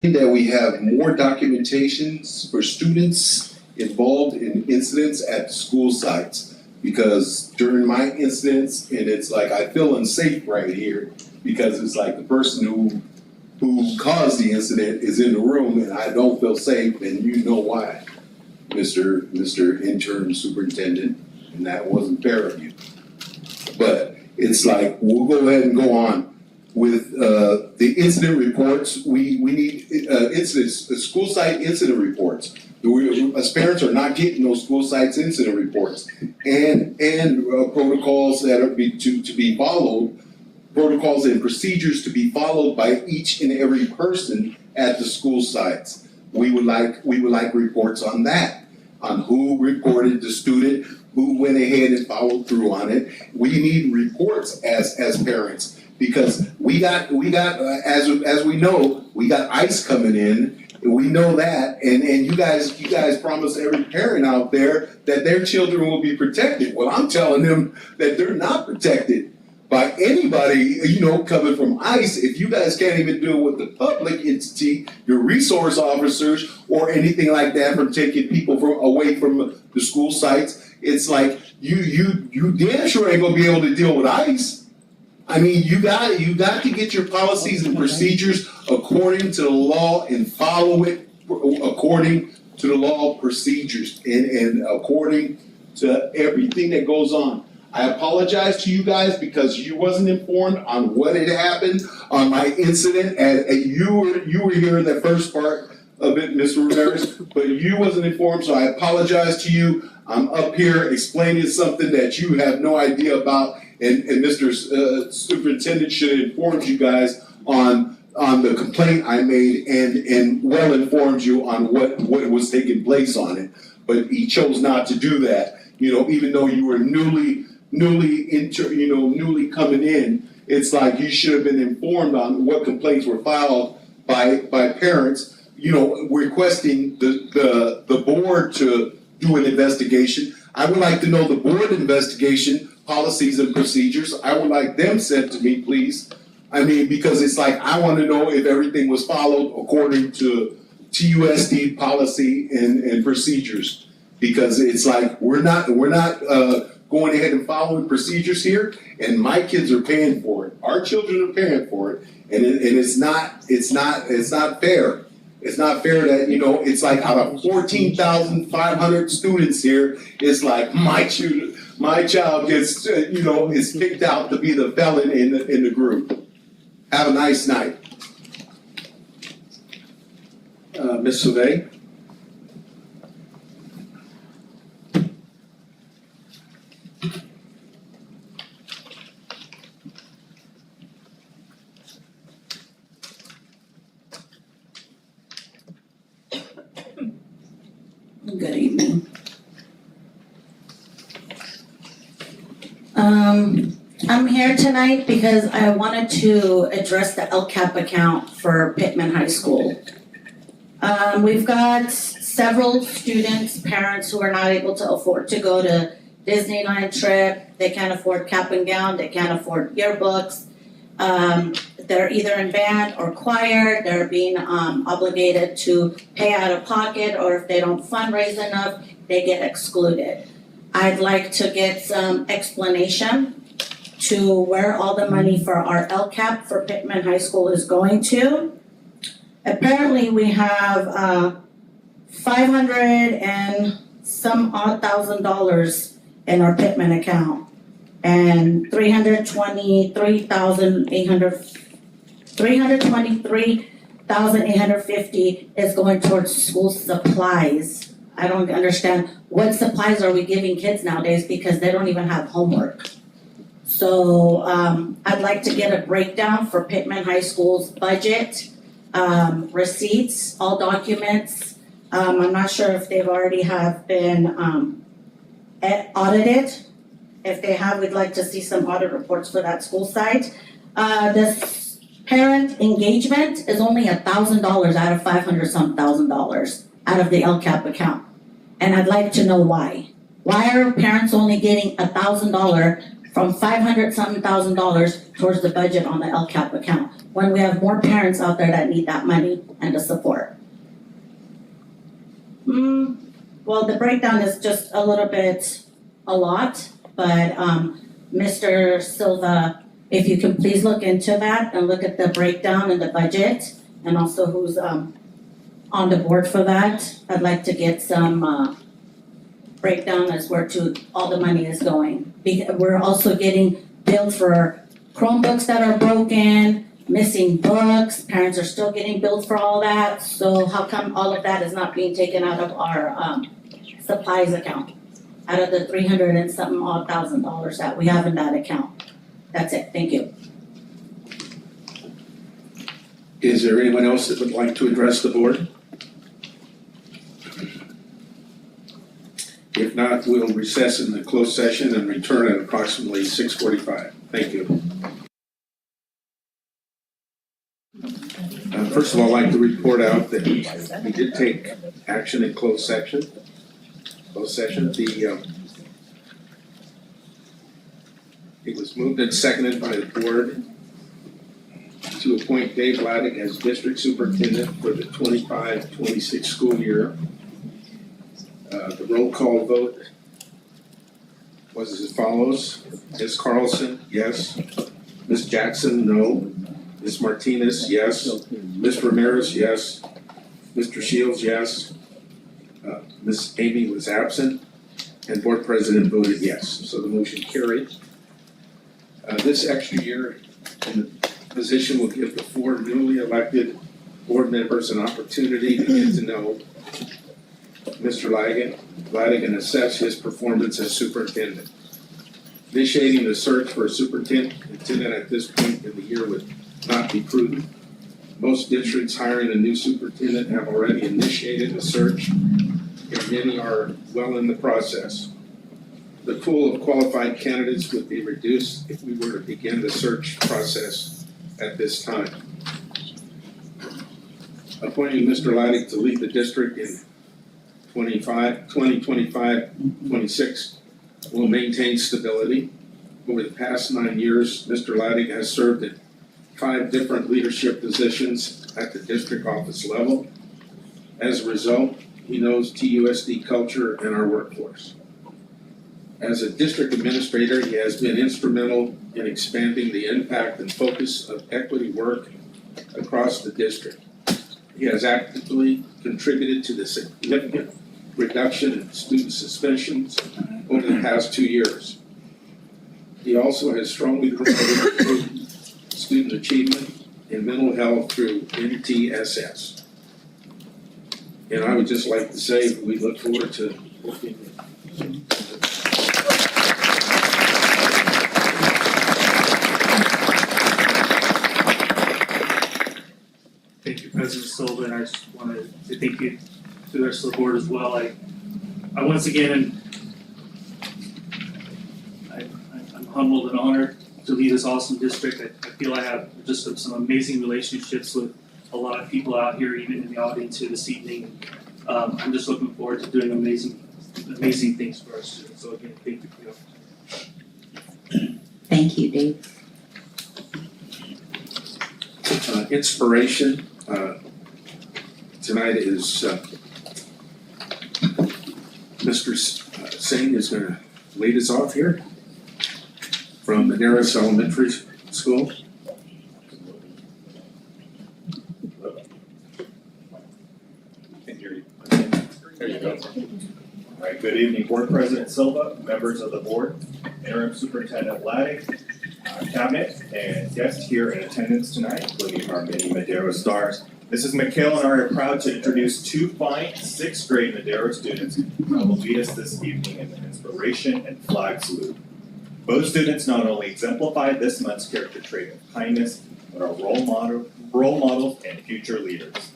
that we have more documentations for students involved in incidents at the school sites. Because during my incidents, and it's like I feel unsafe right here because it's like the person who caused the incident is in the room and I don't feel safe, and you know why, Mr. Interim Superintendent, and that wasn't fair of you. But it's like, we'll go ahead and go on with the incident reports. We need school site incident reports. We, as parents, are not getting those school sites incident reports and protocols that are to be followed, protocols and procedures to be followed by each and every person at the school sites. We would like reports on that, on who reported the student, who went ahead and followed through on it. We need reports as parents, because we got as we know, we got ICE coming in. We know that, and you guys promise every parent out there that their children will be protected. Well, I'm telling them that they're not protected by anybody, coming from ICE. If you guys can't even deal with the public entity, your resource officers, or anything like that, from taking people away from the school sites, it's like you damn sure ain't gonna be able to deal with ICE. I mean, you got to get your policies and procedures according to the law and follow it according to the law, procedures, and according to everything that goes on. I apologize to you guys because you wasn't informed on what had happened on my incident, and you were here in the first part of it, Mr. Ramirez, but you wasn't informed, so I apologize to you. I'm up here explaining something that you have no idea about, and Mr. Superintendent should have informed you guys on the complaint I made and well informed you on what was taking place on it. But he chose not to do that. Even though you were newly coming in, it's like you should have been informed on what complaints were filed by parents, requesting the board to do an investigation. I would like to know the board investigation policies and procedures. I would like them sent to me, please. I mean, because it's like, I want to know if everything was followed according to TUSD policy and procedures. Because it's like, we're not going ahead and following procedures here, and my kids are paying for it. Our children are paying for it, and it's not fair. It's not fair that, it's like out of 14,500 students here, it's like my child gets, is picked out to be the felon in the group. Have a nice night. Ms. Sauvé? Good evening. I'm here tonight because I wanted to address the LCAP account for Pittman High School. We've got several students, parents who are not able to afford to go to Disneyland trip. They can't afford cap and gown, they can't afford yearbooks. They're either in band or choir. They're being obligated to pay out of pocket, or if they don't fundraise enough, they get excluded. I'd like to get some explanation to where all the money for our LCAP for Pittman High School is going to. Apparently we have $500 and some odd $1,000 in our Pittman account, and $323,850 is going towards school supplies. I don't understand, what supplies are we giving kids nowadays, because they don't even have homework. So I'd like to get a breakdown for Pittman High School's budget, receipts, all documents. I'm not sure if they've already have been audited. If they have, we'd like to see some audit reports for that school site. This parent engagement is only $1,000 out of $500-some thousand out of the LCAP account. And I'd like to know why. Why are parents only getting $1,000 from $500,000 towards the budget on the LCAP account, when we have more parents out there that need that money and the support? Well, the breakdown is just a little bit, a lot, but Mr. Silva, if you can please look into that and look at the breakdown and the budget, and also who's on the board for that. I'd like to get some breakdown as where to all the money is going. We're also getting billed for Chromebooks that are broken, missing books, parents are still getting billed for all that, so how come all of that is not being taken out of our supplies account? Out of the $300 and something odd thousand that we have in that account? That's it, thank you. Is there anyone else that would like to address the board? If not, we'll recess in the closed session and return at approximately 6:45. Thank you. First of all, I'd like to report out that we did take action in closed session. It was moved and seconded by the board to appoint Dave Laddick as district superintendent for the 25-26 school year. The roll call vote was as follows. Ms. Carlson, yes. Ms. Jackson, no. Ms. Martinez, yes. Ms. Ramirez, yes. Mr. Shields, yes. Ms. Amy was absent, and board president voted yes. So the motion carried. This extra year in the position will give the 4 newly elected board members an opportunity to get to know Mr. Laddick and assess his performance as superintendent. Initiating the search for a superintendent at this point in the year would not be prudent. Most districts hiring a new superintendent have already initiated the search, and many are well in the process. The pool of qualified candidates would be reduced if we were to begin the search process at this time. Appointing Mr. Laddick to lead the district in 2025-26 will maintain stability. Over the past 9 years, Mr. Laddick has served in 5 different leadership positions at the district office level. As a result, he knows TUSD culture and our workforce. As a district administrator, he has been instrumental in expanding the impact and focus of equity work across the district. He has actively contributed to the significant reduction in student suspensions over the past 2 years. He also has strongly promoted student achievement and mental health through NTSS. And I would just like to say we look forward to working with you. Thank you, President Silva, and I just want to say thank you to the rest of the board as well. I once again I'm humbled and honored to lead this awesome district. I feel I have just some amazing relationships with a lot of people out here, even in the audience here this evening. I'm just looking forward to doing amazing things for our students. So again, thank you for the opportunity. Thank you, Dave. Inspiration tonight is Mr. Singh is going to lead us off here from Maderas Elementary School. There you go. All right, good evening, Board President Silva, members of the board, Interim Superintendent Laddick, cabinet, and guests here in attendance tonight, including our many Madera stars. Mrs. McHale and I are proud to introduce 2 fine 6th grade Madera students who will lead us this evening in the inspiration and flag salute. Both students not only exemplify this month's character trait of kindness, but are role models and future leaders.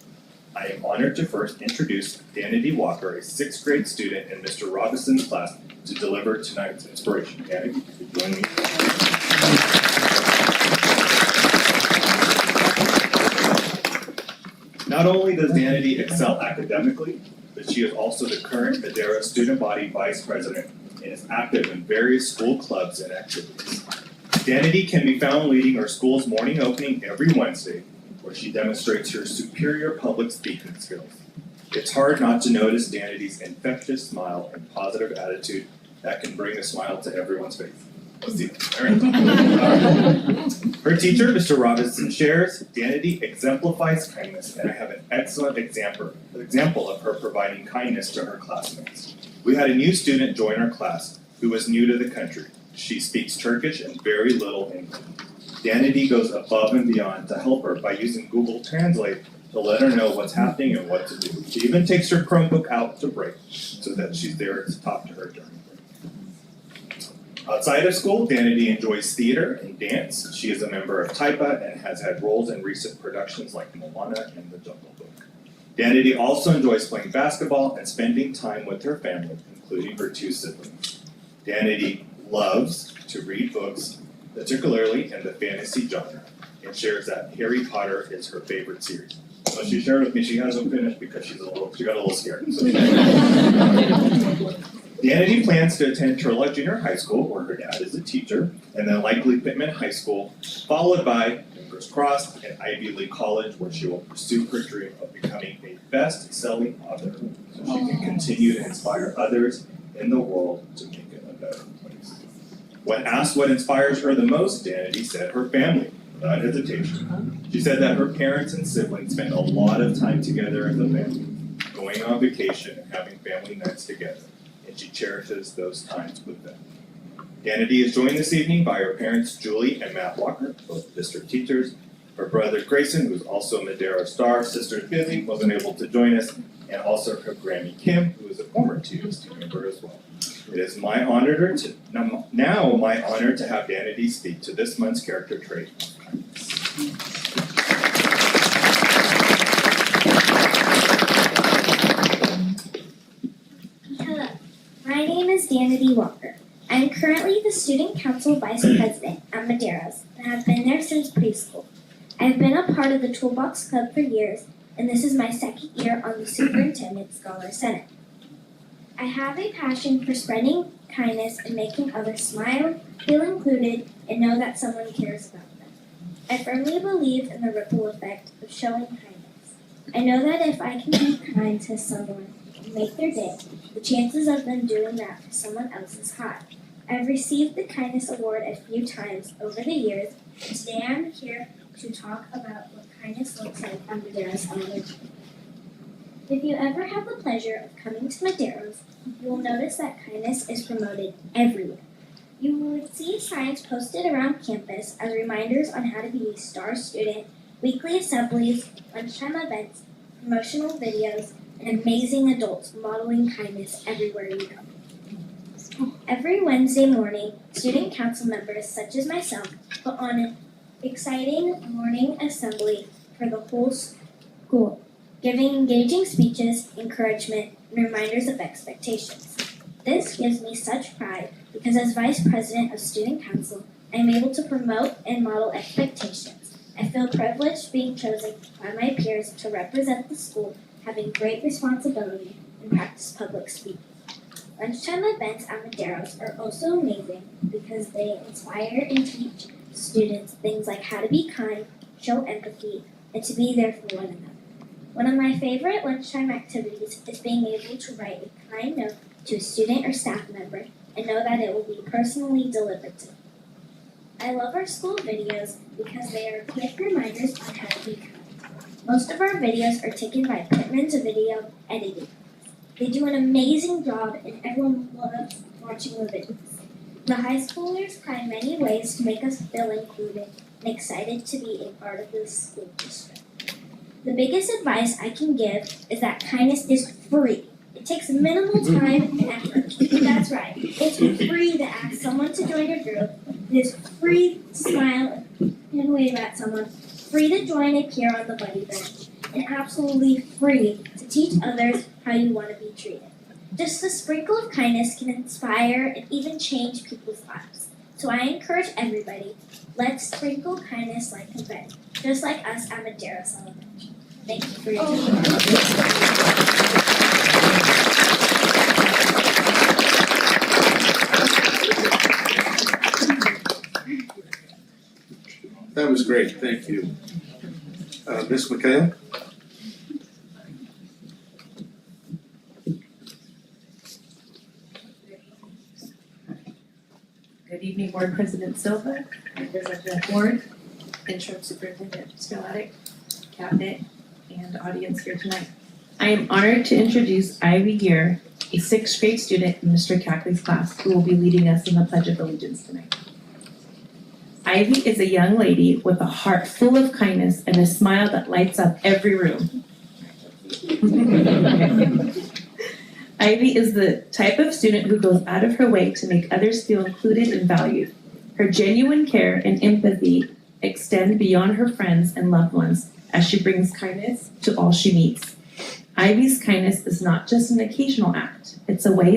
I am honored to first introduce Danity Walker, a 6th grade student in Mr. Robinson's class, to deliver tonight's inspiration. Danity, could you join me? Not only does Danity excel academically, but she is also the current Madera Student Body Vice President and is active in various school clubs and activities. Danity can be found leading our school's morning opening every Wednesday, where she demonstrates her superior public speaking skills. It's hard not to notice Danity's infectious smile and positive attitude that can bring a smile to everyone's face. Let's see. There we go. Her teacher, Mr. Robinson, shares, Danity exemplifies kindness, and I have an excellent example of her providing kindness to her classmates. We had a new student join our class who was new to the country. She speaks Turkish and very little English. Danity goes above and beyond to help her by using Google Translate to let her know what's happening and what to do. She even takes her Chromebook out to break so that she's there to talk to her during break. Outside of school, Danity enjoys theater and dance. She is a member of Taipa and has had roles in recent productions like Moana and The Jungle Book. Danity also enjoys playing basketball and spending time with her family, including her 2 siblings. Danity loves to read books, particularly in the fantasy genre, and shares that Harry Potter is her favorite series. So she shared with me she hasn't finished because she got a little scared. So Danity plans to attend Turlock Junior High School, where her dad is a teacher, and then likely Pittman High School, followed by, fingers crossed, an Ivy League college where she will pursue her dream of becoming a best-selling author so she can continue to inspire others in the world to make it a better place. When asked what inspires her the most, Danity said her family, without hesitation. She said that her parents and siblings spend a lot of time together as a family, going on vacation and having family nights together, and she cherishes those times with them. Danity is joined this evening by her parents Julie and Matt Walker, both district teachers, her brother Grayson, who's also a Madera star, sister Billy wasn't able to join us, and also her Grammy Kim, who is a former TUSD member as well. It is my honor to have Danity speak to this month's character trait. Hello, my name is Danity Walker. I am currently the Student Council Vice President at Madeira's and have been there since preschool. I have been a part of the Toolbox Club for years, and this is my 2nd year on the Superintendent Scholar Senate. I have a passion for spreading kindness and making others smile, feel included, and know that someone cares about them. I firmly believe in the ripple effect of showing kindness. I know that if I can be kind to someone and make their day, the chances of them doing that for someone else is high. I've received the Kindness Award a few times over the years, and today I'm here to talk about what kindness looks like on Madera's Elementary. If you ever have the pleasure of coming to Madeira's, you will notice that kindness is promoted everywhere. You would see signs posted around campus as reminders on how to be a star student, weekly assemblies, lunchtime events, promotional videos, and amazing adults modeling kindness everywhere you go. Every Wednesday morning, student council members such as myself put on an exciting morning assembly for the whole school, giving engaging speeches, encouragement, and reminders of expectations. This gives me such pride because as Vice President of Student Council, I am able to promote and model expectations. I feel privileged being chosen by my peers to represent the school, having great responsibility and practice public speaking. Lunchtime events at Madeira's are also amazing because they inspire and teach students things like how to be kind, show empathy, and to be there for one another. One of my favorite lunchtime activities is being able to write a kind note to a student or staff member and know that it will be personally delivered to them. I love our school videos because they are quick reminders on how to be kind. Most of our videos are taken by Pittman's video editing. They do an amazing job and everyone loves watching the videos. The high schoolers try in many ways to make us feel included and excited to be a part of the school district. The biggest advice I can give is that kindness is free. It takes minimal time and effort. That's right. It's free to ask someone to join your group. It is free to smile and wave at someone. Free to join a peer on the buddy bench. And absolutely free to teach others how you want to be treated. Just a sprinkle of kindness can inspire and even change people's lives. So I encourage everybody, let's sprinkle kindness like confetti, just like us at Madeira's Elementary. Thank you for your time. That was great, thank you. Ms. McHale? Good evening, Board President Silva, members of the board, interim superintendent Mr. Laddick, cabinet, and audience here tonight. I am honored to introduce Ivy Gear, a sixth grade student in Mr. Cackley's class, who will be leading us in the Pledge of Allegiance tonight. Ivy is a young lady with a heart full of kindness and a smile that lights up every room. Ivy is the type of student who goes out of her way to make others feel included and valued. Her genuine care and empathy extend beyond her friends and loved ones as she brings kindness to all she meets. Ivy's kindness is not just an occasional act. It's a way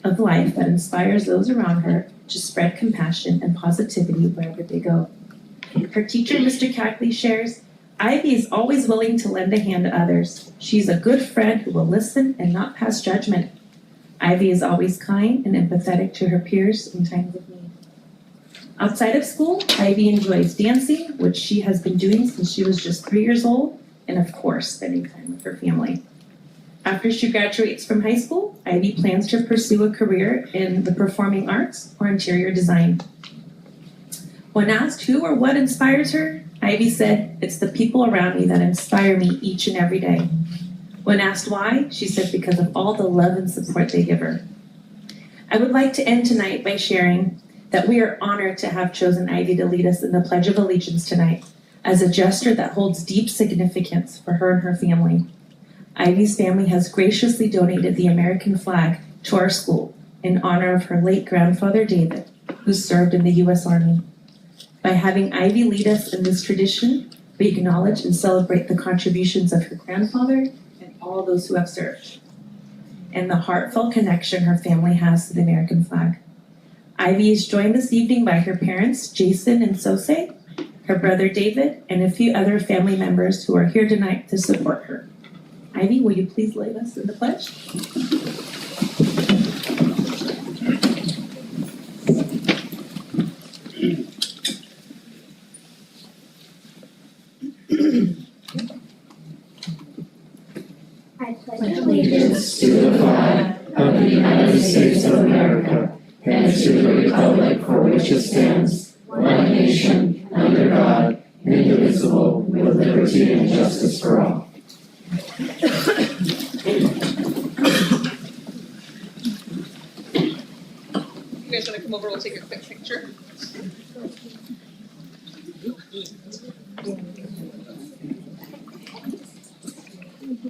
of life that inspires those around her to spread compassion and positivity wherever they go. Her teacher, Mr. Cackley, shares, Ivy is always willing to lend a hand to others. She's a good friend who will listen and not pass judgment. Ivy is always kind and empathetic to her peers in times of need. Outside of school, Ivy enjoys dancing, which she has been doing since she was just 3 years old, and of course, spending time with her family. After she graduates from high school, Ivy plans to pursue a career in the performing arts or interior design. When asked who or what inspires her, Ivy said, "It's the people around me that inspire me each and every day." When asked why, she said, "Because of all the love and support they give her." I would like to end tonight by sharing that we are honored to have chosen Ivy to lead us in the Pledge of Allegiance tonight as a gesture that holds deep significance for her and her family. Ivy's family has graciously donated the American flag to our school in honor of her late grandfather, David, who served in the U.S. Army. By having Ivy lead us in this tradition, we acknowledge and celebrate the contributions of her grandfather and all those who have served, and the heartfelt connection her family has to the American flag. Ivy is joined this evening by her parents, Jason and Sose, her brother David, and a few other family members who are here tonight to support her. Ivy, will you please lead us in the pledge? I pledge allegiance to the flag of the United States of America and to the republic for which it stands, one nation, under God, indivisible, with liberty and justice for all. You guys want to come over? We'll take a quick picture.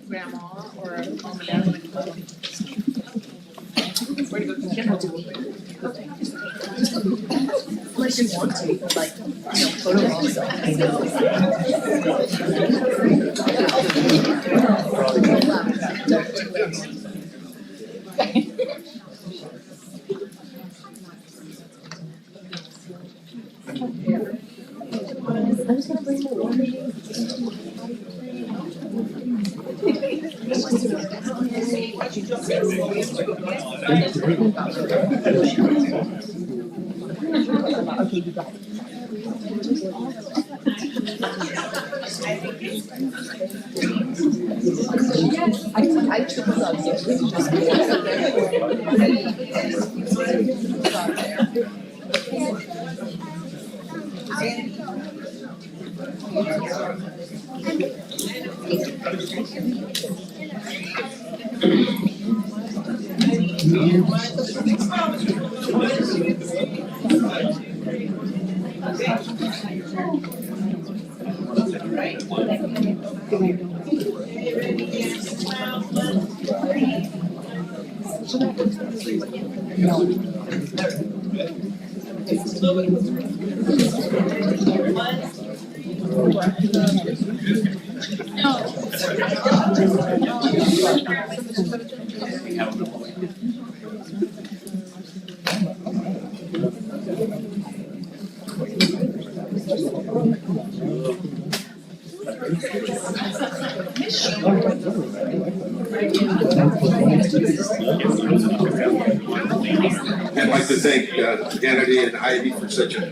Grandma or mom and dad want to come? Where do you go to the camera? Unless you want to, like, I truly love I'd like to thank Kennedy and Ivy for such a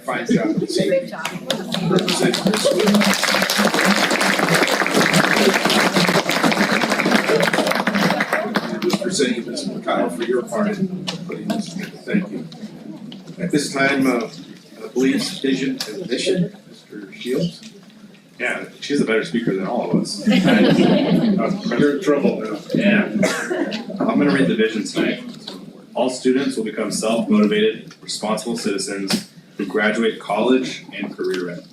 fine job this evening. Great job. Representing the school. And just presenting this, Kyle, for your part in putting this together. Thank you. At this time, Police Vision and Mission, Mr. Shields. Yeah, she's a better speaker than all of us. You're in trouble now. Yeah. I'm gonna read the vision tonight. All students will become self-motivated, responsible citizens who graduate college and career ready.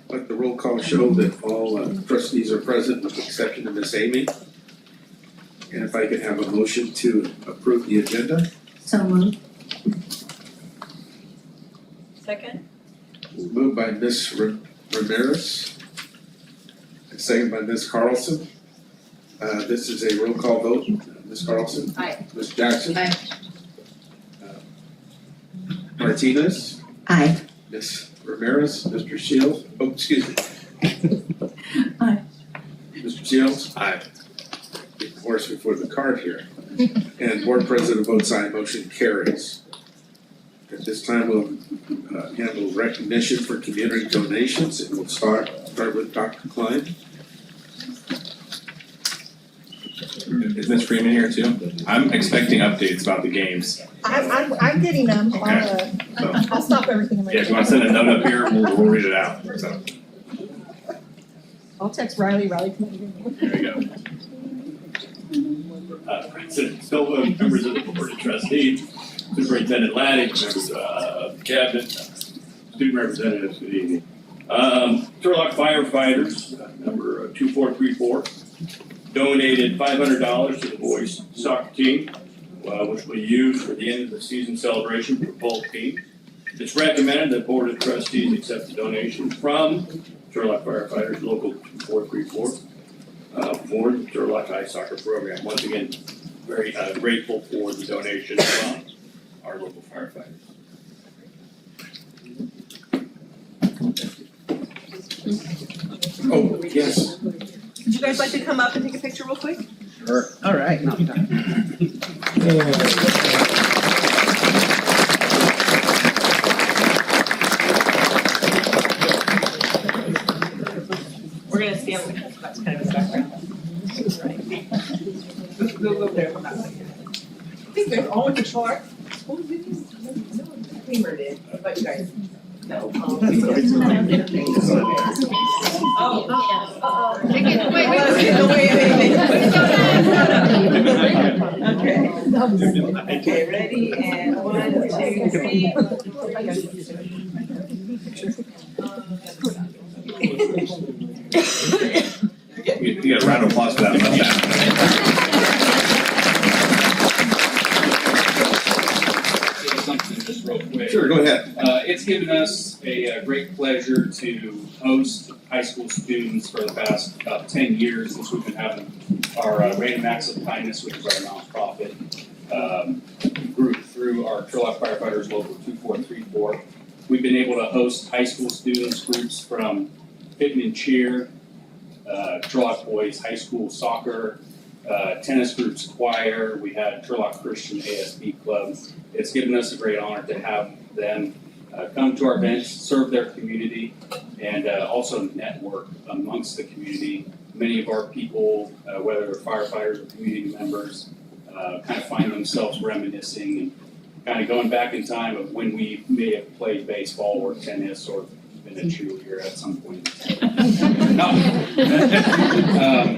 Let the roll call show that all trustees are present with the exception of Miss Amy. And if I could have a motion to approve the agenda. So moved. Second? Moved by Ms. Ramirez. And second by Ms. Carlson. This is a roll call vote. Ms. Carlson? Aye. Ms. Jackson? Aye. Martinez? Aye. Ms. Ramirez? Mr. Shields? Oh, excuse me. Aye. Mr. Shields? Aye. Get the horse before the cart here. And board president votes aye, motion carries. At this time, we'll handle recognition for community donations, and we'll start with Dr. Klein. Is Ms. Freeman here too? I'm expecting updates about the games. I'm getting them. Okay. So, I'll stop everything in my. yeah, if you wanna send a note up here, we'll read it out, so, I'll text Riley can let you know. there you go. President Silva, members of the Board of Trustees, Superintendent Laddick, members of the Cabinet, student representatives, good evening. Turlock firefighters, number 2434, donated $500 to the boys soccer team, which will be used for the end of the season celebration for both teams. It's recommended that Board of Trustees accept the donation from Turlock firefighters, local 2434. For the Turlock Ice Soccer program. Once again, very grateful for the donation from our local firefighters. Oh, yes. Would you guys like to come up and take a picture real quick? Sure. All right. We're gonna stand with that, that's kind of the background. We'll go there. I think they're all with the chart. Creamer did, what about you guys? No. Oh. Okay, ready, and 1, 2, 3. You got a round of applause for that. Something just real quick. Sure, go ahead. It's given us a great pleasure to host high school students for the past about 10 years since we've been having our Random Acts of Kindness, which is our nonprofit group through our Turlock Firefighters Local 2434. We've been able to host high school students groups from Pittman Cheer, Turlock Boys High School Soccer, tennis groups, choir. We had Turlock Christian ASB Club. It's given us a great honor to have them come to our events, serve their community, and also network amongst the community. Many of our people, whether they're firefighters or community members, kind of find themselves reminiscing and kind of going back in time of when we may have played baseball or tennis or been a cheerleader at some point. No.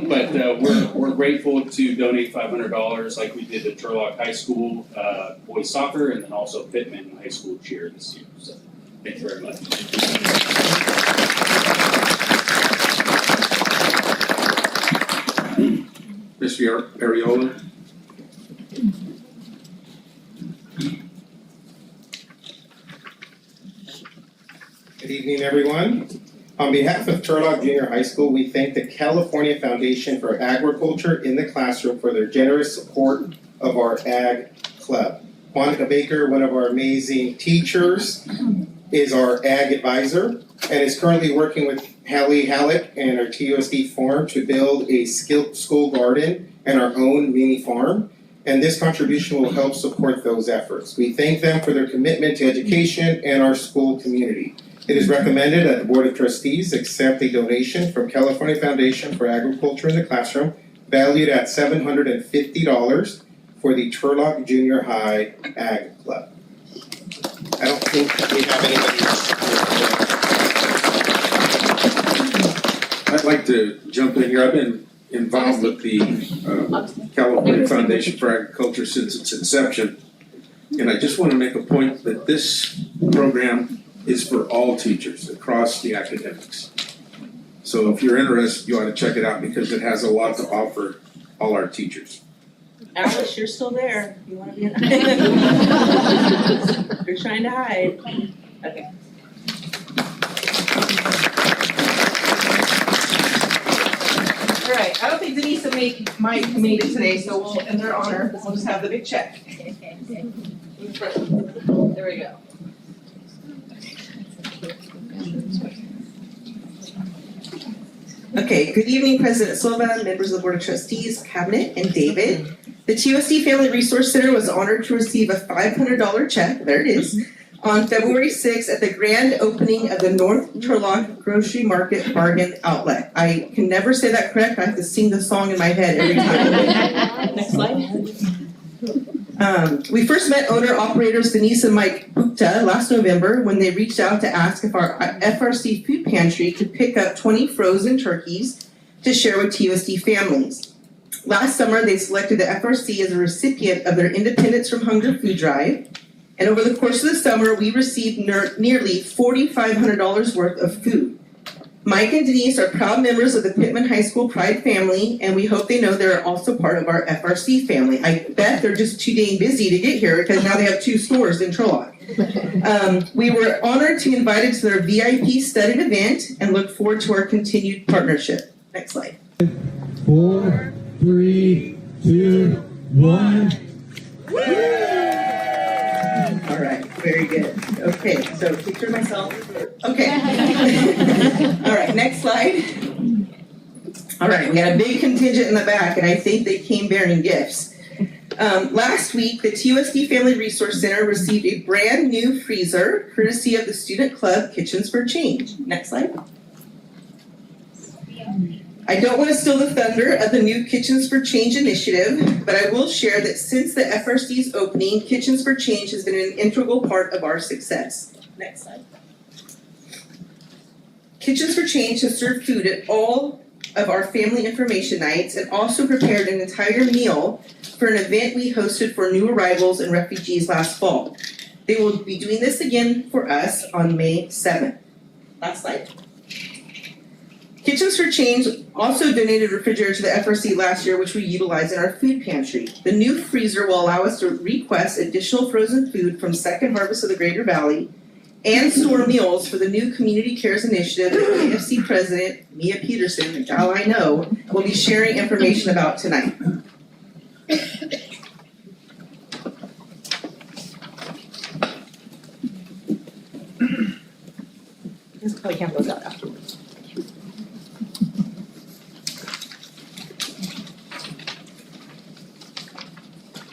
But we're grateful to donate $500 like we did to Turlock High School boys soccer and then also Pittman High School cheer this year. So thank you very much. Mr. Ariola. Good evening, everyone. On behalf of Turlock Junior High School, we thank the California Foundation for Agriculture in the Classroom for their generous support of our Ag Club. Monica Baker, one of our amazing teachers, is our Ag Advisor and is currently working with Hallie Halleck and our TUSD farm to build a skilled school garden and our own mini farm. and this contribution will help support those efforts. We thank them for their commitment to education and our school community. It is recommended that the Board of Trustees accept a donation from California Foundation for Agriculture in the Classroom valued at $750 for the Turlock Junior High Ag Club. I don't think we have anybody else. I'd like to jump in here. I've been involved with the California Foundation for Agriculture since its inception. And I just want to make a point that this program is for all teachers across the academics. So if you're interested, you ought to check it out because it has a lot to offer all our teachers. Alice, you're still there. You wanna be in? You're trying to hide. Okay. All right, I don't think Denise and Mike made it today, so we'll, in their honor, we'll just have the big check. There we go. Okay, good evening, President Silva, members of the Board of Trustees, Cabinet, and David. The TUSD Family Resource Center was honored to receive a $500 check, there it is, on February 6th at the grand opening of the North Turlock Grocery Market Bargain Outlet. I can never say that correct, I have to sing the song in my head every time. Next slide. We first met owner-operators Denise and Mike Gupta last November when they reached out to ask if our FRC food pantry could pick up 20 frozen turkeys to share with TUSD families. Last summer, they selected the FRC as a recipient of their Independence from Hunger food drive, and over the course of the summer, we received nearly $4,500 worth of food. Mike and Denise are proud members of the Pittman High School Pride family, and we hope they know they're also part of our FRC family. I bet they're just too dang busy to get here because now they have 2 stores in Turlock. We were honored to be invited to their VIP studded event and look forward to our continued partnership. Next slide. 4, 3, 2, 1. All right, very good. Okay, so picture myself. Okay. All right, next slide. All right, we got a big contingent in the back, and I think they came bearing gifts. Last week, the TUSD Family Resource Center received a brand new freezer courtesy of the Student Club Kitchens for Change. Next slide. I don't want to steal the thunder of the new Kitchens for Change initiative, but I will share that since the FRC's opening, Kitchens for Change has been an integral part of our success. Next slide. Kitchens for Change has served food at all of our family information nights and also prepared an entire meal for an event we hosted for new arrivals and refugees last fall. They will be doing this again for us on May 7th. Last slide. Kitchens for Change also donated a refrigerator to the FRC last year, which we utilized in our food pantry. The new freezer will allow us to request additional frozen food from Second Harvest of the Greater Valley and store meals for the new Community Cares Initiative that KFC President Mia Peterson, the gal I know, will be sharing information about tonight. This probably can't go out afterwards.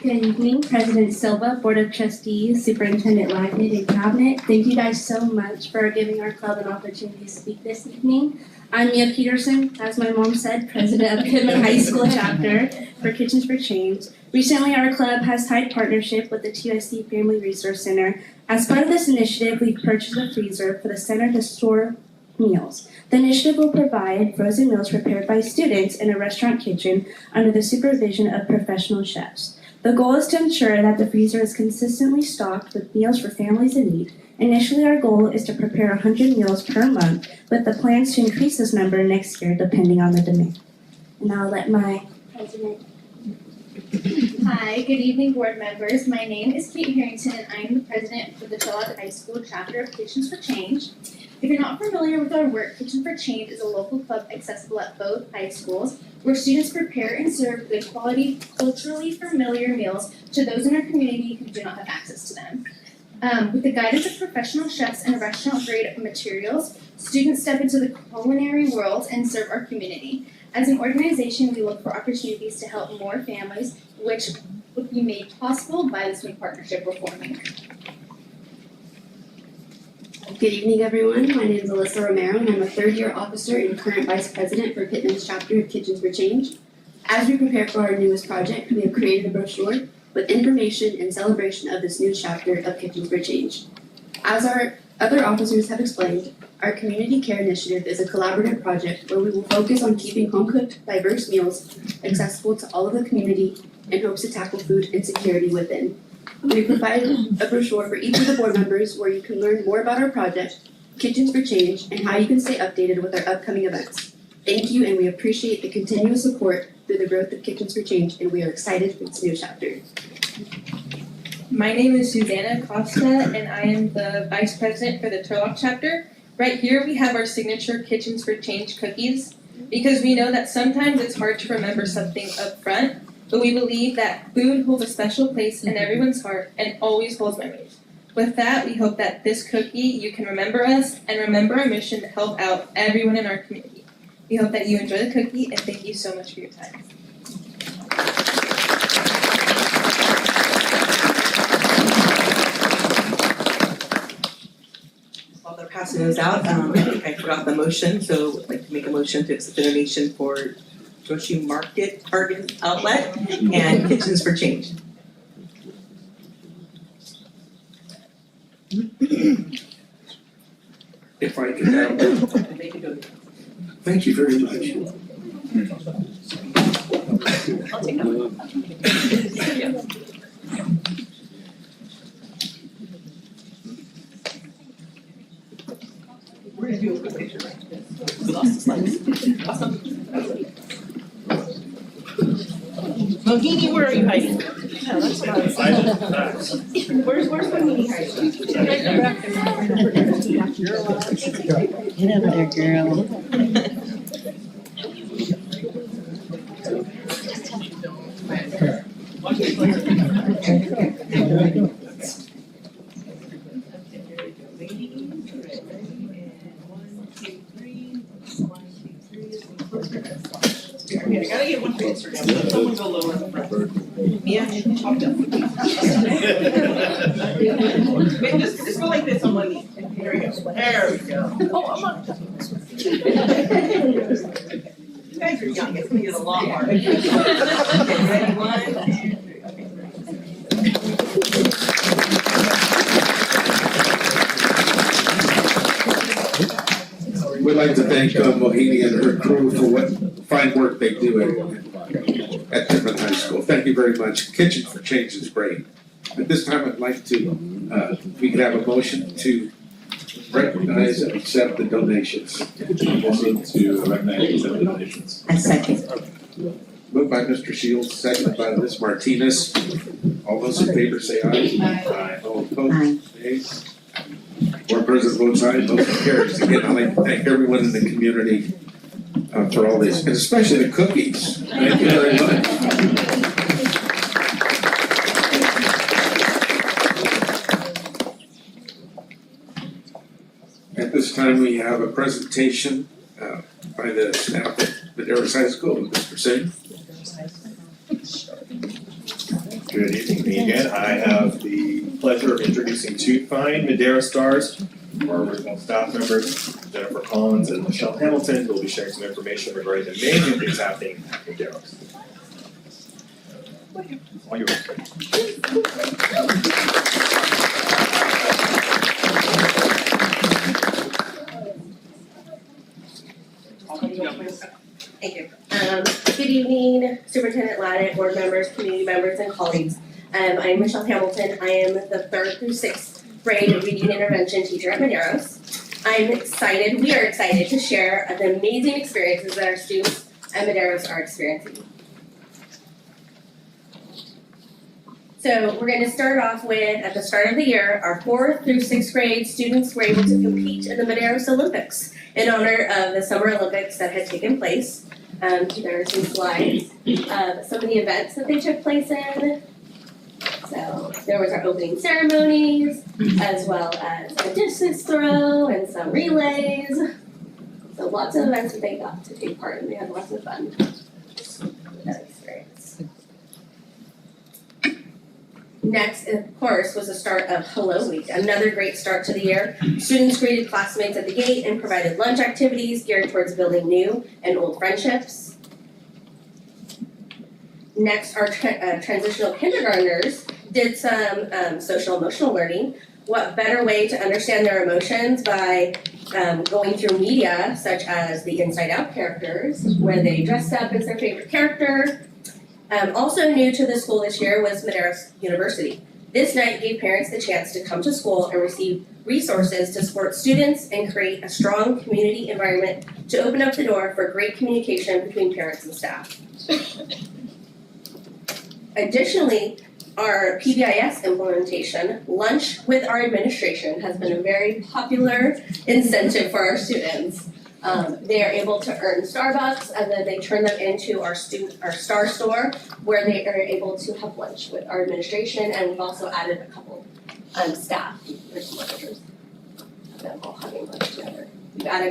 Good evening, President Silva, Board of Trustees, Superintendent Lagnett, and Cabinet. Thank you guys so much for giving our club an opportunity to speak this evening. I'm Mia Peterson, as my mom said, President of Pittman High School Chapter for Kitchens for Change. Recently, our club has tied partnership with the TUSD Family Resource Center. As part of this initiative, we've purchased a freezer for the center to store meals. The initiative will provide frozen meals prepared by students in a restaurant kitchen under the supervision of professional chefs. The goal is to ensure that the freezer is consistently stocked with meals for families in need. Initially, our goal is to prepare 100 meals per month, with the plans to increase this number next year depending on the demand. And now I'll let my president. Hi, good evening, board members. My name is Kate Harrington, and I am the president for the Turlock High School Chapter of Kitchens for Change. If you're not familiar with our work, Kitchen for Change is a local club accessible at both high schools, where students prepare and serve good quality, culturally familiar meals to those in our community who do not have access to them. With the guidance of professional chefs and restaurant-grade materials, students step into the culinary world and serve our community. As an organization, we look for opportunities to help more families, which would be made possible by this new partnership we're forming. Good evening, everyone. My name is Alyssa Romero, and I'm a third-year officer and current vice president for Pittman's chapter of Kitchens for Change. As we prepare for our newest project, we have created a brochure with information and celebration of this new chapter of Kitchens for Change. As our other officers have explained, our community care initiative is a collaborative project where we will focus on keeping home-cooked, diverse meals accessible to all of the community in hopes to tackle food insecurity within. We provide a brochure for each of the board members where you can learn more about our project, Kitchens for Change, and how you can stay updated with our upcoming events. Thank you, and we appreciate the continuous support through the growth of Kitchens for Change, and we are excited for this new chapter. My name is Susanna Costa, and I am the Vice President for the Turlock chapter. Right here we have our signature Kitchens for Change cookies, because we know that sometimes it's hard to remember something up front, but we believe that food holds a special place in everyone's heart and always holds memories. With that, we hope that this cookie, you can remember us and remember our mission to help out everyone in our community. We hope that you enjoy the cookie, and thank you so much for your time. While they're passing those out, I think I forgot the motion, so I'd like to make a motion to accept the donation for Joshi Market Target Outlet and Kitchens for Change. If I could have, thank you very much. I'll take that one. We're gonna do a quick picture, right? We lost the slides. Awesome. Mohini, where are you hiding? No, that's what I was saying. Where's Mohini hiding? Get over there, girl. Okay, I gotta get one for Instagram. Let someone go lower in the front. Mia, talk up. Wait, just go like this on one knee. There we go. There we go. Oh, I'm on. You guys are young. It's gonna get a lot harder. Okay, ready? 1, 2, 3. We'd like to thank Mohini and her crew for what fine work they do at Pittman High School. Thank you very much. Kitchen for Change is great. At this time, I'd like to, we could have a motion to recognize and accept the donations. Motion to recognize and accept the donations. A second. Moved by Mr. Shields, seconded by Ms. Martinez. All those in favor say aye. Aye. All opposed, nay. Board President votes aye, motion carries. Again, I'd like to thank everyone in the community for all this, and especially the cookies. Thank you very much. At this time, we have a presentation by the staff at Madeiras High School. Mr. Singh. Good evening again. I have the pleasure of introducing two fine Madeira stars, our original staff members, Jennifer Collins and Michelle Hamilton, who will be sharing some information regarding the amazing things happening at Madeiras. All yours. Thank you. Good evening, Superintendent Laddick, board members, community members, and colleagues. I'm Michelle Hamilton. I am the 3rd through 6th grade reading intervention teacher at Madeiras. We are excited to share the amazing experiences that our students at Madeiras are experiencing. So we're going to start off with, at the start of the year, our 4th through 6th grade students were able to compete in the Madeiras Olympics in honor of the Summer Olympics that had taken place. There are some slides of some of the events that they took place in. So there was our opening ceremonies, as well as a distance throw and some relays. So lots of events that they got to take part in, they had lots of fun with that experience. Next, of course, was the start of Hello Week, another great start to the year. Students greeted classmates at the gate and provided lunch activities geared towards building new and old friendships. Next, our transitional kindergartners did some social emotional learning. What better way to understand their emotions by going through media such as the Inside Out characters, where they dressed up as their favorite character. Also new to the school this year was Madeiras University. This night gave parents the chance to come to school and receive resources to support students and create a strong community environment to open up the door for great communication between parents and staff. Additionally, our PBIS implementation, Lunch with Our Administration, has been a very popular incentive for our students. They are able to earn Starbucks and then they turn them into our Star Store where they are able to have lunch with our administration, and we've also added a couple staff, there's some managers, them all having lunch together.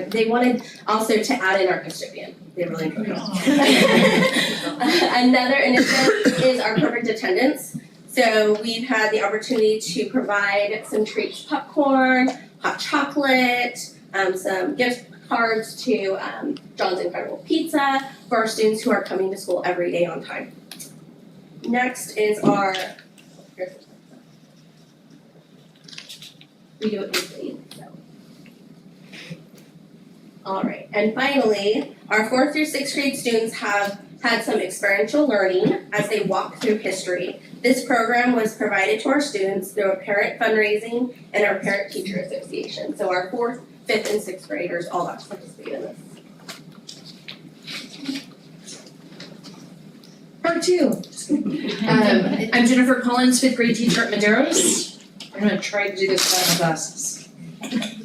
They wanted also to add in our custodian. They really enjoyed it. Another initiative is our perfect attendance. So we've had the opportunity to provide some treats, popcorn, hot chocolate, some gift cards to John's Incredible Pizza for our students who are coming to school every day on time. Next is our, we do it weekly, so. All right, and finally, our 4th through 6th grade students have had some experiential learning as they walk through history. This program was provided to our students through a parent fundraising and our parent-teacher association. So our 4th, 5th, and 6th graders all got to participate in this. Part 2. I'm Jennifer Collins, 5th grade teacher at Madeiras. I'm gonna try to do this without my glasses.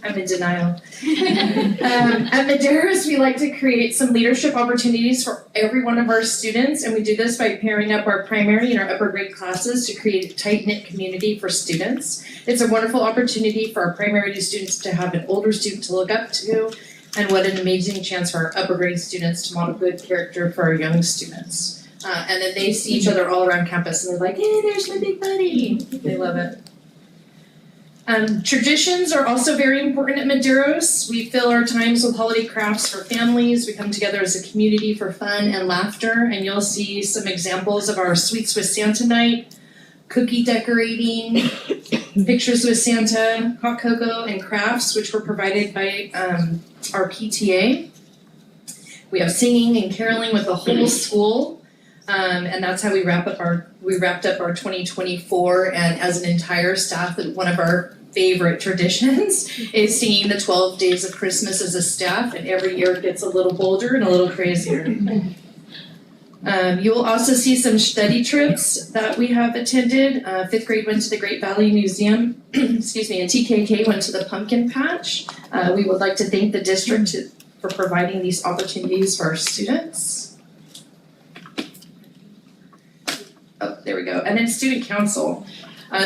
I'm in denial. At Madeiras, we like to create some leadership opportunities for every one of our students, and we do this by pairing up our primary and our upper grade classes to create a tight-knit community for students. It's a wonderful opportunity for our primary students to have an older student to look up to, and what an amazing chance for our upper grade students to model good character for our young students. And then they see each other all around campus, and they're like, hey, there's my big buddy. They love it. Traditions are also very important at Madeiras. We fill our times with holiday crafts for families. We come together as a community for fun and laughter, and you'll see some examples of our Sweets with Santa night, cookie decorating, pictures with Santa, hot cocoa, and crafts, which were provided by our PTA. We have singing and caroling with the whole school. And that's how we wrapped up our 2024, and as an entire staff, one of our favorite traditions is singing the 12 days of Christmas as a staff, and every year it gets a little bolder and a little crazier. You will also see some study trips that we have attended. 5th grade went to the Great Valley Museum, excuse me, and TKK went to the Pumpkin Patch. We would like to thank the district for providing these opportunities for our students. Oh, there we go. And then Student Council.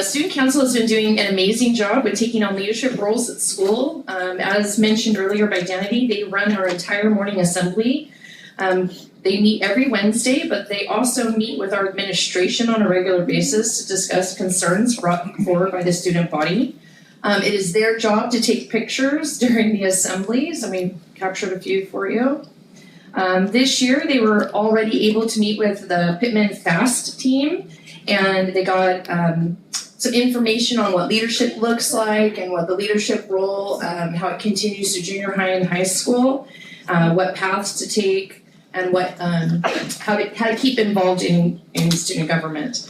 Student Council has been doing an amazing job with taking on leadership roles at school. As mentioned earlier by Danity, they run our entire morning assembly. They meet every Wednesday, but they also meet with our administration on a regular basis to discuss concerns brought forward by the student body. It is their job to take pictures during the assemblies, and we captured a few for you. This year, they were already able to meet with the Pittman FAST team, and they got some information on what leadership looks like and what the leadership role, how it continues to junior high and high school, what paths to take, and what how to keep involved in student government.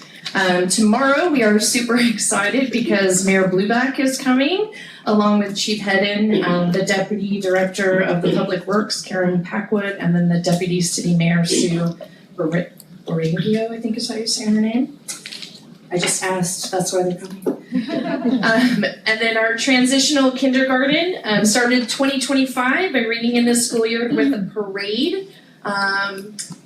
Tomorrow, we are super excited because Mayor Blueback is coming, along with Chief Hedden, the Deputy Director of the Public Works, Karen Packwood, and then the Deputy City Mayor, Sue Orangio, I think is how you say her name. I just asked, that's why they're coming. And then our transitional kindergarten started 2025 by ringing in this school year with a parade.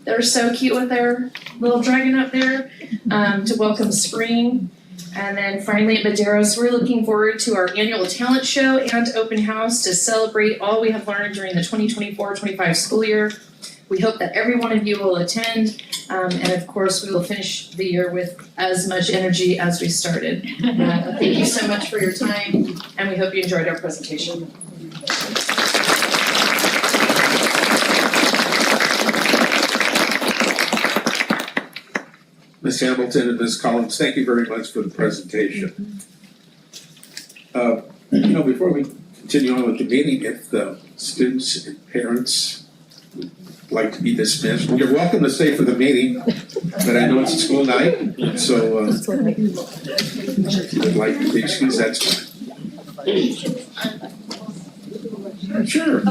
They're so cute with their little dragon up there to welcome spring. And then finally at Maderos, we're looking forward to our annual talent show and open house to celebrate all we have learned during the 2024-25 school year. We hope that every one of you will attend, and of course, we will finish the year with as much energy as we started. Thank you so much for your time, and we hope you enjoyed our presentation. Ms. Hamilton and Ms. Collins, thank you very much for the presentation. Before we continue on with the meeting, if the students and parents would like to be dismissed, you're welcome to stay for the meeting, but I know it's a school night, and so if you would like to be excused, that's fine. Sure.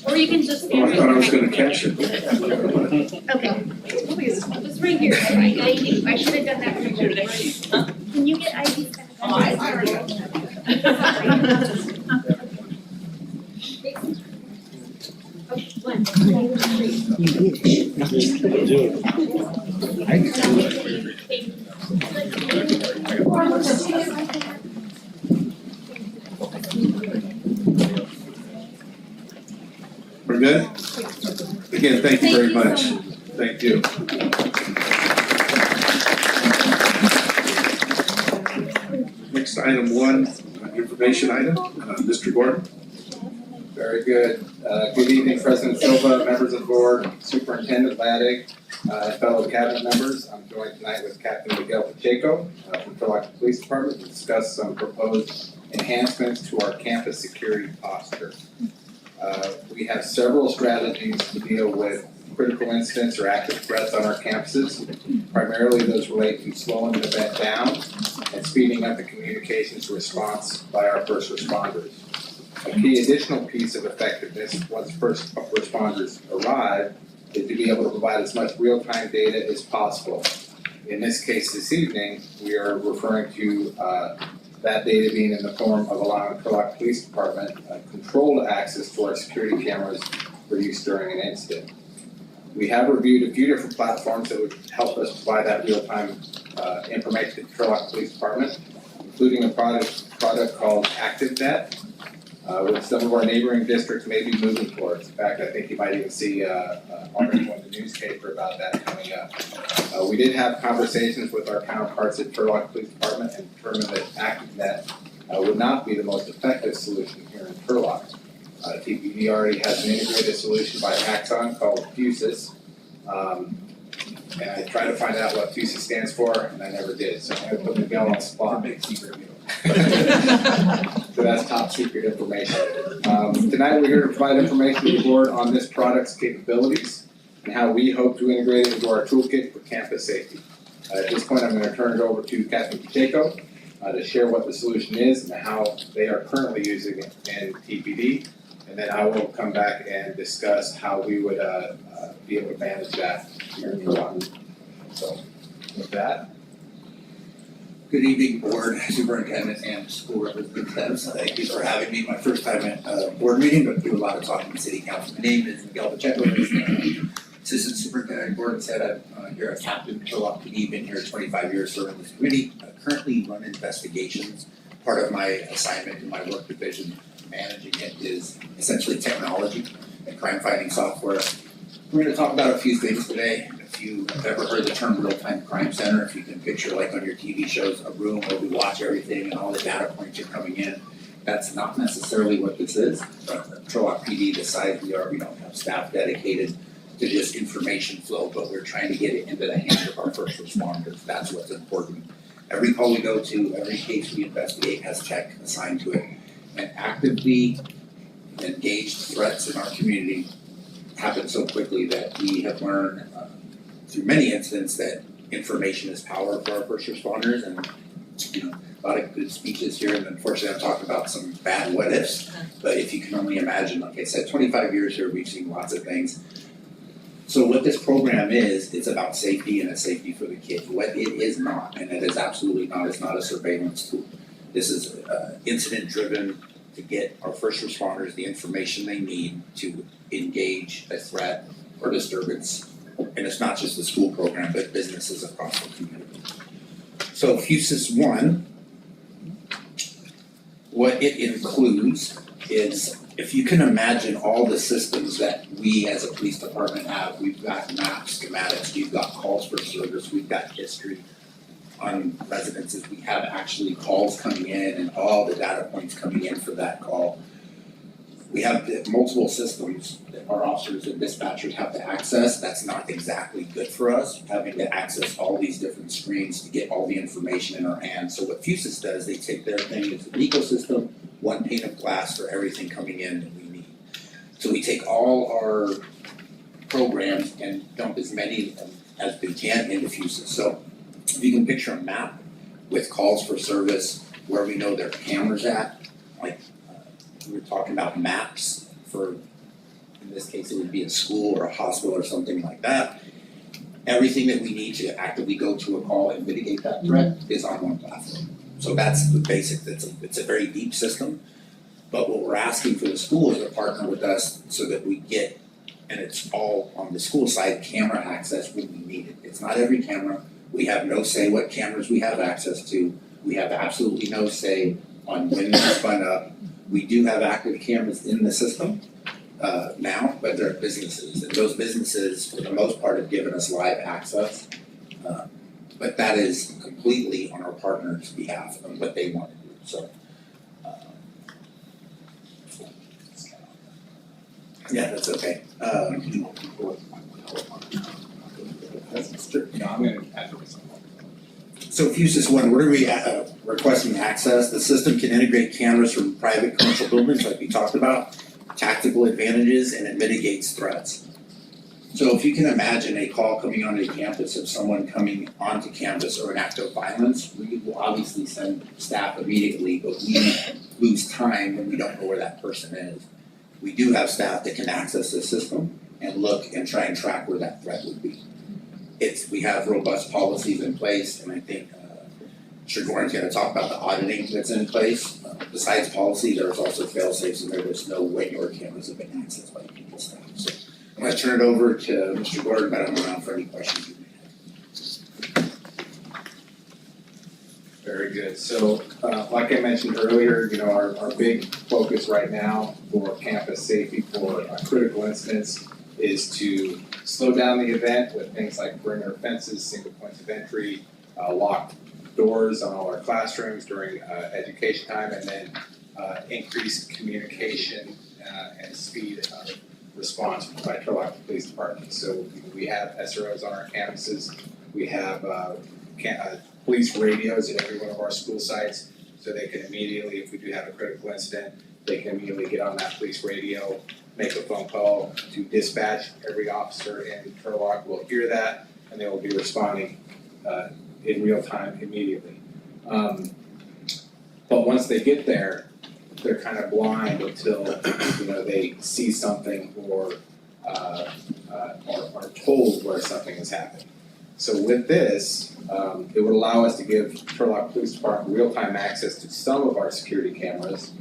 Or you can just. Oh, I thought I was gonna catch it. Okay. It's right here. I should have done that picture. Can you get IDs back? Oh, I already We're good? Again, thank you very much. Thank you. Next item one, information item, Mr. Gordon. Very good. Good evening, President Silva, members of the board, Superintendent Laddick, fellow cabinet members. I'm joined tonight with Captain Miguel Pacheco from Turlock Police Department to discuss some proposed enhancements to our campus security posture. We have several strategies to deal with critical incidents or active threats on our campuses. Primarily those relate to slowing the event down and speeding up the communications response by our first responders. A key additional piece of effectiveness once first responders arrive is to be able to provide as much real-time data as possible. In this case this evening, we are referring to that data being in the form of allowing Turlock Police Department controlled access to our security cameras for use during an incident. We have reviewed a few different platforms that would help us provide that real-time information to the Turlock Police Department, including a product called ActiveNet, which some of our neighboring districts may be moving towards. In fact, I think you might even see an article in the newspaper about that coming up. We did have conversations with our counterparts at Turlock Police Department and determined that ActiveNet would not be the most effective solution here in Turlock. TPD already has an integrated solution by Axon called TUSD. And I tried to find out what TUSD stands for, and I never did. So I'm going to put Miguel on the spot. Big secret of you. So that's top secret information. Tonight we're here to provide information to the board on this product's capabilities and how we hope to integrate it into our toolkit for campus safety. At this point, I'm going to turn it over to Captain Pacheco to share what the solution is and how they are currently using it in TPD. And then I will come back and discuss how we would be able to manage that here in Turlock. So with that. Good evening, board, superintendent, and school representatives. Thank you for having me. My first time at a board meeting, but do a lot of talking with city council. My name is Miguel Pacheco. Assistant Superintendent Gordon said I'm here as Captain Turlock PD. Been here 25 years serving this committee. I currently run investigations. Part of my assignment in my work division, managing it, is essentially technology and crime fighting software. We're going to talk about a few things today. If you have ever heard the term real-time crime center, if you can picture like on your TV shows, a room where we watch everything and all the data points are coming in, that's not necessarily what this is. Turlock PD, the size we are, we don't have staff dedicated to just information flow, but we're trying to get it into the hands of our first responders. That's what's important. Every call we go to, every case we investigate has tech assigned to it. And actively engaged threats in our community happen so quickly that we have learned through many incidents that information is power for our first responders, and a lot of good speeches here, and unfortunately I'm talking about some bad what ifs, but if you can only imagine, like I said, 25 years here, we've seen lots of things. So what this program is, it's about safety, and it's safety for the kids. What it is not, and it is absolutely not, it's not a surveillance tool. This is incident driven to get our first responders the information they need to engage a threat or disturbance and it's not just the school program, but businesses across the community. So FUSIS 1, what it includes is, if you can imagine all the systems that we as a police department have, we've got maps, schematics, we've got calls for service, we've got history on residences, we have actually calls coming in and all the data points coming in for that call. We have multiple systems that our officers and dispatchers have to access. That's not exactly good for us, having to access all these different screens to get all the information in our hands. So what FUSIS does, they take their thing, it's an ecosystem, one pane of glass for everything coming in that we need. So we take all our programs and dump as many as we can into FUSIS. So if you can picture a map with calls for service, where we know there are cameras at, like we were talking about maps for, in this case, it would be a school or a hospital or something like that. Everything that we need to actively go to a call and mitigate that threat is on one platform. So that's the basic, it's a very deep system. But what we're asking for the school is to partner with us so that we get, and it's all on the school side, camera access when we need it. It's not every camera. We have no say what cameras we have access to. We have absolutely no say on when they're spun up. We do have active cameras in the system now, but they're businesses. And those businesses, for the most part, have given us live access. But that is completely on our partners' behalf and what they want to do. So, yeah, that's okay. So FUSIS 1, what are we requesting access? The system can integrate cameras from private commercial buildings like we talked about, tactical advantages, and it mitigates threats. So if you can imagine a call coming onto campus of someone coming onto campus or an act of violence, we will obviously send staff immediately, but we lose time when we don't know where that person is. We do have staff that can access the system and look and try and track where that threat would be. We have robust policies in place, and I think Gordon's going to talk about the auditing that's in place. Besides policy, there's also fail-safes, and there's no way your cameras have been accessed by people's staff. So I'm going to turn it over to Mr. Gordon, but I'm around for any questions you may have. Very good. So, like I mentioned earlier, our big focus right now for campus safety for critical incidents is to slow down the event with things like perimeter fences, single points of entry, locked doors on all our classrooms during education time, and then increased communication and speed of response by Turlock Police Department. So we have SROs on our campuses. We have police radios at every one of our school sites, so they can immediately, if we do have a critical incident, they can immediately get on that police radio, make a phone call to dispatch. Every officer in Turlock will hear that, and they will be responding in real time immediately. But once they get there, they're kind of blind until they see something or are told where something is happening. So with this, it would allow us to give Turlock Police Department real-time access to some of our security cameras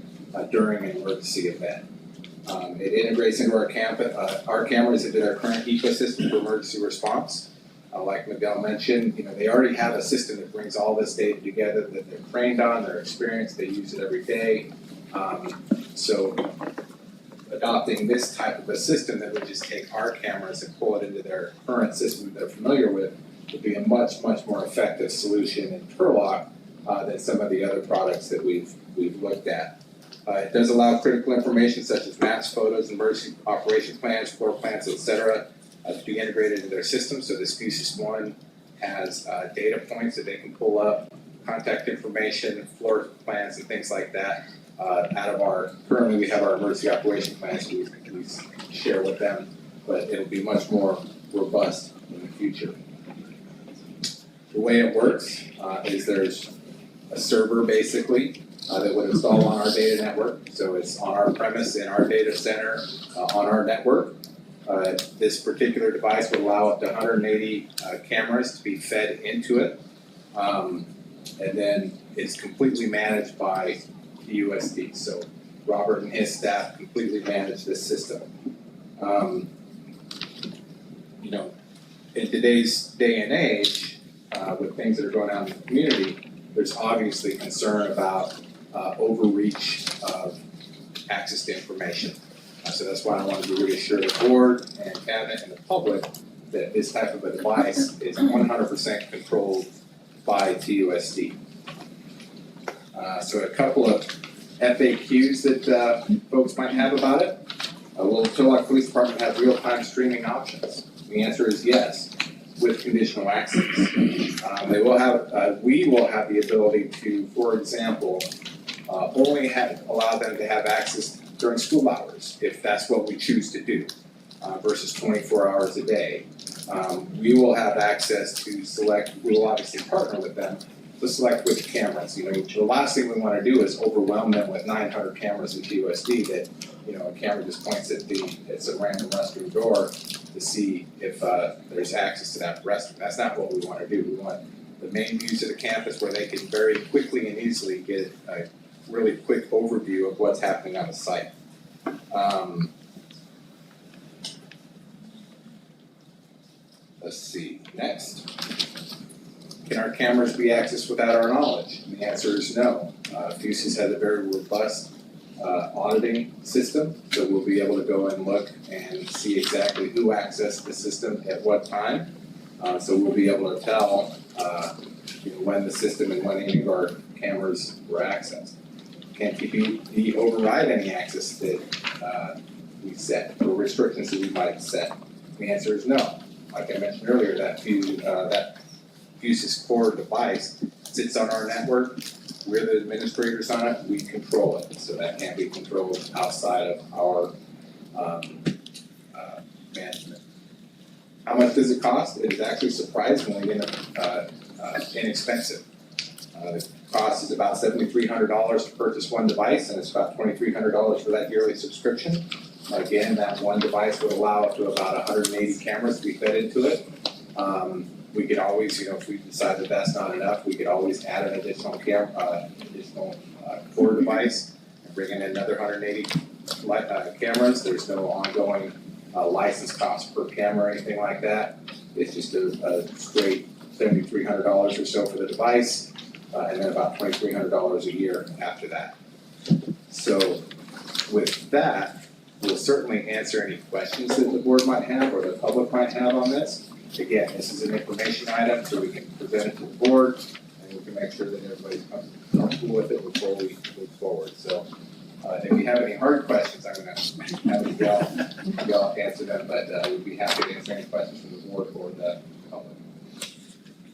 during an emergency event. It integrates into our cameras into their current ecosystem for emergency response. Like Miguel mentioned, they already have a system that brings all this data together that they're trained on, they're experienced, they use it every day. So adopting this type of a system that would just take our cameras and pull it into their current system that they're familiar with would be a much, much more effective solution in Turlock than some of the other products that we've looked at. It does allow critical information such as maps, photos, emergency operation plans, floor plans, etc. To be integrated into their system. So this FUSIS 1 has data points that they can pull up, contact information, floor plans, and things like that. Currently we have our emergency operation plans we share with them, but it'll be much more robust in the future. The way it works is there's a server basically that would install on our data network. So it's on our premise in our data center on our network. This particular device would allow up to 180 cameras to be fed into it. And then it's completely managed by TUSD. So Robert and his staff completely manage this system. in today's day and age, with things that are going on in the community, there's obviously concern about overreach of access to information. So that's why I wanted to reassure the board and cabinet and the public that this type of a device is 100% controlled by TUSD. So a couple of FAQs that folks might have about it. Will the Turlock Police Department have real-time streaming options? The answer is yes, with conditional access. We will have the ability to, for example, only allow them to have access during school hours, if that's what we choose to do, versus 24 hours a day. We will have access to select, we will obviously partner with them to select which cameras. The last thing we want to do is overwhelm them with 900 cameras in TUSD that, a camera just points at it's a random restroom door to see if there's access to that restroom. That's not what we want to do. We want the main views of the campus where they can very quickly and easily get a really quick overview of what's happening on the site. Let's see, next. Can our cameras be accessed without our knowledge? And the answer is no. FUSIS has a very robust auditing system, so we'll be able to go and look and see exactly who accessed the system at what time. So we'll be able to tell when the system and when any of our cameras were accessed. Can TPD override any access that we set or restrictions that we might set? The answer is no. Like I mentioned earlier, that FUSIS core device sits on our network. We're the administrators on it. We control it, so that can't be controlled outside of our management. How much does it cost? It is actually surprisingly inexpensive. The cost is about $7,300 to purchase one device, and it's about $2,300 for that yearly subscription. Again, that one device would allow up to about 180 cameras to be fed into it. We could always, if we decide that that's not enough, we could always add an additional core device and bring in another 180 cameras. There's no ongoing license cost per camera or anything like that. It's just a straight $7,300 or so for the device, and then about $2,300 a year after that. So with that, we'll certainly answer any questions that the board might have or the public might have on this. Again, this is an information item, so we can present it to the board, and we can make sure that everybody's comfortable with it before we move forward. So, if you have any hard questions, I'm going to have y'all answer them, but we'd be happy to answer any questions from the board or the public.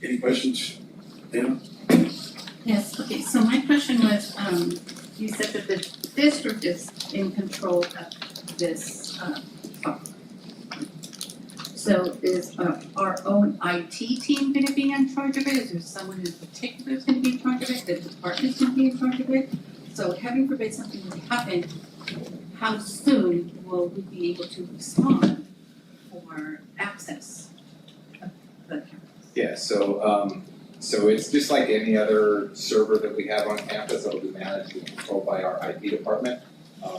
Any questions? Dan? Yes, okay, so my question was, you said that the district is in control of this software. So is our own IT team gonna be in charge of it? Is there someone in particular who's gonna be in charge of it? The department's gonna be in charge of it? So heaven forbid something would happen, how soon will we be able to respond for access of the cameras? Yeah, so it's just like any other server that we have on campus that will be managed and controlled by our IT department.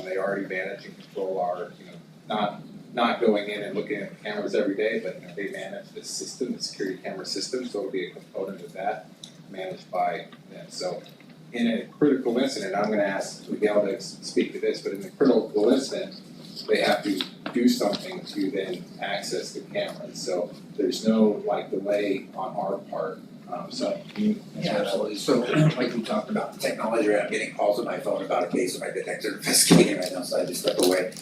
They already manage and control our, not going in and looking at the cameras every day, but they manage the system, the security camera system, so it'll be a component of that managed by them. So in a critical incident, I'm gonna ask Miguel to speak to this, but in a critical incident, they have to do something to then access the cameras. So there's no delay on our part. Yeah, absolutely. So like we talked about the technology, I'm getting calls on my phone about a case of my detector investigating right now, so I had to step away.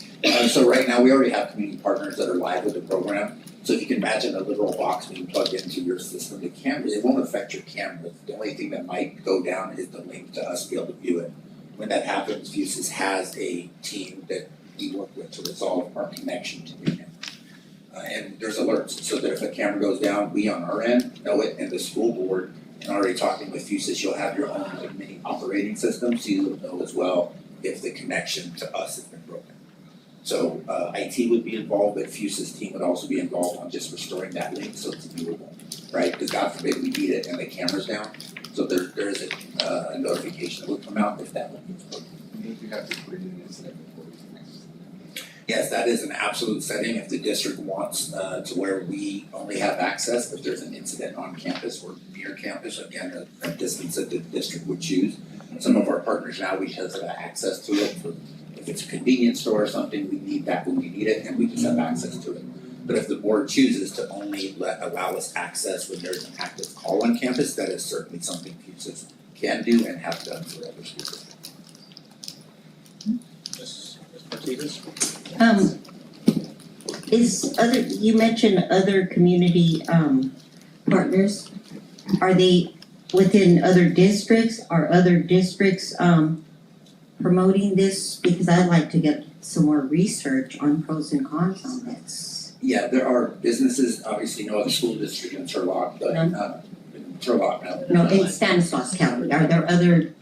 So right now, we already have community partners that are live with the program. So if you can imagine a literal box being plugged into your system, the camera, it won't affect your camera. The only thing that might go down is the link to us to be able to view it. When that happens, FUSIS has a team that we work with to resolve our connection to the camera. And there's alerts, so that if a camera goes down, we on our end know it, and the school board, and already talking with FUSIS, you'll have your own mini operating system, so you'll know as well if the connection to us has been broken. So IT would be involved, but FUSIS team would also be involved on just restoring that link so it's viewable, right? Because God forbid we need it and the camera's down, so there is a notification that would come out if that link is broken. You have to put it in incident before we can access Yes, that is an absolute setting if the district wants to where we only have access if there's an incident on campus or near campus, again, a distance that the district would choose. Some of our partners now, we just have access to it for, if it's a convenience store or something, we need that when we need it and we just have access to it. But if the board chooses to only allow us access when there's an active call on campus, that is certainly something FUSIS can do and have done for other schools. Ms. Martinez? You mentioned other community, partners. Are they within other districts? Are other districts, promoting this? Because I'd like to get some more research on pros and cons on this. Yeah, there are businesses, obviously no other school district in Turlock, but in Turlock, no. No, in Stanislaus County, are there other,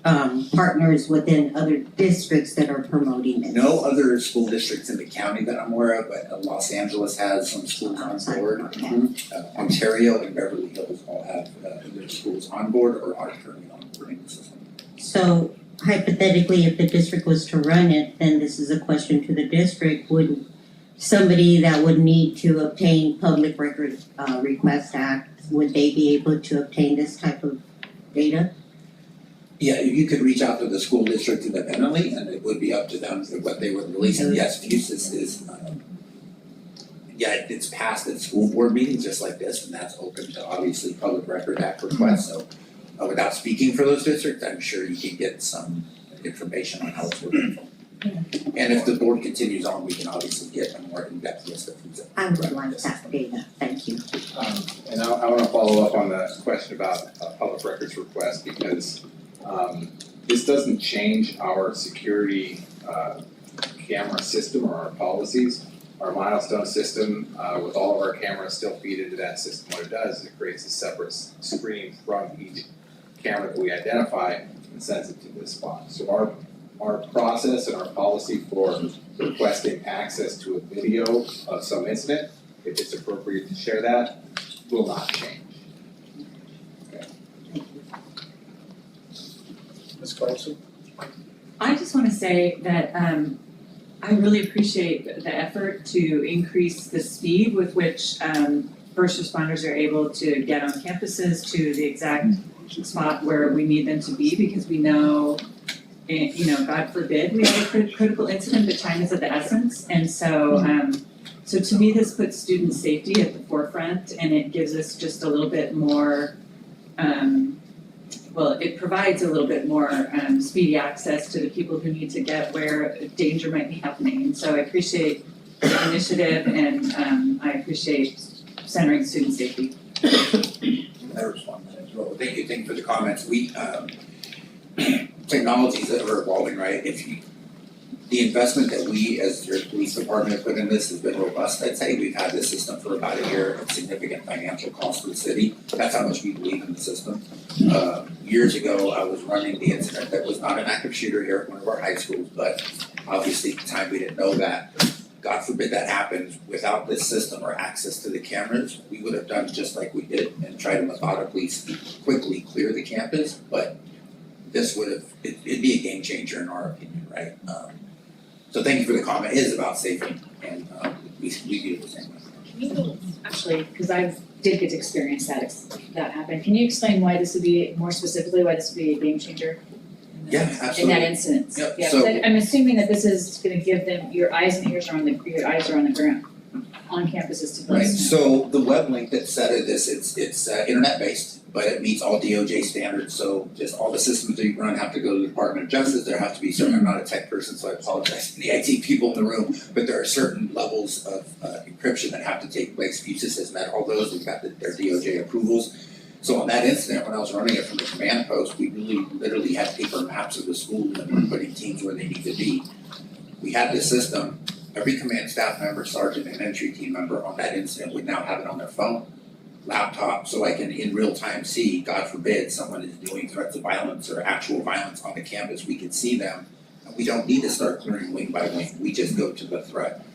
partners within other districts that are promoting this? No other school districts in the county that I'm aware of, but Los Angeles has some schools on board. Ontario and Beverly Hills all have their schools on board or are currently on boarding the system. So hypothetically, if the district was to run it, then this is a question to the district, would somebody that would need to obtain Public Record Request Act, would they be able to obtain this type of data? Yeah, you could reach out to the school district independently and it would be up to them what they would release. And yes, FUSIS is, it's passed at school board meetings just like this, and that's open to obviously Public Record Act requests. So without speaking for those districts, I'm sure you can get some information on how it's working. And if the board continues on, we can obviously get a more in-depth list of things. I would like that data, thank you. And I wanna follow up on the question about public records request because this doesn't change our security camera system or our policies. Our milestone system with all of our cameras still feed into that system. What it does is it creates a separate screen from each camera that we identify and sends it to this spot. So our process and our policy for requesting access to a video of some incident, if it's appropriate to share that, will not change. Okay. Ms. Carlson? I just want to say that I really appreciate the effort to increase the speed with which first responders are able to get on campuses to the exact spot where we need them to be, because we know, God forbid we have a critical incident, but time is of the essence. And so, so to me, this puts student safety at the forefront, and it gives us just a little bit more, it provides a little bit more speedy access to the people who need to get where danger might be happening. And so I appreciate the initiative, and I appreciate centering student safety. I respond to that as well. Thank you for the comments. We technologies that are evolving, right? The investment that we as your police department have put in this has been robust. I'd say we've had this system for about a year at significant financial cost for the city. That's how much we believe in the system. Years ago, I was running the incident that was not an active shooter here at one of our high schools, but obviously at the time we didn't know that. God forbid that happens without this system or access to the cameras, we would have done just like we did and tried to methodically, quickly clear the campus, but this would have, it'd be a game changer in our opinion, right? So thank you for the comment. It is about safety, and we view it the same way. Can you actually, because I did get to experience that happen, can you explain why this would be, more specifically, why this would be a game changer? Yeah, absolutely. In that instance? Yep, Yeah, so- 'cause I'm assuming that this is gonna give them, your eyes and ears are on the ground, on campuses to Right, police. so the web link that set it is, it's internet based, but it meets all DOJ standards, so just all the systems that you run have to go to the Department of Justice, there have to be certain, I'm not a tech person, so I apologize to the IT people in the room, but there are certain levels of encryption that have to take place. FUSIS has met all those, we've got their DOJ approvals. So on that incident, when I was running it from the command post, we literally had paper maps of the schools and we're putting teams where they need to be. We had this system, every command staff member, sergeant, and entry team member on that incident would now have it on their phone, laptop, so I can in real time see, God forbid, someone is doing threats of violence or actual violence on the campus, we can see them. And we don't need to start clearing wing by wing, we just go to the threat.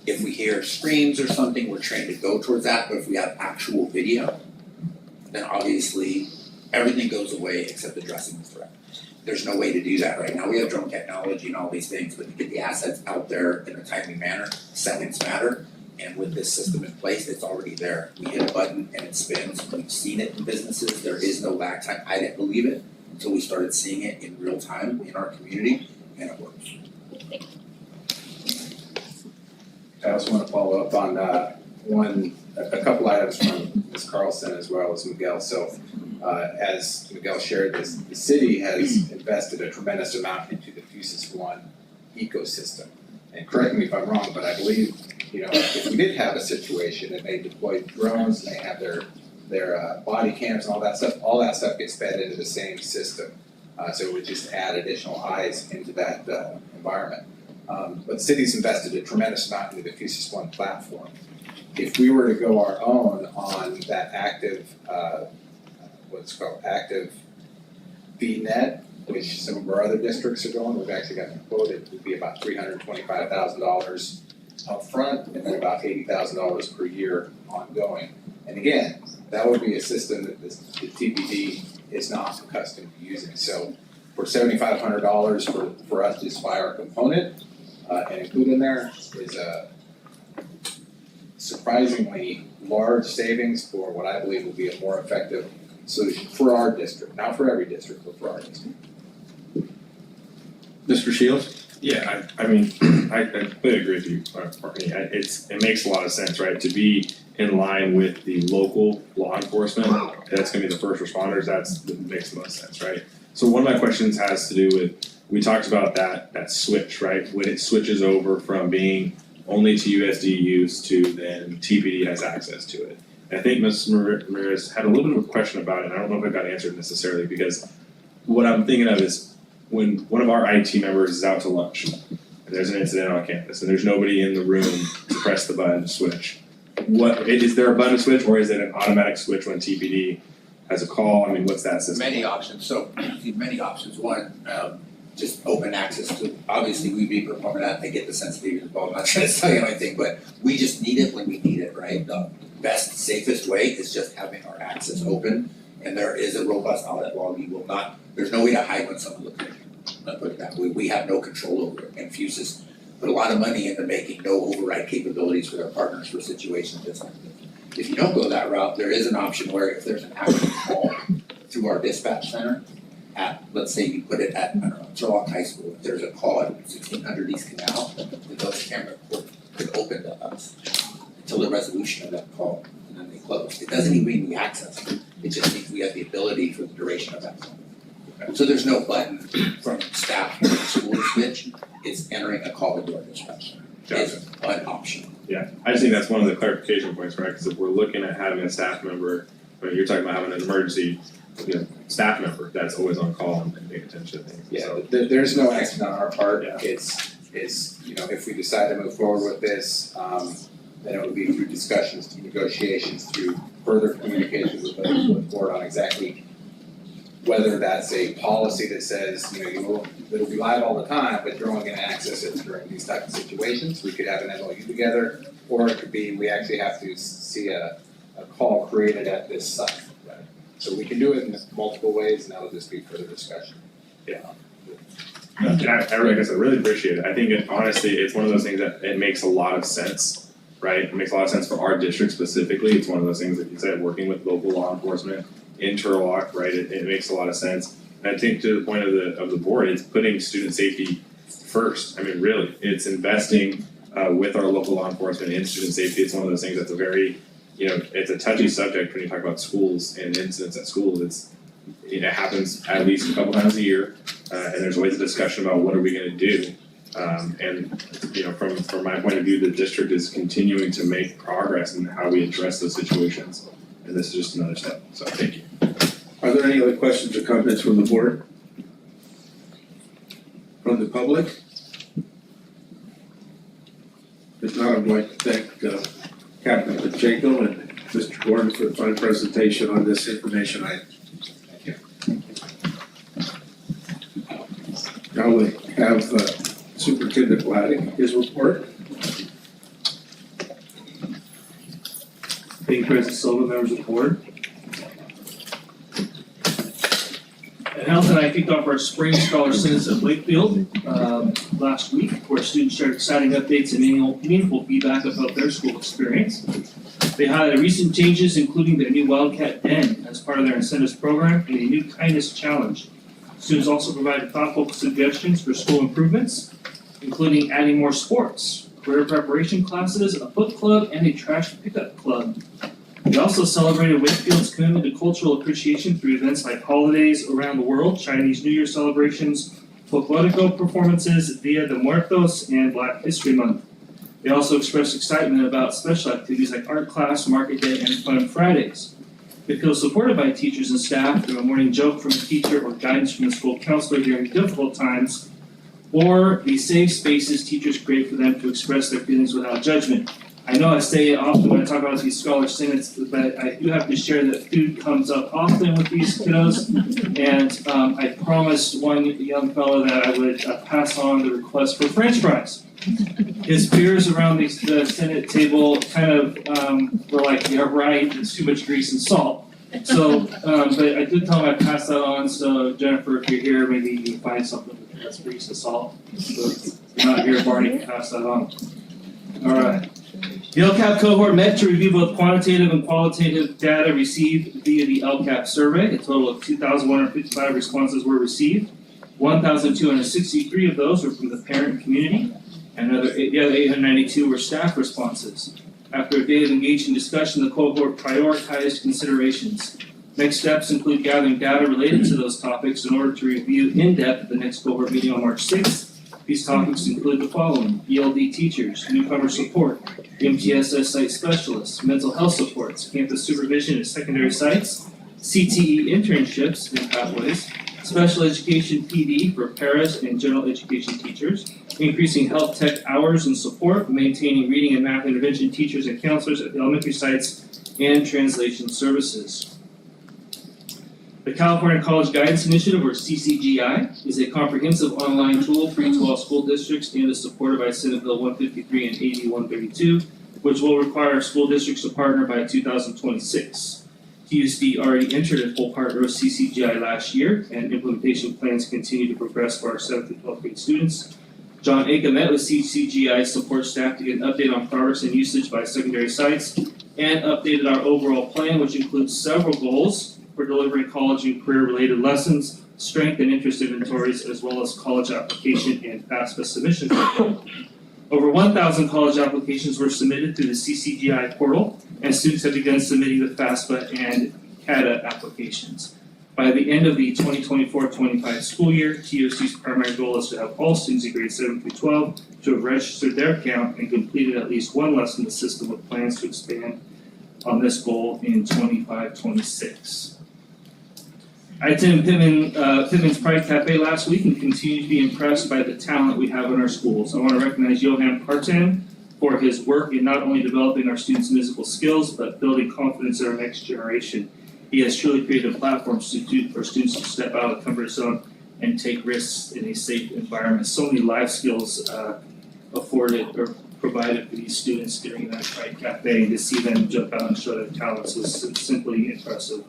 If we hear screams or something, we're trained to go towards that, but if we have actual video, then obviously everything goes away except addressing the threat. there's no way to do that right now. We have drone technology and all these things, but to get the assets out there in a timely manner, seconds matter. And with this system in place, it's already there. We hit a button and it spins. We've seen it in businesses. There is no lag time. I didn't believe it until we started seeing it in real time in our community, and it works. I also want to follow up on a couple items from Ms. Carlson as well as Miguel. So as Miguel shared this, the city has invested a tremendous amount into the Fusus One ecosystem. And correct me if I'm wrong, but I believe, if we did have a situation and they deployed drones and they have their body cams and all that stuff gets fed into the same system. So it would just add additional eyes into that environment. But the city's invested a tremendous amount into the Fusus One platform. If we were to go our own on that active, active VNet, which some of our other districts are going, we've actually got them quoted, it would be about $325,000 upfront and then about $80,000 per year ongoing. And again, that would be a system that the TPD is not accustomed to using. So for $7,500 for us to just buy our component and include in there is a surprisingly large savings for what I believe will be a more effective solution for our district, not for every district, but for our district. Mr. Shields? Yeah, I mean, I completely agree with you, Courtney. It makes a lot of sense, right? To be in line with the local law enforcement, that's gonna be the first responders, that makes the most sense, right? So one of my questions has to do with, we talked about that switch, right? When it switches over from being only to USD use to then TPD has access to it. And I think Ms. Ramirez had a little bit of a question about it, and I don't know if it got answered necessarily, because what I'm thinking of is when one of our IT members is out to lunch, and there's an incident on campus, and there's nobody in the room to press the button to switch. Is there a button to switch, or is it an automatic switch when TPD has a call? I mean, what's that system? Many options. So many options. One, just open access to, obviously we'd be proponent that, they get the sensitivity involved, I'm not trying to tell you anything, but we just need it when we need it, right? The best, safest way is just having our access open, and there is a robust audit log. You will not, there's no way to hide when someone looks at you. Let's put it that way. We have no control over it, and Fusus put a lot of money into making no override capabilities for their partners for situations just like this. If you don't go that route, there is an option where if there's an active call through our dispatch center, at, let's say you put it at, I don't know, Turlock High School, if there's a call at 1600 East Canal, the ghost camera could open to us until the resolution of that call, and then they close. It doesn't even mean we access it, it just means we have the ability for the duration of that call. So there's no button from staff to the school to switch, it's entering a call into our dispatch center. It's an option. Yeah, I just think that's one of the clarification points, right? Because if we're looking at having a staff member, I mean, you're talking about having an emergency, staff member that's always on call and paying attention to things. Yeah, So, there's no action on our part. Yeah. It's if we decide to move forward with this, then it would be through discussions, through negotiations, through further communications with the board on exactly whether that's a policy that says, it'll be live all the time, but you're only gonna access it during these types of situations. We could have an MOU together, or it could be, we actually have to see a call created at this site. Right? So we can do it in multiple ways, and that'll just be further discussion. yeah. And like I said, I really appreciate it. I think honestly, it's one of those things that it makes a lot of sense, right? It makes a lot of sense for our district specifically. It's one of those things that you said, working with local law enforcement in Turlock, right? It makes a lot of sense. And I think to the point of the board, it's putting student safety first. I mean, really, it's investing with our local law enforcement in student safety. It's one of those things that's a very, it's a touchy subject when you talk about schools and incidents at schools. It happens at least a couple times a year, and there's always a discussion about what are we going to do. And from my point of view, the district is continuing to make progress in how we address those situations, and this is just another step. So thank you. Are there any other questions or comments from the board? From the public? If not, I'd like to thank Captain Pacheco and Mr. Gordon for the fine presentation on this information item. Thank you. Now we have Superintendent Laddick, his report. Being President Silva, members of the board. And Health and I kicked off our spring scholar sessions at Wakefield last week, where students shared exciting updates and meaningful feedback about their school experience. They highlighted recent changes, including their new Wildcat Den as part of their incentives program and a new kindness challenge. Students also provided thoughtful suggestions for school improvements, including adding more sports, career preparation classes, a book club, and a trash pickup club. We also celebrated Wakefield's commitment to cultural appreciation through events like holidays around the world, Chinese New Year celebrations, folklorico performances, Dia de Muertos, and Black History Month. They also expressed excitement about special activities like art class, market day, and fun Fridays. They feel supported by teachers and staff through a morning joke from a teacher or guidance from the school counselor during difficult times, or the safe spaces teachers create for them to express their feelings without judgment. I know I say it often when I talk about these scholar synods, but I do have to share that food comes up often with these kiddos. And I promised one young fellow that I would pass on the request for French fries. His peers around the Senate table kind of were like, yeah, right, it's too much grease and salt. So, but I did tell him I'd pass that on, so Jennifer, if you're here, maybe you can find something that's grease and salt. So if you're not here, Barney can pass that on. All right. The LCAP cohort met to review both quantitative and qualitative data received via the LCAP survey. A total of 2,155 responses were received. 1,263 of those were from the parent community, and the other 892 were staff responses. After a day of engaging discussion, the cohort prioritized considerations. Next steps include gathering data related to those topics in order to review in depth at the next cohort meeting on March 6th. These topics include the following: ELD teachers, newcomer support, MTSS site specialists, mental health supports, campus supervision at secondary sites, CTE internships and pathways, special education PD for paras and general education teachers, increasing health tech hours and support, maintaining reading and math intervention teachers and counselors at the elementary sites, and translation services. The California College Guidance Initiative, or CCGI, is a comprehensive online tool free to all school districts and is supported by Senate Bill 153 and AB 132, which will require school districts to partner by 2026. TUSD already entered a full partner with CCGI last year, and implementation plans continue to progress for our 7th and 12th grade students. John Aka met with CCGI support staff to get an update on progress and usage by secondary sites, and updated our overall plan, which includes several goals for delivering college and career-related lessons, strength and interest inventories, as well as college application and FAFSA submission. Over 1,000 college applications were submitted through the CCGI portal, and students have begun submitting the FAFSA and CADA applications. By the end of the 2024-25 school year, TUSD's primary goal is to have all students in grades 7 through 12 to have registered their account and completed at least one lesson in the system, with plans to expand on this goal in 25-26. I attended Pittman's Pride Cafe last week and continue to be impressed by the talent we have in our schools. I want to recognize Johan Partan for his work in not only developing our students' musical skills, but building confidence in our next generation. He has truly created a platform for students to step out of the comfort zone and take risks in a safe environment. So many life skills afforded or provided for these students during that Pride Cafe, and to see them jump out and show their talents was simply impressive.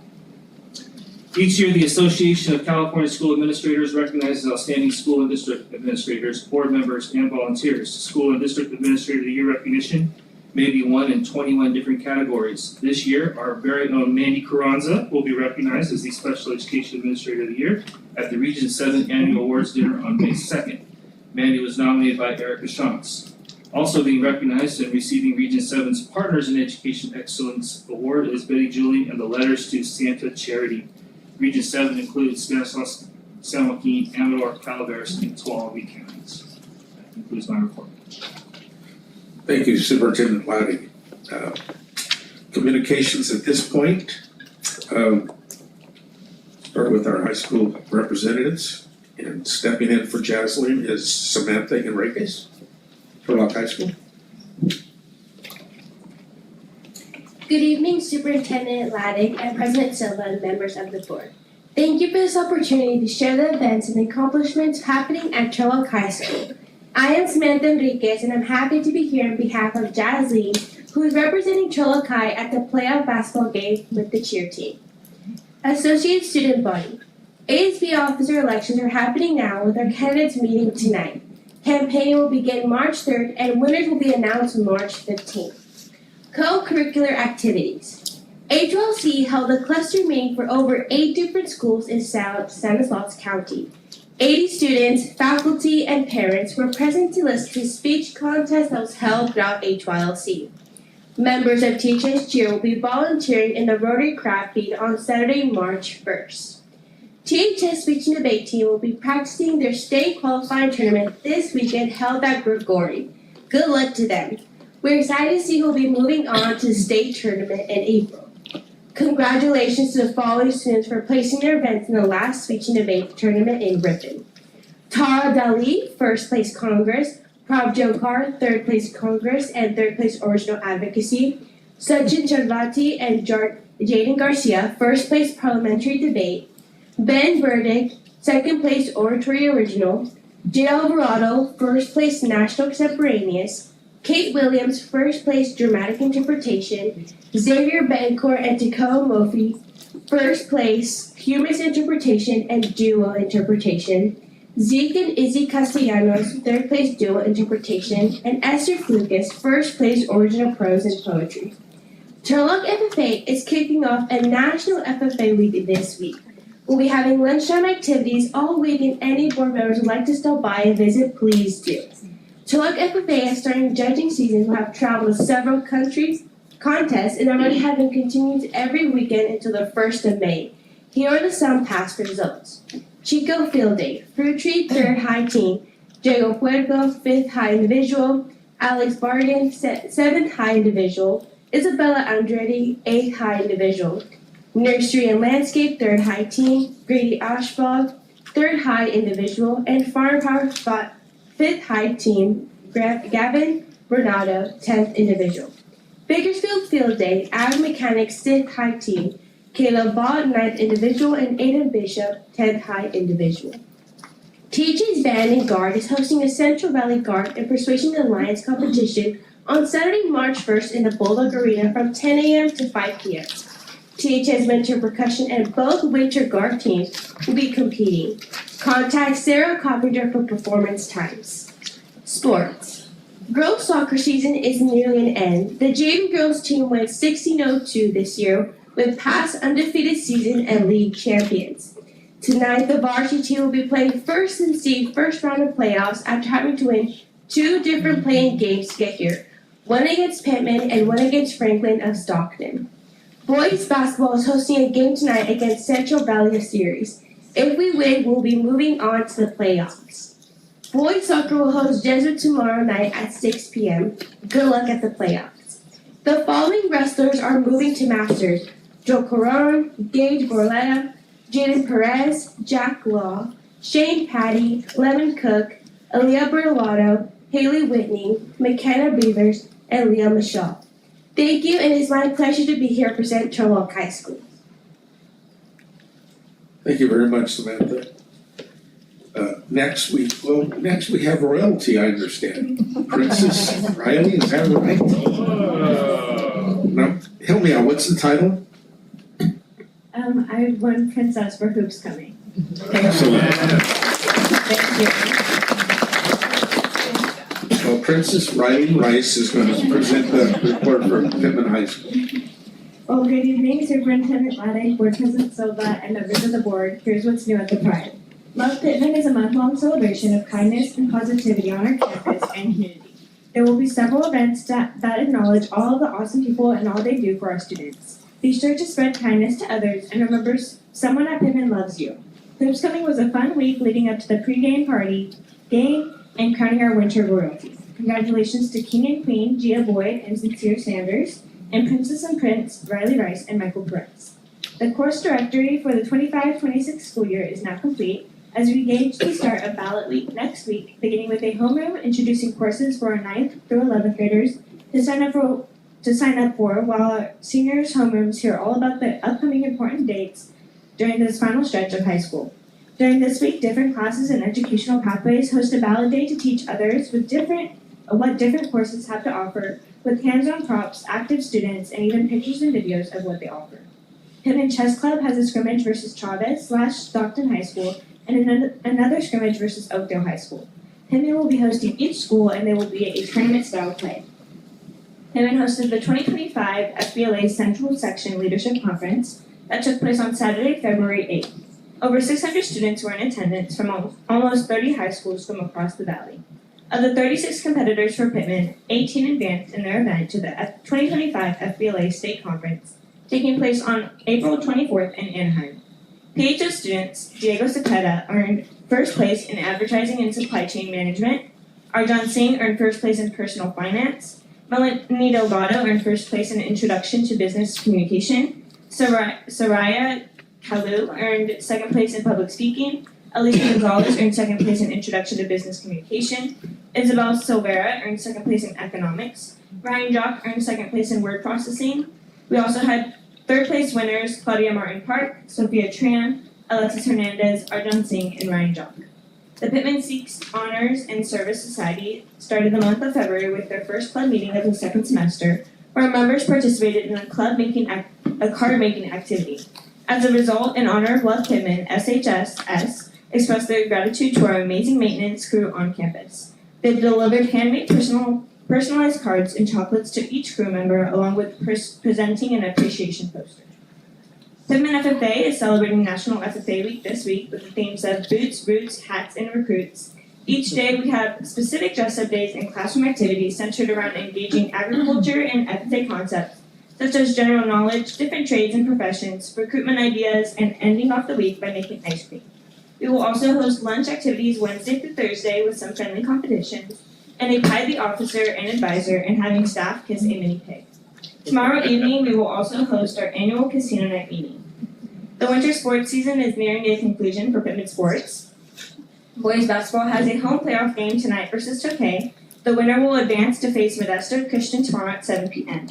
Each year, the Association of California School Administrators recognizes outstanding school and district administrators, board members, and volunteers. School and District Administrator of the Year recognition may be won in 21 different categories. This year, our very own Mandy Carranza will be recognized as the Special Education Administrator of the Year at the Region 7 Annual Awards Dinner on May 2nd. Mandy was nominated by Erica Shantz. Also being recognized and receiving Region 7's Partners in Education Excellence Award is Betty Julie and the Letters to Santa Charity. Region 7 includes Stanislaus, San Joaquin, Amador, Calaveras, and Tuolumne counties. That concludes my report. Thank you, Superintendent Laddy. Communications at this point. Start with our high school representatives. And stepping in for Jaslyn is Samantha Enriquez, Turlock High School. Good evening, Superintendent Laddick and President Silva and members of the board. Thank you for this opportunity to share the events and accomplishments happening at Turlock High School. I am Samantha Enriquez, and I'm happy to be here on behalf of Jaslyn, who is representing Turlock High at the playoff basketball game with the cheer team. Associate Student Body. ASB officer elections are happening now with our candidates meeting tonight. Campaigning will begin March 3rd and winners will be announced March 15th. Co-curricular activities. HLC held a cluster meeting for over 8 different schools in Stanislaus County. 80 students, faculty, and parents were present to listen to a speech contest that was held throughout HYLC. Members of Teachers Cheer will be volunteering in the Rotary Craft Beat on Saturday, March 1st. THS Speech and Debate team will be practicing their state qualifying tournament this weekend held at Gregory. Good luck to them. We're excited to see who will be moving on to the state tournament in April. Congratulations to the following students for placing their events in the last Speech and Debate tournament in Ripon. Tara Dali, first place Congress, Prav Jonkar, third place Congress and third place Original Advocacy, Sachin Chandvati and Jaden Garcia, first place Parliamentary Debate, Ben Burdick, second place Oratory Original, Jay Alvarado, first place National Extemporaneous, Kate Williams, first place Dramatic Interpretation, Xavier Bancourt and Takao Mofi, first place Humorous Interpretation and Duo Interpretation, Zeke and Izzy Castellanos, third place Duo Interpretation, and Esther Flukas, first place Original Prose and Poetry. Turlock FFA is kicking off a National FFA Week this week. We'll be having lunchtime activities all week and any board members would like to stop by and visit, please do. Turlock FFA is starting judging season will have traveled to several countries, contests, and already having continued every weekend until the 1st of May. Here are some past results. Chico Field Day, Fruit Tree, 3rd High Team, Diego Puerto, 5th High Individual, Alex Bargan, 7th High Individual, Isabella Andretti, 8th High Individual, Nursery and Landscape, 3rd High Team, Grady Ashbog, 3rd High Individual, and Farm Power Spot, 5th High Team, Gavin Bernardo, 10th Individual. Bakersfield Field Day, Ag Mechanics, 6th High Team, Caleb Bott, 9th Individual, and Aiden Bishop, 10th High Individual. TJ's Band and Guard is hosting a Central Valley Guard and Persuasion Alliance competition on Saturday, March 1st in the Bulldog Arena from 10 a.m. to 5 p.m. THS Winter Percussion and both Winter Guard teams will be competing. Contact Sarah Carpenter for performance times. Sports. Girls soccer season is nearly an end. The JV girls team went 16-02 this year with past undefeated season and league champions. Tonight, the varsity team will be playing first and seed first round of playoffs after having to win 2 different playing games to get here, one against Pittman and one against Franklin of Stockton. Boys basketball is hosting a game tonight against Central Valley Series. If we win, we'll be moving on to the playoffs. Boys soccer will host Jesuit tomorrow night at 6 p.m. Good luck at the playoffs. The following wrestlers are moving to Masters: Joe Coron, Gage Borletta, Jaden Perez, Jack Law, Shane Patty, Lemon Cook, Aaliyah Berlotto, Haley Whitney, McKenna Beavers, and Leah Michelle. Thank you, and it is my pleasure to be here to present Turlock High School. Thank you very much, Samantha. Next we have royalty, I understand. Princess Riley, is that right? Now, help me out, what's the title? I won Princess for Hoops Coming. Excellent. Thank you. Well, Princess Riley Rice is going to present the report for Pittman High School. Well, good evening, Superintendent Ladek, Board President Silva, and members of the board. Here's what's new at the Pride. Love Pittman is a month-long celebration of kindness and positivity on our campus and community. There will be several events that acknowledge all of the awesome people and all they do for our students. Be sure to spread kindness to others and remember someone at Pittman loves you. Hoops Coming was a fun week leading up to the pre-game party, game, and crowning our winter royalties. Congratulations to King and Queen, Gia Boyd and Sincere Sanders, and Princess and Prince, Riley Rice and Michael Perez. The course directory for the 25-26 school year is now complete as we gauge the start of ballot week next week, beginning with a homeroom introducing courses for our 9th through 11th graders to sign up for, while our seniors' homerooms hear all about the upcoming important dates during this final stretch of high school. During this week, different classes and educational pathways host a ballot day to teach others what different courses have to offer, with hands-on props, active students, and even pictures and videos of what they offer. Pittman Chess Club has a scrimmage versus Chavez/Stockton High School and another scrimmage versus Oakdale High School. Pittman will be hosting each school and there will be a tournament-style play. Pittman hosted the 2025 FBLA Central Section Leadership Conference that took place on Saturday, February 8th. Over 600 students were in attendance from almost 30 high schools from across the valley. Of the 36 competitors for Pittman, 18 advanced in their event to the 2025 FBLA State Conference, taking place on April 24th in Anaheim. PHS students, Diego Cepeda earned first place in Advertising and Supply Chain Management, Arjan Singh earned first place in Personal Finance, Melanie Delgado earned first place in Introduction to Business Communication, Soraya Kalu earned second place in Public Speaking, Alicia Gonzalez earned second place in Introduction to Business Communication, Isabel Silvera earned second place in Economics, Ryan Jock earned second place in Word Processing. We also had third place winners Claudia Martin Park, Sophia Tran, Alexis Hernandez, Arjun Singh, and Ryan Jock. The Pittman Sikhs Honors and Service Society started the month of February with their first club meeting of the second semester, where members participated in a card making activity. As a result, in honor of Love Pittman, SHSS expressed their gratitude to our amazing maintenance crew on campus. They delivered handmade personalized cards and chocolates to each crew member, along with presenting an appreciation poster. Pittman FFA is celebrating National FFA Week this week with the themes of Boots, Roots, Hats, and Recruits. Each day we have specific dress-up days and classroom activities centered around engaging agriculture and FFA concepts, such as general knowledge, different trades and professions, recruitment ideas, and ending off the week by making ice cream. We will also host lunch activities Wednesday through Thursday with some friendly competitions, and a pie the officer and advisor, and having staff kiss a mini pig. Tomorrow evening, we will also host our annual casino night meeting. The winter sports season is nearing a conclusion for Pittman sports. Boys basketball has a home playoff game tonight versus Tokay. The winner will advance to face Modesto Christian tomorrow at 7 p.m.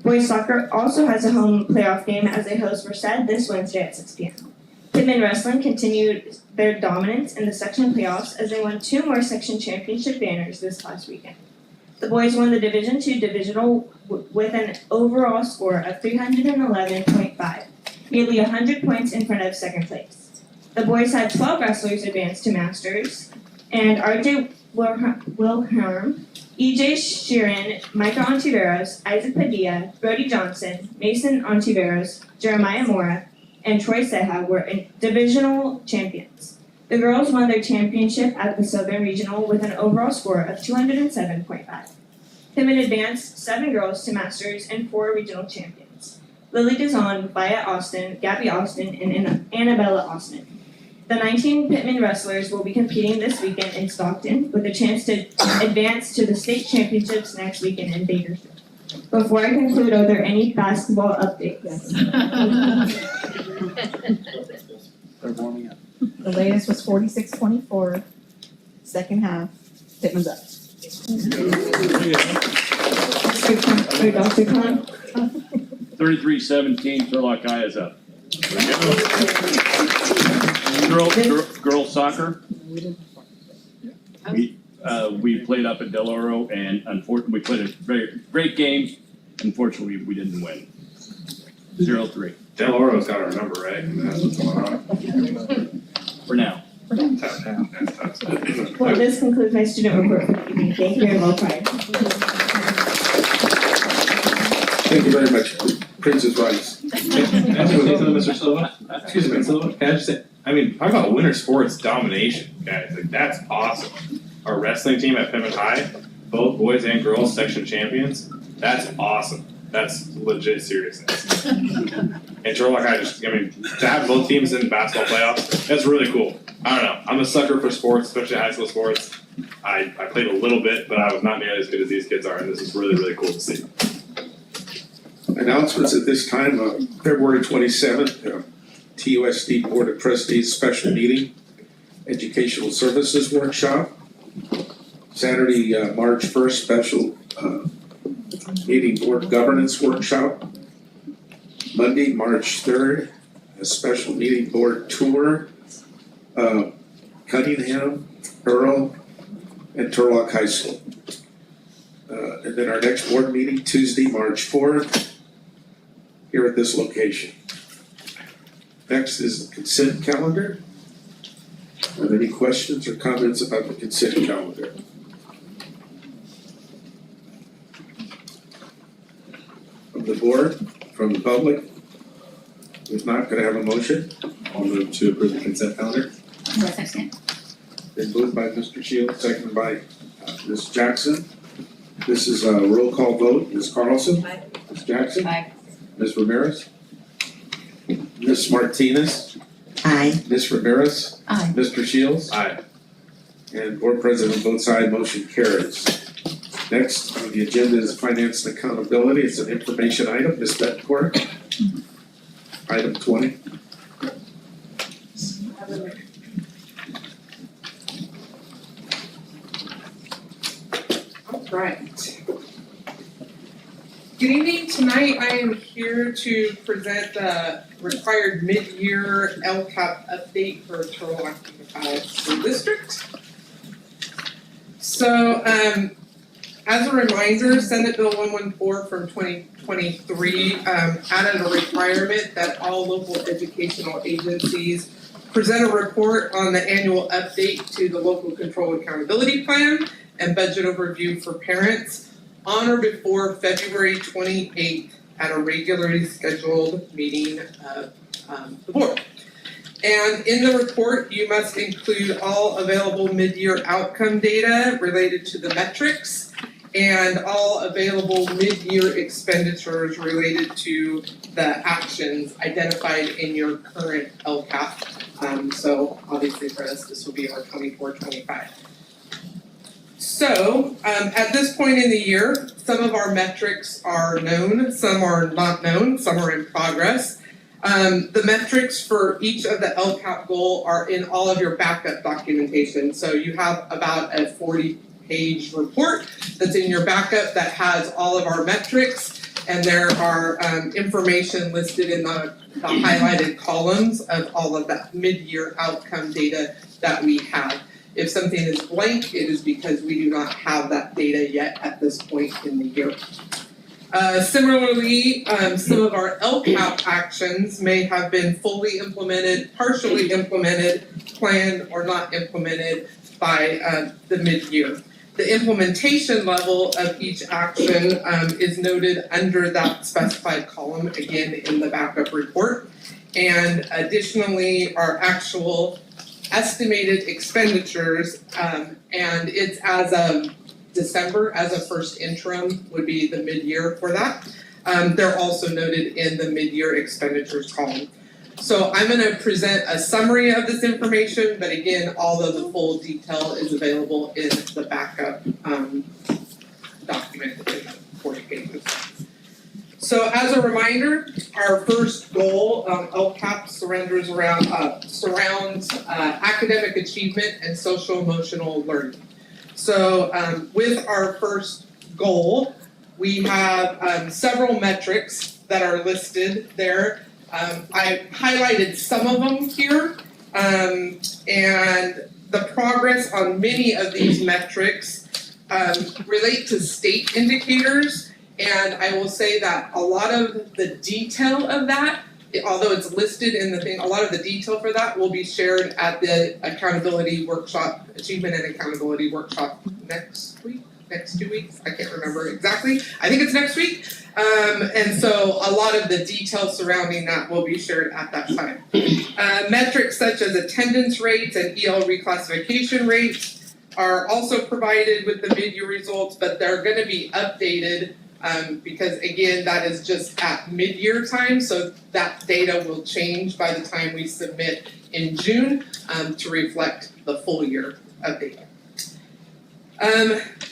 Boys soccer also has a home playoff game as they host Merced this Wednesday at 6 p.m. Pittman wrestling continued their dominance in the section playoffs as they won 2 more section championship banners this past weekend. The boys won the Division II divisional with an overall score of 311.5, nearly 100 points in front of second place. The boys had 12 wrestlers advance to Masters, and RJ Wilhelm, EJ Sheeran, Micah Ontiveros, Isaac Padilla, Brody Johnson, Mason Ontiveros, Jeremiah Mora, and Troy Seha were divisional champions. The girls won their championship at the Southern Regional with an overall score of 207.5. Pittman advanced 7 girls to Masters and 4 regional champions. Lily Dizon, Via Austin, Gabby Austin, and Annabella Austin. The 19 Pittman wrestlers will be competing this weekend in Stockton with a chance to advance to the state championships next weekend in Bakersfield. Before I conclude, are there any basketball updates? They're warming up. The latest was 46-24, second half, Pittman's up. Dr. Khan? 33-17, Turlock High is up. Girls soccer. We played up at Del Oro, and unfortunately, we played a very great game. Unfortunately, we didn't win. 0-3. Del Oro's got our number, right? And that's what's going on. For now. Well, this concludes my student report for the evening. Thank you very much. Thank you very much, Princess Rice. Mr. Silva? Excuse me, Silva, can I just say, I mean, talk about winter sports domination, guys, like, that's awesome. Our wrestling team at Pittman High, both boys and girls section champions, that's awesome. That's legit seriousness. And Turlock High to have both teams in basketball playoffs, that's really cool. I don't know, I'm a sucker for sports, especially high school sports. I played a little bit, but I was not nearly as good as these kids are, and this is really, really cool to see. Announcements at this time, February 27th, TUSD Board of Trustees special meeting, Educational Services Workshop. Saturday, March 1st, special meeting Board Governance Workshop. Monday, March 3rd, a special meeting Board Tour. Cunningham, Earl, and Turlock High School. And then our next board meeting, Tuesday, March 4th, here at this location. Next is the consent calendar. Are there any questions or comments about the consent calendar? From the board, from the public? If not, could I have a motion? I'll move to approve the consent calendar. Been moved by Mr. Shields, seconded by Ms. Jackson. This is a roll call vote. Ms. Carlson? Aye. Ms. Jackson? Aye. Ms. Ramirez? Ms. Martinez? Aye. Ms. Ramirez? Aye. Mr. Shields? Aye. And board president votes aye, motion carries. Next on the agenda is finance and accountability. It's an information item. Ms. Bettencourt? Item 20. Right. Good evening. Tonight I am here to present the required mid-year LCAP update for Turlock Unified School District. So, as a reminder, Senate Bill 114 from 2023 added a requirement that all local educational agencies present a report on the annual update to the Local Control Accountability Plan and budget overview for parents on or before February 28th at a regularly scheduled meeting of the board. And in the report, you must include all available mid-year outcome data related to the metrics and all available mid-year expenditures related to the actions identified in your current LCAP. So obviously for us, this will be our 24-25. So, at this point in the year, some of our metrics are known, some are not known, some are in progress. The metrics for each of the LCAP goal are in all of your backup documentation. So you have about a 40-page report that's in your backup that has all of our metrics, and there are information listed in the highlighted columns of all of that mid-year outcome data that we have. If something is blank, it is because we do not have that data yet at this point in the year. Similarly, some of our LCAP actions may have been fully implemented, partially implemented, planned, or not implemented by the mid-year. The implementation level of each action is noted under that specified column, again in the backup report. And additionally, our actual estimated expenditures, and it's as of December, as a first interim would be the mid-year for that. They're also noted in the mid-year expenditures column. So I'm going to present a summary of this information, but again, all of the full detail is available in the backup document in 40 pages. So as a reminder, our first goal, LCAP surrounds academic achievement and social emotional learning. So with our first goal, we have several metrics that are listed there. I highlighted some of them here, and the progress on many of these metrics relate to state indicators. And I will say that a lot of the detail of that, although it's listed in the thing, a lot of the detail for that will be shared at the accountability workshop, achievement and accountability workshop next 2 weeks. I can't remember exactly. I think it's next week. And so a lot of the details surrounding that will be shared at that time. Metrics such as attendance rates and EL reclassification rates are also provided with the mid-year results, but they're going to be updated because again, that is just at mid-year time, so that data will change by the time we submit in June to reflect the full year of data.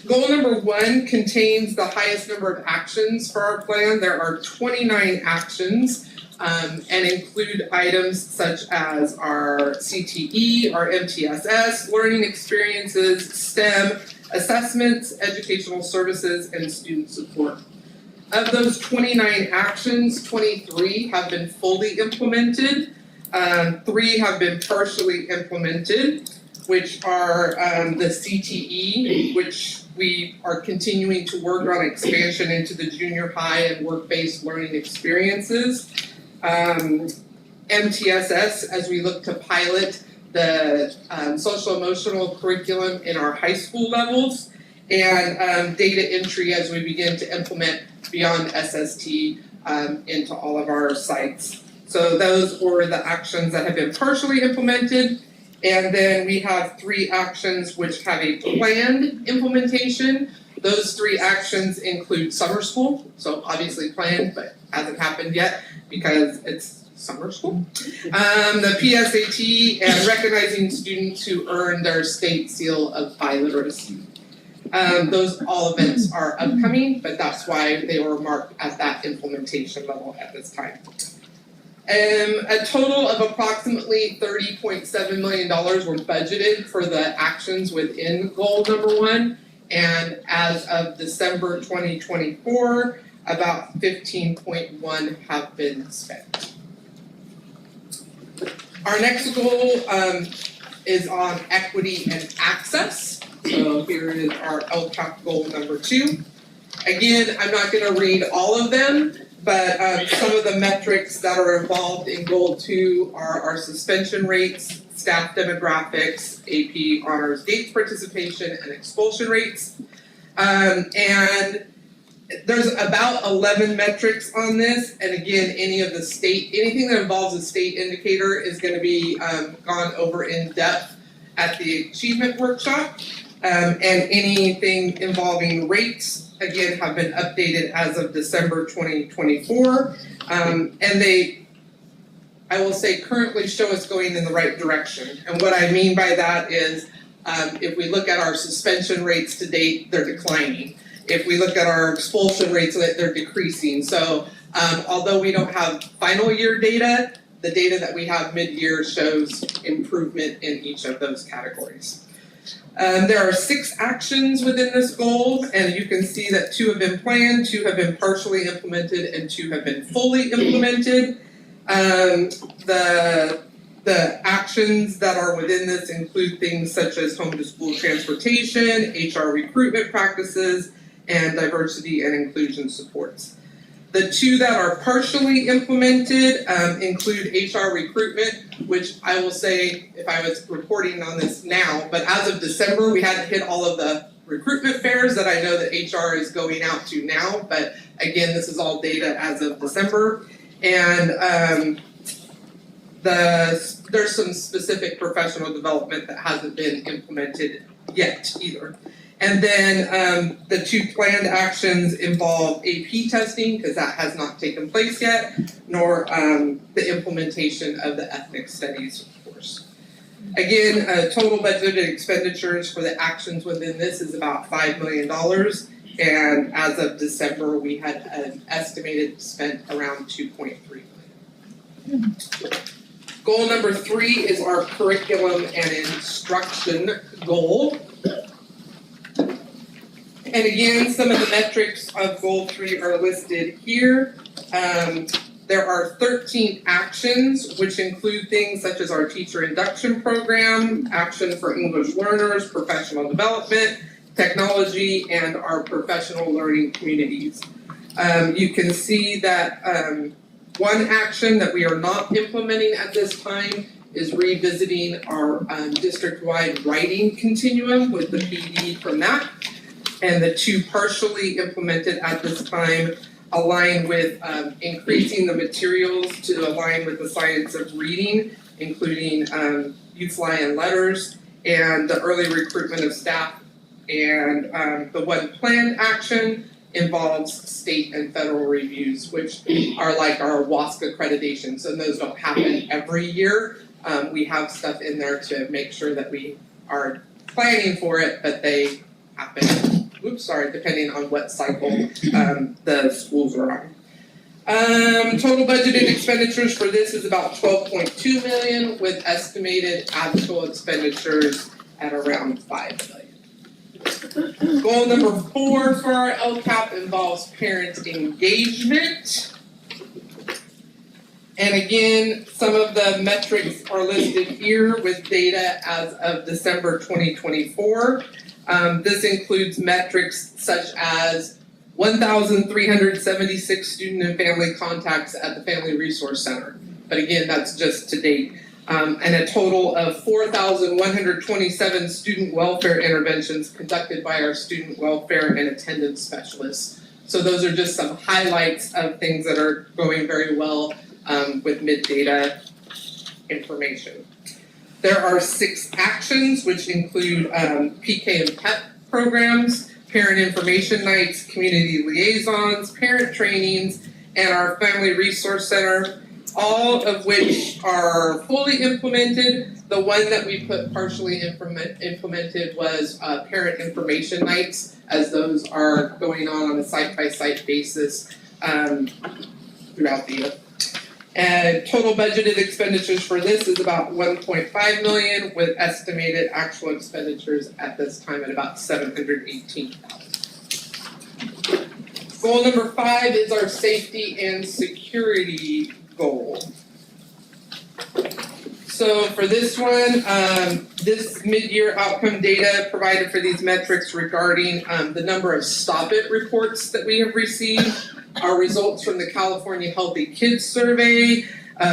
Goal number 1 contains the highest number of actions for our plan. There are 29 actions and include items such as our CTE, our MTSS, learning experiences, STEM, assessments, educational services, and student support. Of those 29 actions, 23 have been fully implemented, 3 have been partially implemented, which are the CTE, which we are continuing to work on expansion into the junior high and work-based learning experiences. MTSS as we look to pilot the social emotional curriculum in our high school levels, and data entry as we begin to implement beyond SST into all of our sites. So those were the actions that have been partially implemented. And then we have 3 actions which have a planned implementation. Those 3 actions include summer school, so obviously planned, but hasn't happened yet because it's summer school. The PSAT and recognizing students who earn their state seal of biliteracy. Those all events are upcoming, but that's why they were marked at that implementation level at this time. A total of approximately $30.7 million were budgeted for the actions within goal number 1, and as of December 2024, about 15.1 have been spent. Our next goal is on equity and access. So here is our LCAP goal number 2. Again, I'm not going to read all of them, but some of the metrics that are involved in goal 2 are our suspension rates, staff demographics, AP honors dates participation, and expulsion rates. And there's about 11 metrics on this, and again, anything that involves a state indicator is going to be gone over in depth at the achievement workshop, and anything involving rates, again, have been updated as of December 2024, and they, I will say, currently show us going in the right direction. And what I mean by that is, if we look at our suspension rates to date, they're declining. If we look at our expulsion rates, they're decreasing. So although we don't have final year data, the data that we have mid-year shows improvement in each of those categories. There are 6 actions within this goal, and you can see that 2 have been planned, 2 have been partially implemented, and 2 have been fully implemented. The actions that are within this include things such as home to school transportation, HR recruitment practices, and diversity and inclusion supports. The 2 that are partially implemented include HR recruitment, which I will say, if I was reporting on this now, but as of December, we hadn't hit all of the recruitment fairs that I know that HR is going out to now, but again, this is all data as of December. And there's some specific professional development that hasn't been implemented yet either. And then the 2 planned actions involve AP testing, because that has not taken place yet, nor the implementation of the ethnic studies course. Again, total budgeted expenditures for the actions within this is about $5 million, and as of December, we had an estimated spent around $2.3 million. Goal number 3 is our curriculum and instruction goal. And again, some of the metrics of goal 3 are listed here. There are 13 actions, which include things such as our teacher induction program, action for English learners, professional development, technology, and our professional learning communities. You can see that one action that we are not implementing at this time is revisiting our district-wide writing continuum with the PD from that. And the 2 partially implemented at this time align with increasing the materials to align with the science of reading, including youth and letters, and the early recruitment of staff. And the 1 planned action involves state and federal reviews, which are like our WASC accreditations, and those don't happen every year. We have stuff in there to make sure that we are planning for it, but they happen, depending on what cycle the schools are on. Total budgeted expenditures for this is about $12.2 million, with estimated actual expenditures at around $5 million. Goal number 4 for our LCAP involves parent engagement. And again, some of the metrics are listed here with data as of December 2024. This includes metrics such as 1,376 student and family contacts at the Family Resource Center, but again, that's just to date. And a total of 4,127 student welfare interventions conducted by our student welfare and attendance specialists. So those are just some highlights of things that are going very well with mid-data information. There are 6 actions, which include PK and PEP programs, parent information nights, community liaisons, parent trainings, and our family resource center, all of which are fully implemented. The one that we put partially implemented was parent information nights, as those are going on a site-by-site basis throughout the year. And total budgeted expenditures for this is about $1.5 million, with estimated actual expenditures at this time at about $718,000. Goal number 5 is our safety and security goal. So for this one, this mid-year outcome data provided for these metrics regarding the number of Stop It reports that we have received are results from the California Healthy Kids Survey,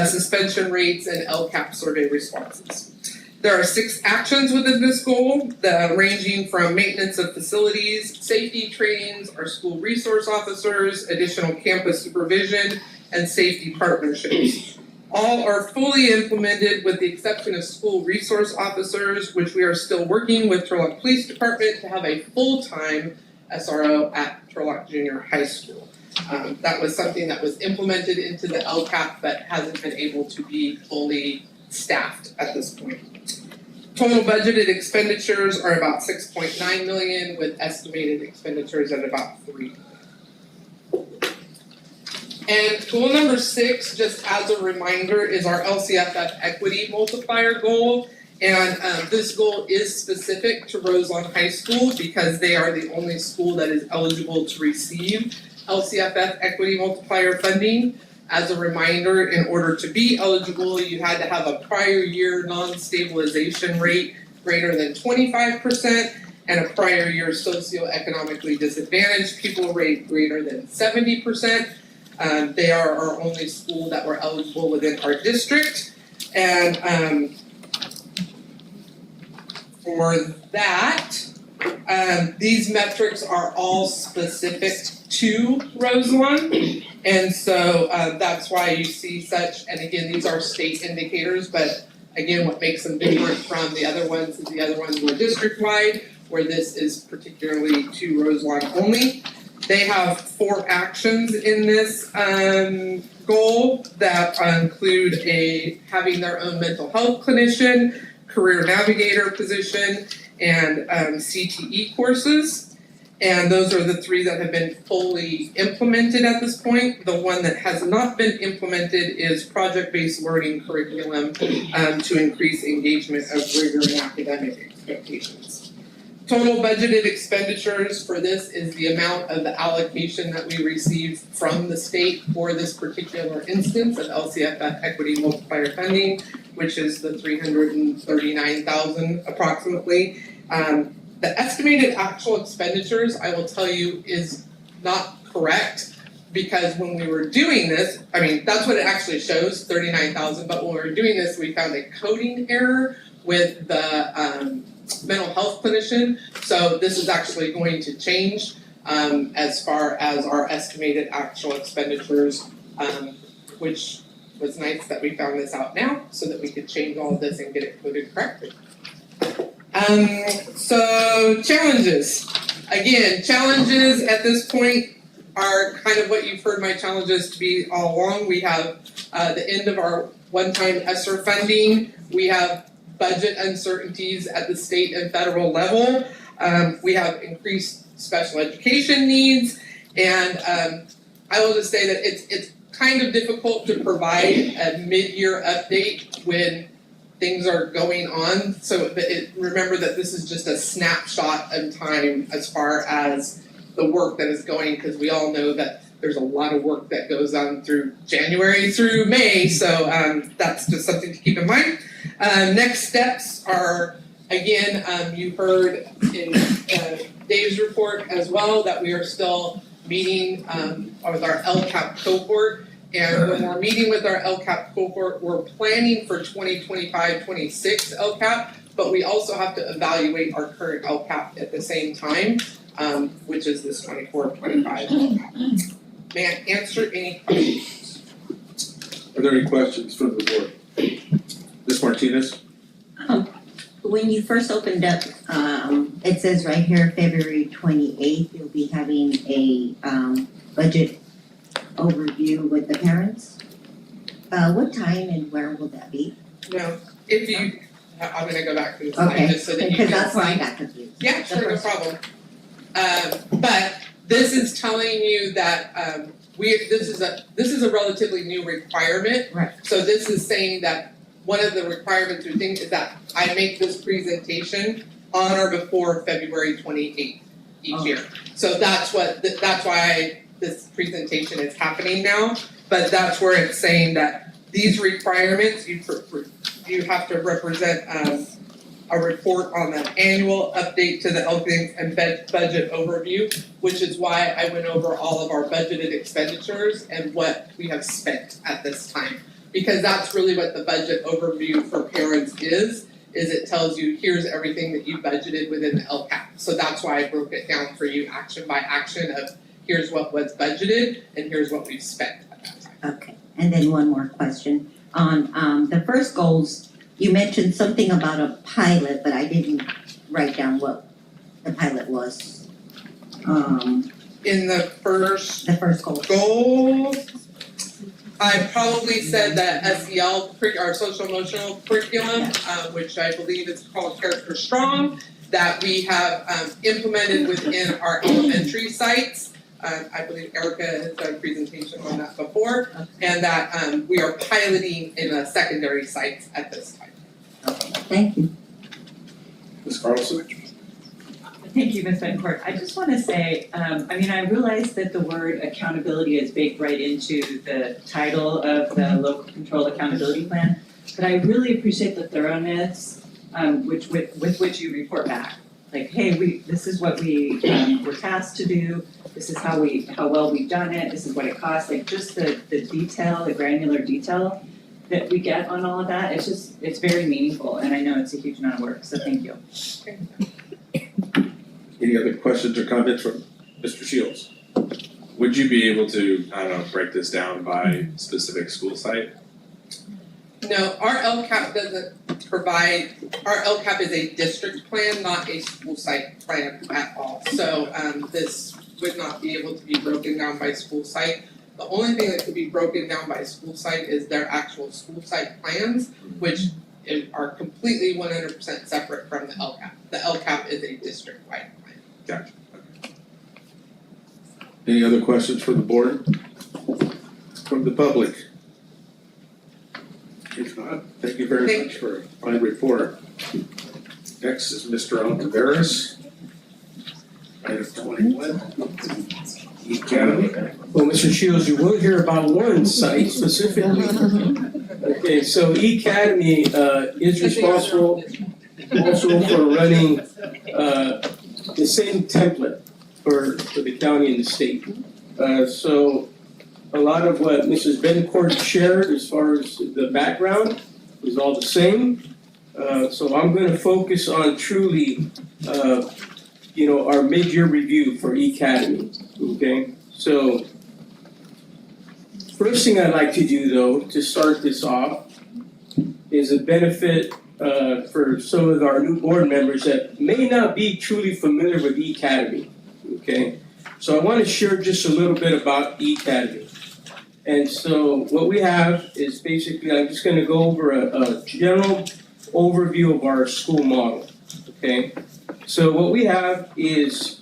suspension rates, and LCAP survey responses. There are 6 actions within this goal, ranging from maintenance of facilities, safety trainings, our school resource officers, additional campus supervision, and safety partnerships. All are fully implemented with the exception of school resource officers, which we are still working with Turlock Police Department to have a full-time SRO at Turlock Junior High School. That was something that was implemented into the LCAP but hasn't been able to be fully staffed at this point. Total budgeted expenditures are about $6.9 million, with estimated expenditures at about $3 million. And goal number 6, just as a reminder, is our LCFF equity multiplier goal. And this goal is specific to Roselawn High School because they are the only school that is eligible to receive LCFF equity multiplier funding. As a reminder, in order to be eligible, you had to have a prior year non-stabilization rate greater than 25% and a prior year socioeconomically disadvantaged pupil rate greater than 70%. They are our only school that were eligible within our district. And for that, these metrics are all specific to Roselawn. And so that's why you see such, and again, these are state indicators, but again, what makes them different from the other ones is the other ones were district-wide, where this is particularly to Roselawn only. They have 4 actions in this goal that include having their own mental health clinician, career navigator position, and CTE courses. And those are the 3 that have been fully implemented at this point. The one that has not been implemented is project-based learning curriculum to increase engagement of rigor and academic expectations. Total budgeted expenditures for this is the amount of the allocation that we received from the state for this particular instance of LCFF equity multiplier funding, which is the $339,000 approximately. The estimated actual expenditures, I will tell you, is not correct because when we were doing this, I mean, that's what it actually shows, $39,000, but when we were doing this, we found a coding error with the mental health clinician. So this is actually going to change as far as our estimated actual expenditures, which was nice that we found this out now so that we could change all of this and get it coded correctly. So challenges. Again, challenges at this point are kind of what you've heard my challenges to be all along. We have the end of our one-time ESSER funding. We have budget uncertainties at the state and federal level. We have increased special education needs. And I will just say that it's kind of difficult to provide a mid-year update when things are going on. So remember that this is just a snapshot in time as far as the work that is going, because we all know that there's a lot of work that goes on through January through May. So that's just something to keep in mind. Next steps are, again, you heard in Dave's report as well that we are still meeting with our LCAP cohort And when we're meeting with our LCAP cohort, we're planning for 2025-26 LCAP, but we also have to evaluate our current LCAP at the same time, which is this 24-25 LCAP. May I answer any questions? Are there any questions from the board? Ms. Martinez? When you first opened up, it says right here, February 28th, you'll be having a budget overview with the parents. What time and where will that be? No, if you, I'm gonna go back to the slide Okay, just so that you can see. because that's where I got confused. Yeah, sure, no problem. But this is telling you that this is a relatively new requirement. Right. So this is saying that one of the requirements or things is that I make this presentation on or before February 28th each year. So that's why this presentation is happening now. But that's where it's saying that these requirements, you have to represent a report on the annual update to the LCAP and budget overview, which is why I went over all of our budgeted expenditures and what we have spent at this time. Because that's really what the budget overview for parents is it tells you here's everything that you budgeted within the LCAP. So that's why I broke it down for you action by action of here's what was budgeted and here's what we've spent at that time. Okay, and then one more question. On the first goals, you mentioned something about a pilot, but I didn't write down what the pilot was. In the first goal, I probably said that SEL, our social emotional curriculum, which I believe is called Character Strong, that we have implemented within our elementary sites. I believe Erica has done a presentation on that before, and that we are piloting in the secondary sites at this time. Thank you. Ms. Carlson? Thank you, Ms. Betancourt. I just want to say, I realize that the word accountability is baked right into the title of the Local Control Accountability Plan, but I really appreciate the thoroughness with which you report back. Like, hey, this is what we were tasked to do. This is how well we've done it. This is what it costs. Like, just the detail, the granular detail that we get on all of that. It's very meaningful, and I know it's a huge amount of work. So thank you. Any other questions or comments from Mr. Shields? Would you be able to, I don't know, break this down by specific school site? No, our LCAP doesn't provide, our LCAP is a district plan, not a school site plan at all. So this would not be able to be broken down by school site. The only thing that could be broken down by school site is their actual school site plans, which are completely 100% separate from the LCAP. The LCAP is a district-wide plan. Gotcha. Any other questions from the board? From the public? If not, thank you very much for a fine report. Next is Mr. Altaveras. Item 21. Academy. Well, Mr. Shields, you will hear about one site specifically. Okay, so E-Academy is responsible also for running the same template for the county and the state. So a lot of what Mrs. Betancourt shared as far as the background is all the same. So I'm going to focus on truly, our mid-year review for E-Academy. Okay, so first thing I'd like to do though, to start this off, is a benefit for some of our new board members that may not be truly familiar with E-Academy. Okay, so I want to share just a little bit about E-Academy. And so what we have is basically, I'm just going to go over a general overview of our school model. Okay, so what we have is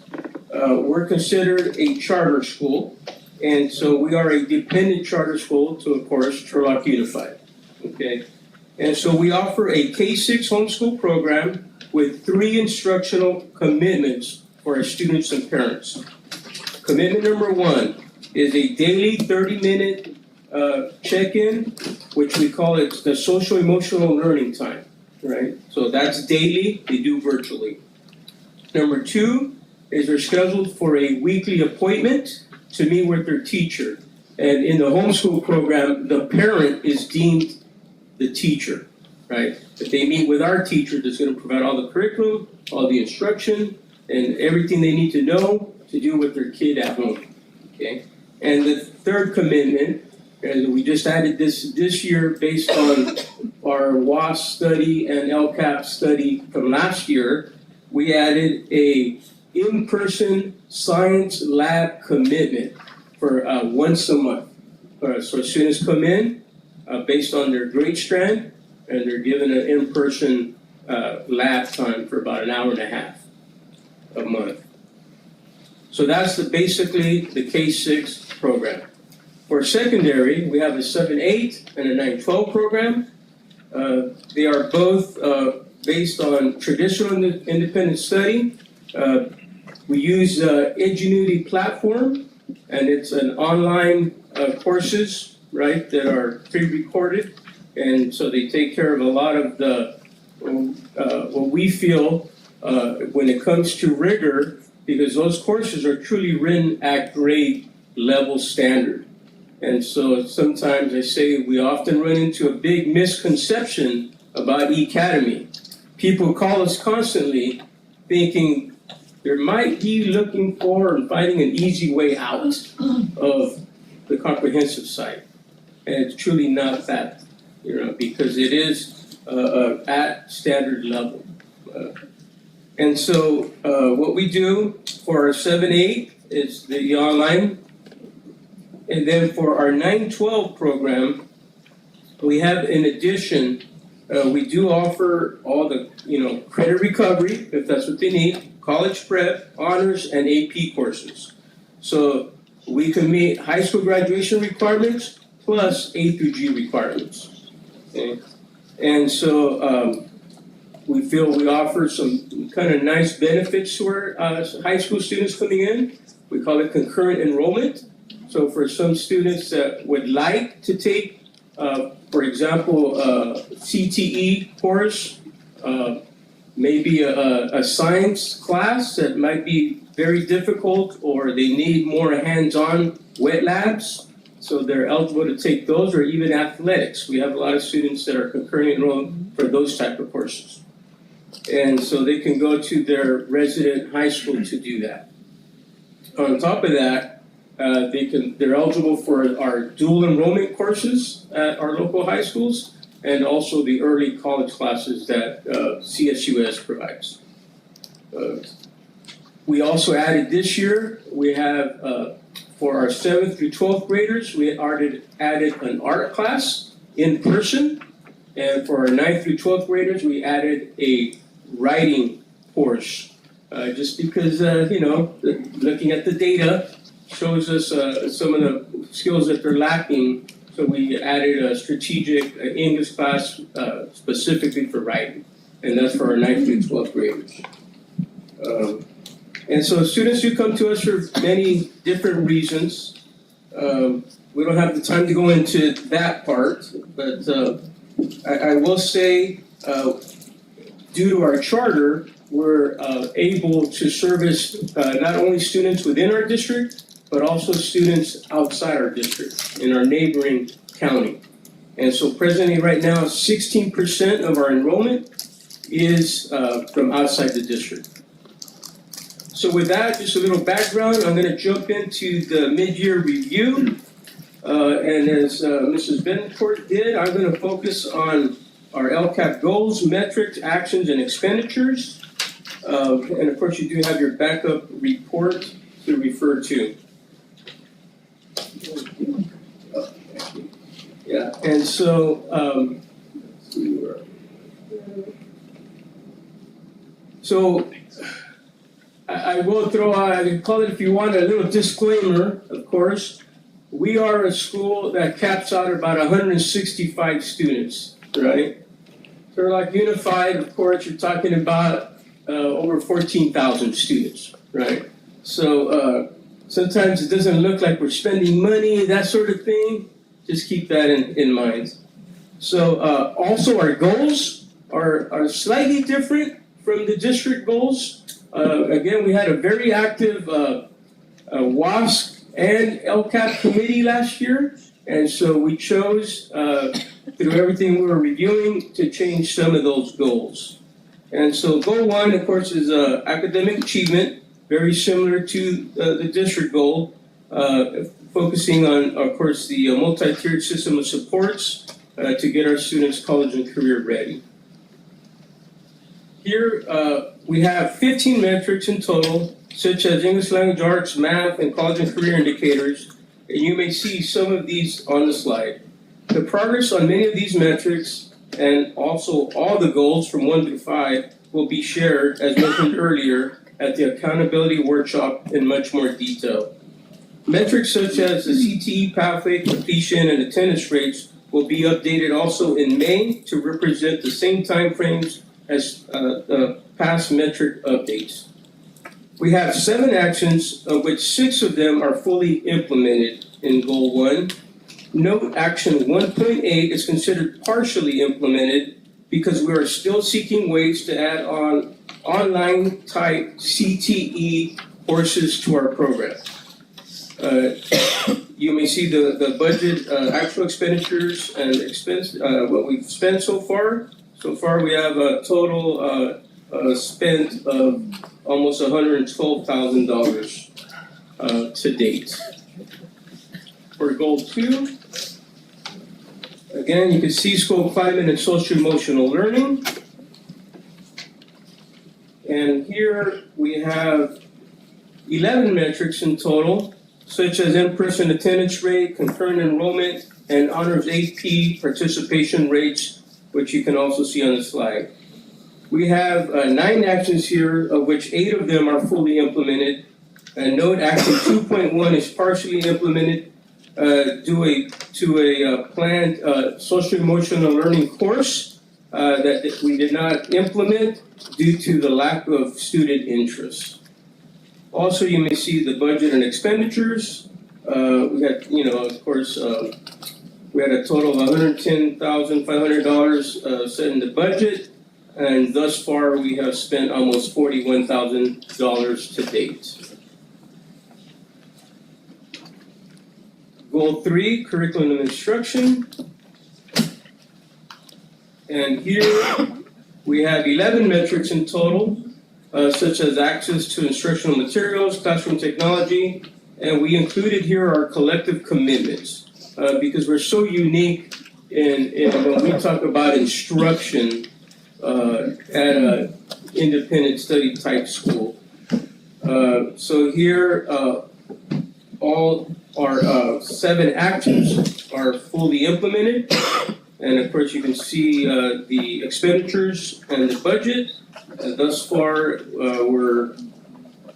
we're considered a charter school, and so we are a dependent charter school to, of course, Turlock Unified. Okay, and so we offer a K-6 homeschool program with 3 instructional commitments for our students and parents. Commitment number 1 is a daily 30-minute check-in, which we call it the social emotional learning time, right? So that's daily, they do virtually. Number 2 is they're scheduled for a weekly appointment to meet with their teacher. And in the homeschool program, the parent is deemed the teacher, right? But they meet with our teacher that's gonna provide all the curriculum, all the instruction, and everything they need to know to do with their kid at home, okay? And the third commitment, and we just added this year based on our WAS study and LCAP study from last year, we added a in-person science lab commitment for once a month. So students come in based on their grade strand, and they're given an in-person lab time for about an hour and a half a month. So that's basically the K-6 program. For secondary, we have a 7-8 and a 9-12 program. They are both based on traditional independent study. We use Ingenuity platform, and it's an online courses, right, that are pre-recorded. And so they take care of a lot of the, what we feel when it comes to rigor, because those courses are truly written at grade level standard. And so sometimes I say we often run into a big misconception about E-Academy. People call us constantly thinking there might be looking for and finding an easy way out of the comprehensive side. And it's truly not that, because it is at standard level. And so what we do for our 7-8 is the online. And then for our 9-12 program, we have in addition, we do offer all the, credit recovery, if that's what they need, college prep, honors, and AP courses. So we can meet high school graduation requirements plus A through G requirements. Okay? And so we feel we offer some kind of nice benefits to our high school students coming in. We call it concurrent enrollment. So for some students that would like to take, for example, CTE course, maybe a science class that might be very difficult, or they need more hands-on wet labs, so they're eligible to take those, or even athletics. We have a lot of students that are concurrently enrolled for those type of courses. And so they can go to their resident high school to do that. On top of that, they're eligible for our dual enrollment courses at our local high schools, and also the early college classes that CSUS provides. We also added this year, we have for our 7th through 12th graders, we added an art class in person, and for our 9th through 12th graders, we added a writing course, just because looking at the data shows us some of the skills that they're lacking. So we added a strategic English class specifically for writing, and that's for our 9th through 12th graders. And so students do come to us for many different reasons. We don't have the time to go into that part, but I will say, due to our charter, we're able to service not only students within our district, but also students outside our district in our neighboring county. And so presently right now, 16% of our enrollment is from outside the district. So with that, just a little background, I'm gonna jump into the mid-year review. And as Mrs. Bencourt did, I'm gonna focus on our LCAP goals, metrics, actions, and expenditures. And of course, you do have your backup report to refer to. Yeah, and so, I will throw out, I can call it if you want, a little disclaimer, of course. We are a school that caps out at about 165 students, right? So like Unified, of course, you're talking about over 14,000 students, right? So sometimes it doesn't look like we're spending money, that sort of thing. Just keep that in mind. So also our goals are slightly different from the district goals. Again, we had a very active WASC and LCAP committee last year. And so we chose, through everything we were reviewing, to change some of those goals. And so goal 1, of course, is academic achievement, very similar to the district goal, focusing on, of course, the multi-tiered system of supports to get our students college and career ready. Here we have 15 metrics in total, such as English language arts, math, and college and career indicators. And you may see some of these on the slide. The progress on many of these metrics and also all the goals from 1 through 5 will be shared, as mentioned earlier, at the accountability workshop in much more detail. Metrics such as the CTE pathway completion and attendance rates will be updated also in May to represent the same timeframes as the past metric updates. We have 7 actions, of which 6 of them are fully implemented in Goal 1. Note action 1.8 is considered partially implemented because we are still seeking ways to add on online type CTE courses to our program. You may see the budget, actual expenditures and expense, what we've spent so far. So far we have a total spent of almost $112,000 to date. For goal 2, again, you can see school climate and social emotional learning. And here we have 11 metrics in total, such as in-person attendance rate, concurrent enrollment, and honors AP participation rates, which you can also see on the slide. We have 9 actions here, of which 8 of them are fully implemented. And note action 2.1 is partially implemented to a planned social emotional learning course that we did not implement due to the lack of student interest. Also, you may see the budget and expenditures. We had, of course, we had a total of $110,500 set in the budget, and thus far we have spent almost $41,000 to date. Goal 3, curriculum and instruction. And here we have 11 metrics in total, such as access to instructional materials, classroom technology, and we included here our collective commitments because we're so unique in when we talk about instruction at an independent study type school. So here, all our 7 actions are fully implemented. And of course, you can see the expenditures and the budget. And thus far, we're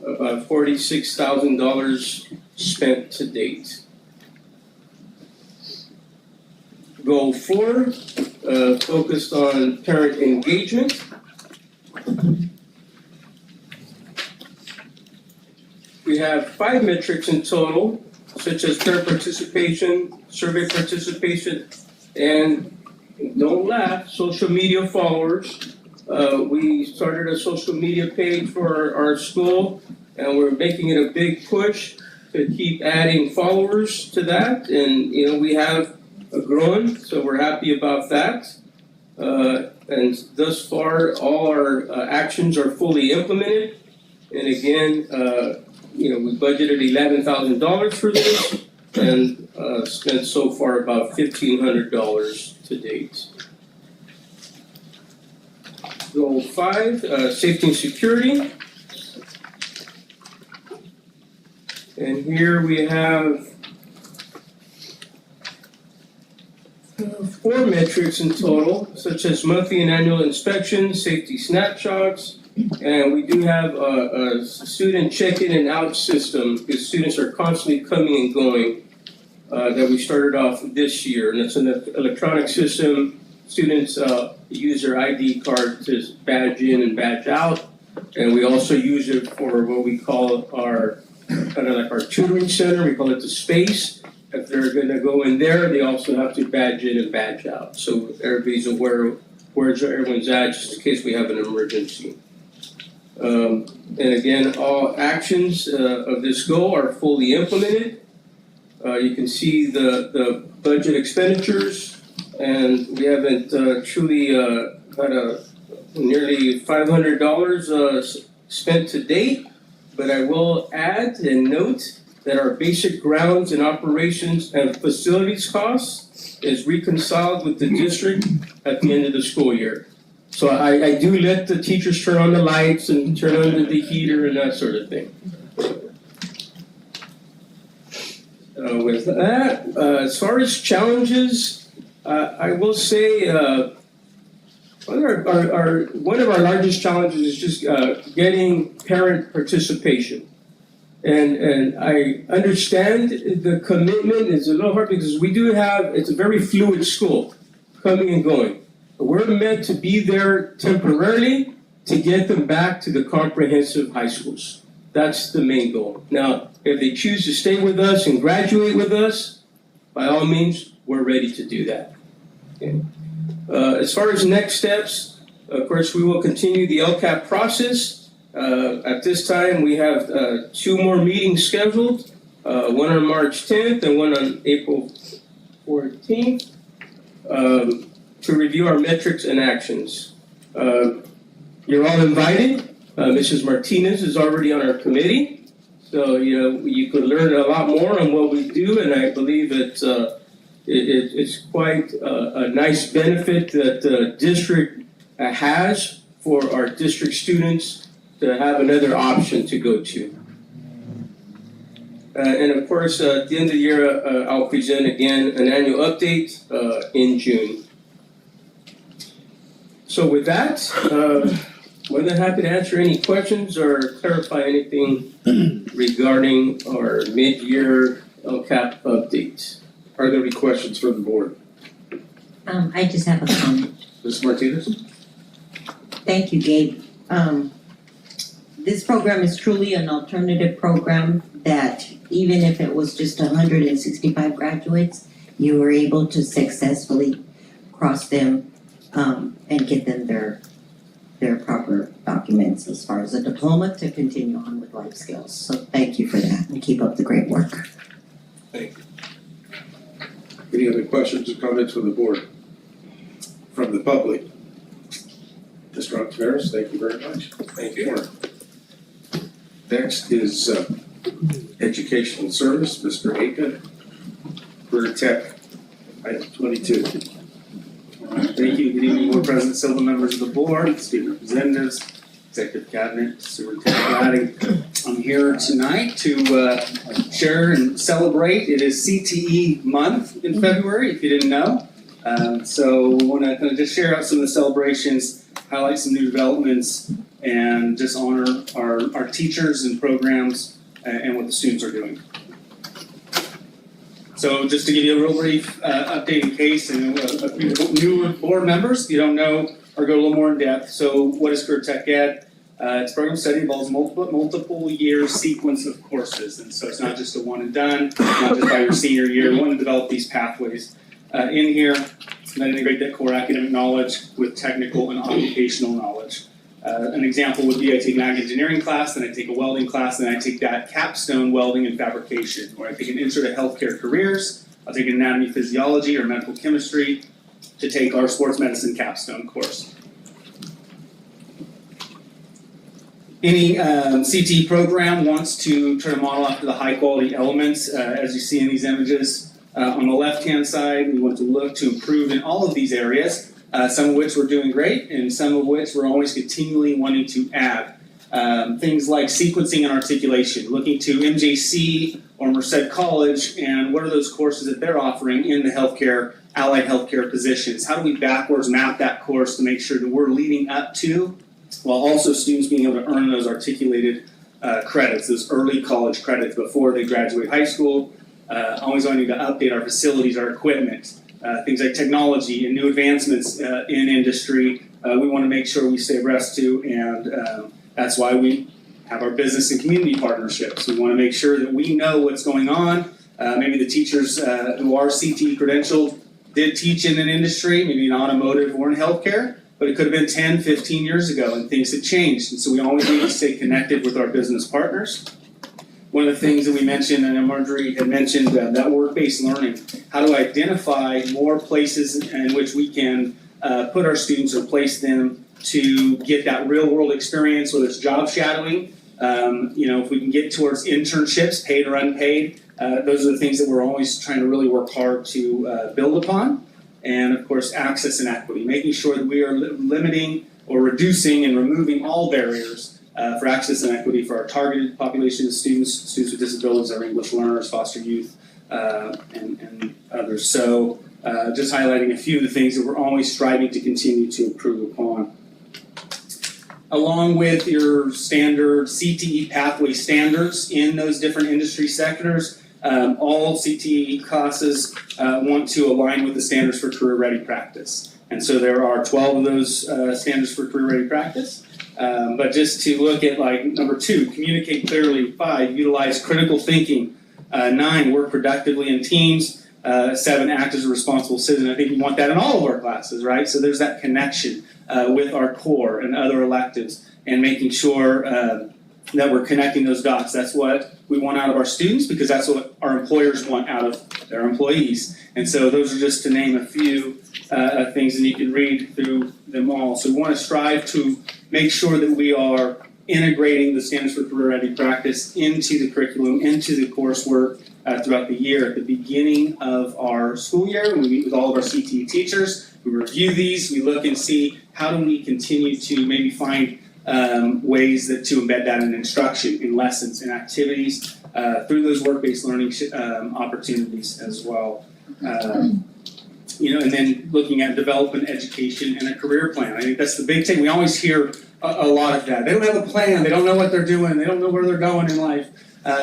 about $46,000 spent to date. Goal 4, focused on parent engagement. We have 5 metrics in total, such as parent participation, survey participation, and don't laugh, social media followers. We started a social media page for our school, and we're making it a big push to keep adding followers to that. And we have grown, so we're happy about that. And thus far, all our actions are fully implemented. And again, we budgeted $11,000 for this, and spent so far about $1,500 to date. Goal 5, safety and security. And here we have 4 metrics in total, such as monthly and annual inspections, safety snapshots, and we do have a student check-in and out system because students are constantly coming and going that we started off this year. And it's an electronic system. Students use their ID card to badge in and badge out. And we also use it for what we call our kind of like our tutoring center. We call it the space. If they're going to go in there, they also have to badge in and badge out. So everybody's aware of where everyone's at, just in case we have an emergency. And again, all actions of this goal are fully implemented. You can see the budget expenditures, and we haven't truly had a nearly $500 spent to date, but I will add and note that our basic grounds and operations and facilities costs is reconciled with the district at the end of the school year. So I do let the teachers turn on the lights and turn on the heater and that sort of thing. With that, as far as challenges, I will say one of our largest challenges is just getting parent participation. And I understand the commitment is a little hard because we do have, it's a very fluid school, coming and going. We're meant to be there temporarily to get them back to the comprehensive high schools. That's the main goal. Now, if they choose to stay with us and graduate with us, by all means, we're ready to do that. Okay. As far as next steps, of course, we will continue the LCAP process. At this time, we have 2 more meetings scheduled, one on March 10th and one on April 14th, to review our metrics and actions. You're all invited. Mrs. Martinez is already on our committee, so you could learn a lot more on what we do, and I believe it's quite a nice benefit that the district has for our district students to have another option to go to. And of course, at the end of the year, I'll present again an annual update in June. So with that, more than happy to answer any questions or clarify anything regarding our mid-year LCAP updates. Are there any questions from the board? I just have a comment. Ms. Martinez? Thank you, Gabe. This program is truly an alternative program that even if it was just 165 graduates, you were able to successfully cross them and get them their proper documents as far as a diploma to continue on with life skills. So thank you for that and keep up the great work. Thank you. Any other questions or comments from the board? From the public? Mr. Ontiveros, thank you very much. Thank you. Next is Educational Service, Mr. Aiken, Career Tech, item 22. Thank you. Good evening, Board President Silva, members of the board, student representatives, executive cabinet, Superintendent Ladding. I'm here tonight to share and celebrate. It is CTE month in February, if you didn't know. So we want to kind of just share out some of the celebrations, highlight some new developments, and just honor our teachers and programs and what the students are doing. So just to give you a real brief update in case, and a few new board members, if you don't know, or go a little more in depth. So what is Career Tech Ed? It's a program study involves multiple year sequence of courses. And so it's not just a one and done, not just by your senior year. We want to develop these pathways. In here, and then integrate that core academic knowledge with technical and occupational knowledge. An example would be I take an ag engineering class, then I take a welding class, then I take that capstone welding and fabrication. Or I take an intro to healthcare careers, I'll take an anatomy physiology or medical chemistry to take our sports medicine capstone course. Any CTE program wants to try to model after the high quality elements, as you see in these images. On the left-hand side, we want to look to improve in all of these areas, some of which we're doing great, and some of which we're always continually wanting to add. Things like sequencing and articulation, looking to MJC or Merced College, and what are those courses that they're offering in the healthcare, allied healthcare positions? How do we backwards map that course to make sure that we're leading up to, while also students being able to earn those articulated credits, those early college credits before they graduate high school? Always wanting to update our facilities, our equipment, things like technology and new advancements in industry. We want to make sure we stay abreast to, and that's why we have our business and community partnerships. We want to make sure that we know what's going on. Maybe the teachers who are CTE credentialed did teach in an industry, maybe in automotive or in healthcare, but it could have been 10, 15 years ago, and things have changed. And so we always need to stay connected with our business partners. one of the things that we mentioned, and Marjorie had mentioned, that work-based learning, how to identify more places in which we can put our students or place them to get that real-world experience, whether it's job shadowing, if we can get towards internships, paid or unpaid, those are the things that we're always trying to really work hard to build upon. And of course, access and equity, making sure that we are limiting or reducing and removing all barriers for access and equity for our targeted population of students with disabilities, our English learners, foster youth, and others. So just highlighting a few of the things that we're always striving to continue to improve upon. Along with your standard CTE pathway standards in those different industry sectors, all CTE classes want to align with the standards for career ready practice. And so there are 12 of those standards for career ready practice. But just to look at like number 2, communicate clearly. 5, utilize critical thinking. 9, work productively in teams. 7, act as a responsible citizen. I think we want that in all of our classes, right? So there's that connection with our core and other electives and making sure that we're connecting those dots. That's what we want out of our students because that's what our employers want out of their employees. And so those are just to name a few things, and you can read through them all. So we want to strive to make sure that we are integrating the standards for career ready practice into the curriculum, into the coursework throughout the year. At the beginning of our school year, we meet with all of our CTE teachers, we review these, we look and see how do we continue to maybe find ways to embed that in instruction, in lessons, in activities, through those work-based learning opportunities as well. And then looking at development, education, and a career plan. I think that's the big thing. We always hear a lot of that. They don't have a plan. They don't know what they're doing. They don't know where they're going in life.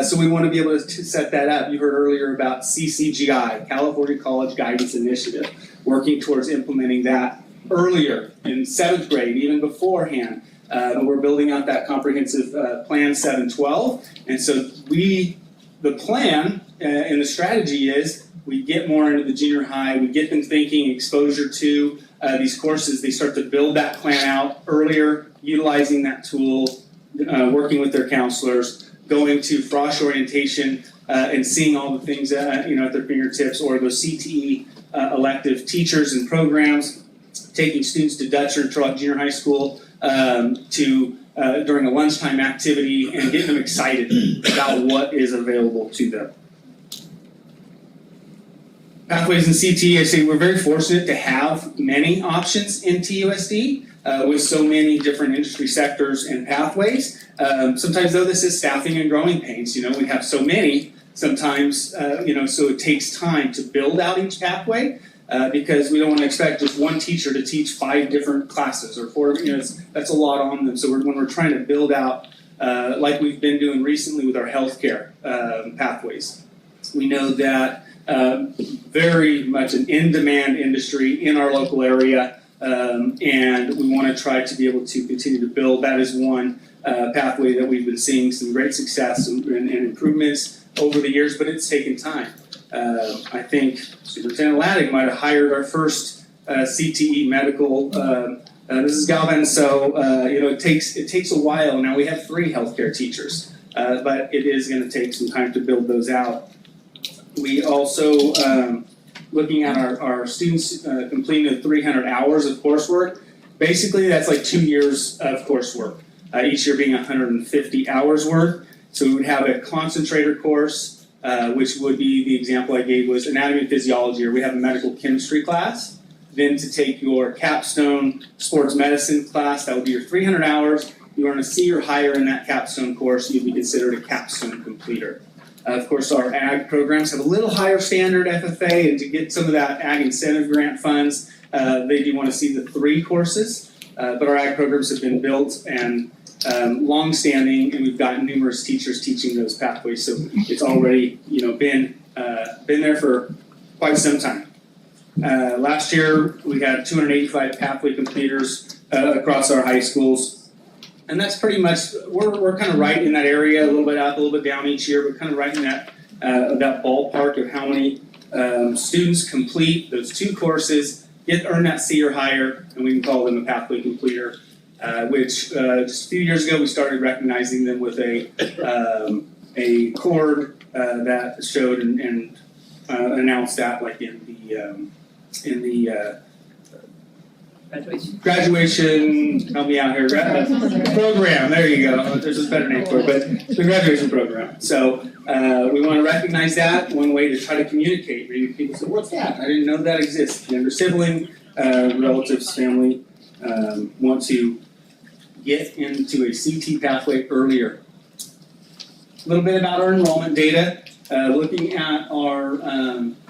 So we want to be able to set that up. You heard earlier about CCGI, California College Guidance Initiative, working towards implementing that earlier in 7th grade, even beforehand. We're building out that comprehensive Plan 712. And so the plan and the strategy is we get more into the junior high, we get them thinking, exposure to these courses, they start to build that plan out earlier, utilizing that tool, working with their counselors, going to Frosh orientation and seeing all the things at their fingertips, or those CTE elective teachers and programs, taking students to Dutch or junior high school during a lunchtime activity and getting them excited about what is available to them. Pathways in CTE, I say we're very fortunate to have many options in TUSD with so many different industry sectors and pathways. Sometimes though this is staffing and growing pains, we have so many sometimes, so it takes time to build out each pathway because we don't want to expect just one teacher to teach 5 different classes or 4, that's a lot on them. So when we're trying to build out, like we've been doing recently with our healthcare pathways, we know that very much an in-demand industry in our local area, and we want to try to be able to continue to build. That is one pathway that we've been seeing some great success and improvements over the years, but it's taken time. I think Superintendent Laddick might have hired our first CTE medical Mrs. Galvin, so it takes a while. Now we have 3 healthcare teachers, but it is going to take some time to build those out. We also, looking at our students completing the 300 hours of coursework, basically that's like 2 years of coursework, each year being 150 hours worth. So we would have a concentrator course, which would be the example I gave was anatomy and physiology, or we have a medical chemistry class. Then to take your capstone sports medicine class, that would be your 300 hours. You earn a C or higher in that capstone course, you'd be considered a capstone completer. Of course, our ag programs have a little higher standard FFA, and to get some of that ag incentive grant funds, they do want to see the 3 courses. But our ag programs have been built and long-standing, and we've got numerous teachers teaching those pathways. So it's already, been there for quite some time. Last year, we had 285 pathway completers across our high schools. And that's pretty much, we're kind of right in that area, a little bit up, a little bit down each year, but kind of right in that ballpark of how many students complete those 2 courses, earn that C or higher, and we can call them a pathway completer, which just a few years ago we started recognizing them with a a cord that showed and announced that like in the graduation, help me out here, program, there you go, there's a better name for it, but the graduation program. So we want to recognize that, one way to try to communicate. Maybe people say, what's that? I didn't know that exists. Younger sibling, relatives, family want to get into a CT pathway earlier. A little bit about our enrollment data. Looking at our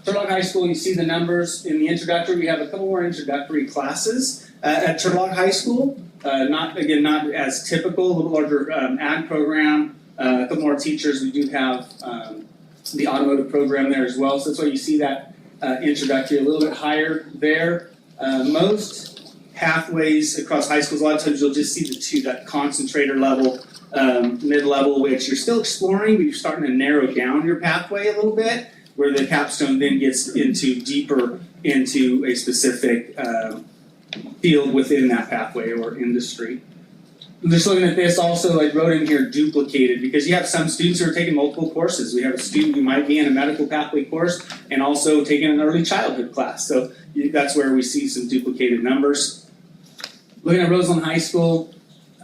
Turtle Rock High School, you see the numbers in the introductory. We have a couple more introductory classes at Turtle Rock High School. Not as typical, a little larger ag program, a couple more teachers. We do have the automotive program there as well. So that's why you see that introductory a little bit higher there. Most pathways across high schools, a lot of times you'll just see the two, that concentrator level, mid-level, which you're still exploring, but you're starting to narrow down your pathway a little bit, where the capstone then gets into deeper into a specific field within that pathway or industry. I'm just looking at this also, I wrote in here duplicated, because you have some students who are taking multiple courses. We have a student who might be in a medical pathway course and also taking an early childhood class. So that's where we see some duplicated numbers. Looking at Roseland High School,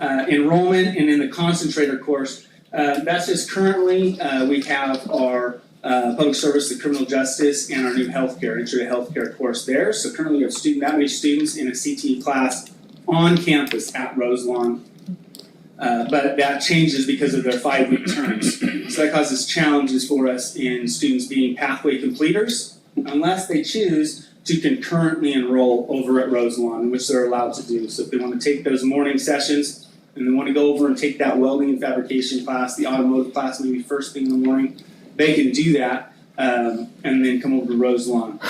enrollment and in the concentrator course, that's just currently, we have our public service, the criminal justice, and our new healthcare, intro to healthcare course there. So currently we have that many students in a CTE class on campus at Roselawn. But that changes because of their 5-week terms. So that causes challenges for us in students being pathway completers, unless they choose to concurrently enroll over at Roselawn, which they're allowed to do. So if they want to take those morning sessions and they want to go over and take that welding and fabrication class, the automotive class maybe first thing in the morning, they can do that and then come over to Roselawn.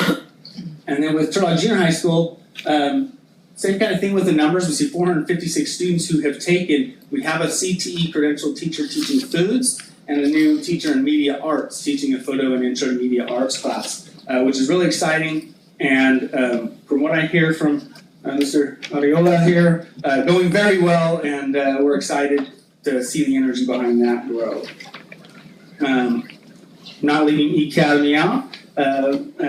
And then with Turtle Rock Junior High School, same kind of thing with the numbers. We see 456 students who have taken, we have a CTE credentialed teacher teaching foods and a new teacher in media arts teaching a photo and intro to media arts class, which is really exciting. And from what I hear from Mr. Ariola here, going very well, and we're excited to see the energy behind that grow. Not leaving Academy out.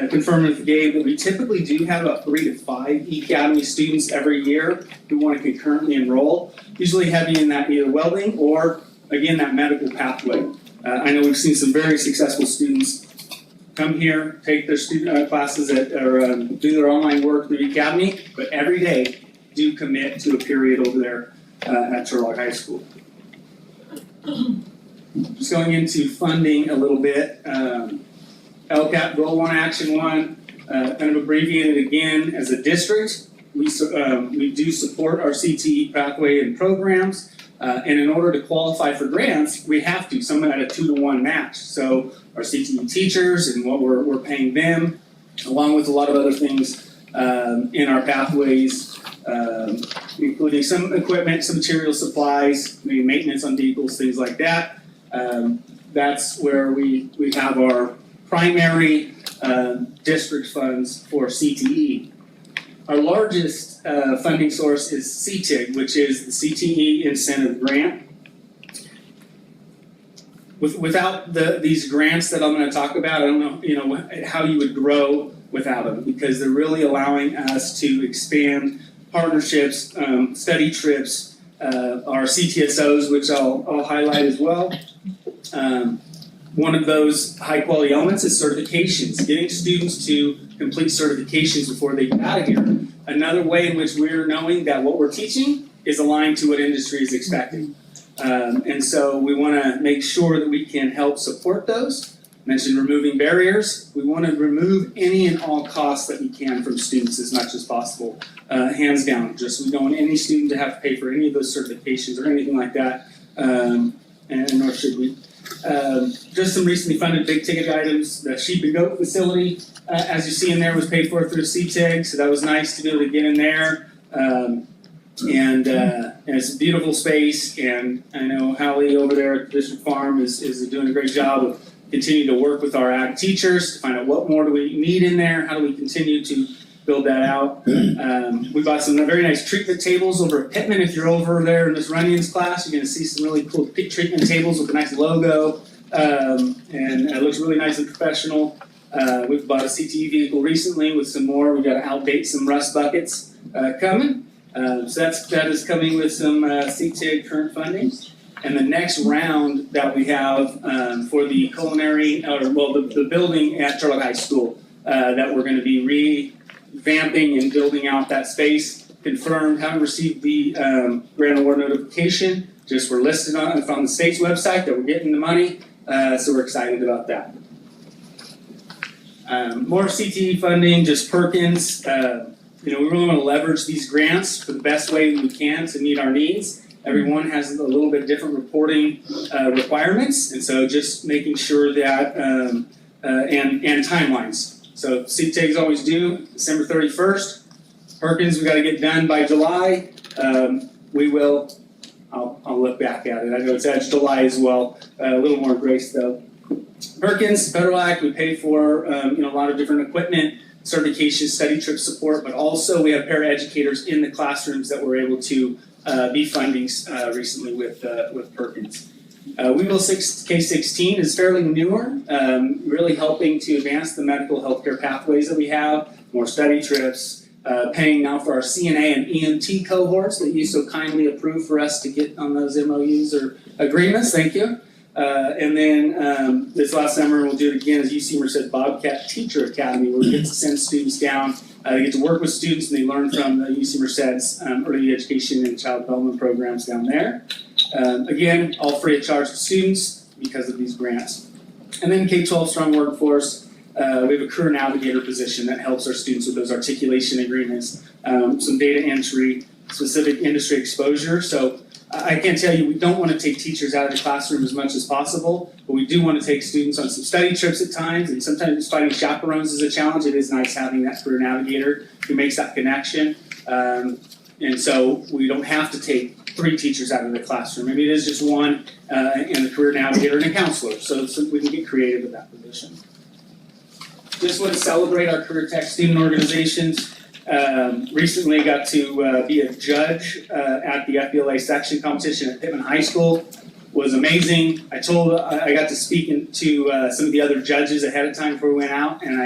Confirming with Gabe that we typically do have about 3 to 5 Academy students every year who want to concurrently enroll, usually heavy in that either welding or, again, that medical pathway. I know we've seen some very successful students come here, take their student classes or do their online work through Academy, but every day do commit to a period over there at Turtle Rock High School. Just going into funding a little bit. LCAP Goal 1, Action 1, kind of abbreviated again as a district. We do support our CTE pathway and programs, and in order to qualify for grants, we have to, some at a 2-to-1 match. So our CTE teachers and what we're paying them, along with a lot of other things in our pathways, including some equipment, some material supplies, maybe maintenance on vehicles, things like that. That's where we have our primary district funds for CTE. Our largest funding source is CTIG, which is the CTE Incentive Grant. Without these grants that I'm going to talk about, I don't know, how you would grow without them, because they're really allowing us to expand partnerships, study trips, our CTSOs, which I'll highlight as well. One of those high quality elements is certifications, getting students to complete certifications before they get out of here. Another way in which we're knowing that what we're teaching is aligned to what industry is expecting. And so we want to make sure that we can help support those. I mentioned removing barriers. We want to remove any and all costs that we can from students as much as possible. Hands down, just we don't want any student to have to pay for any of those certifications or anything like that, and nor should we. Just some recently funded big ticket items. The sheep and goat facility, as you see in there, was paid for through CTIG, so that was nice to be able to get in there. And it's a beautiful space, and I know Hallie over there at the district farm is doing a great job of continuing to work with our ag teachers to find out what more do we need in there, how do we continue to build that out. We bought some very nice treatment tables over at Pittman. If you're over there in Miss Runnion's class, you're going to see some really cool treatment tables with a nice logo. and it looks really nice and professional. We've bought a CTE vehicle recently with some more. We've got to outdate some rust buckets coming. So that is coming with some CTIG current funding. And the next round that we have for the the building at Turlock High School that we're going to be revamping and building out that space. Confirmed, haven't received the grant award notification. Just we're listed on the state's website that we're getting the money. So we're excited about that. More CTE funding, just Perkins. We really want to leverage these grants for the best way we can to meet our needs. Everyone has a little bit different reporting requirements, and so just making sure that and timelines. So CTIG's always due December 31st. Perkins, we got to get done by July. We will. I'll look back at it. I know it's July as well. A little more grace though. Perkins, Federal Act, we pay for a lot of different equipment, certification, study trip support, but also we have paraeducators in the classrooms that we're able to be funding recently with Perkins. Weevil K-16 is fairly newer, really helping to advance the medical healthcare pathways that we have, more study trips, paying now for our CNA and EMT cohorts that you so kindly approved for us to get on those MOUs or agreements, thank you. And then this last summer, we'll do it again, as UC Merced Bobcat Teacher Academy, where we get to send students down. They get to work with students and they learn from the UC Merced's early education and child development programs down there. Again, all free of charge to students because of these grants. And then K-12 Strong Workforce, we have a career navigator position that helps our students with those articulation agreements, some data entry, specific industry exposure. So I can't tell you, we don't want to take teachers out of the classroom as much as possible, but we do want to take students on some study trips at times, and sometimes finding chaperones is a challenge. It is nice having that career navigator who makes that connection. And so we don't have to take 3 teachers out of the classroom. Maybe it is just one, and a career navigator and a counselor, so we can get creative with that position. Just want to celebrate our career tech student organizations. Recently got to be a judge at the FBLA section competition at Pittman High School. Was amazing. I got to speak to some of the other judges ahead of time before we went out, and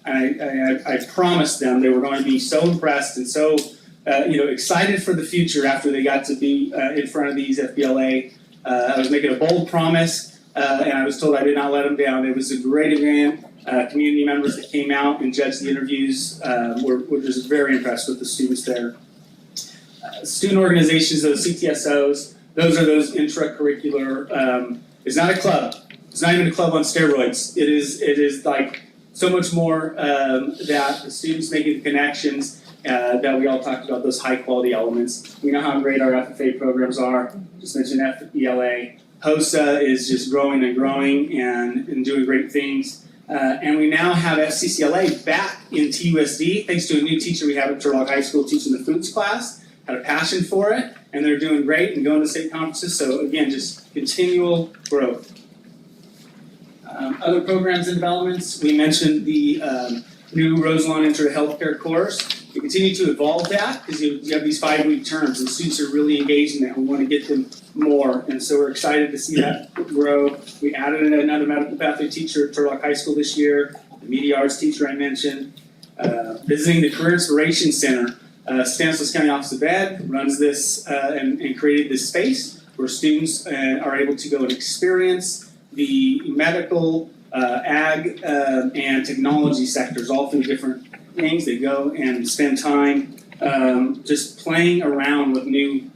I promised them they were going to be so impressed and so excited for the future after they got to be in front of these FBLA. I was making a bold promise, and I was told I did not let them down. It was a great event. Community members that came out and judged the interviews were just very impressed with the students there. Student organizations, those CTSOs, those are those intracurricular. It's not a club. It's not even a club on steroids. It is like so much more that the students making the connections that we all talked about, those high quality elements. We know how great our FFA programs are. Just mentioned FELA. HOSA is just growing and growing and doing great things. And we now have FCCLA back in TUSD, thanks to a new teacher we have at Turlock High School teaching the foods class, had a passion for it, and they're doing great and going to state conferences. So again, just continual growth. Other programs and developments, we mentioned the new Roselawn Intro to Healthcare course. We continue to evolve that because you have these 5-week terms and students are really engaged in that. We want to get them more, and so we're excited to see that grow. We added another medical pathway teacher at Turlock High School this year, the media arts teacher I mentioned. Visiting the Career Inspiration Center, Stanislaus County Office of Ed runs this and created this space where students are able to go and experience the medical, ag, and technology sectors, all through different things. They go and spend time just playing around with new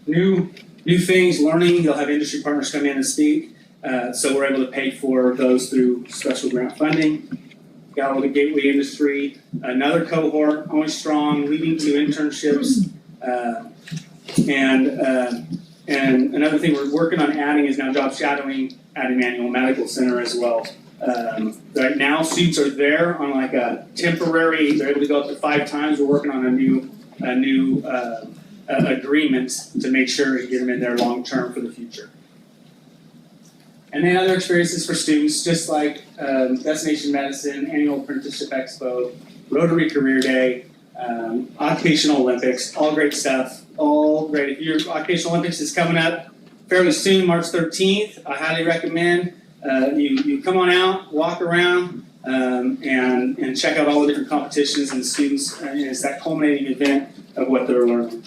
things, learning. They'll have industry partners come in and speak. So we're able to pay for those through special grant funding. Got all the gateway industry, another cohort, always strong, leading to internships. And another thing we're working on adding is now job shadowing at Emmanuel Medical Center as well. Right now, students are there on like a temporary, they're able to go up to 5 times. We're working on a new agreement to make sure to get them in there long term for the future. And then other experiences for students, just like Destination Medicine, Annual Apprenticeship Expo, Rotary Career Day, Occupational Olympics, all great stuff, all great. If your Occupational Olympics is coming up fairly soon, March 13th, I highly recommend you come on out, walk around, and check out all the different competitions and students, and it's that culminating event of what they're learning.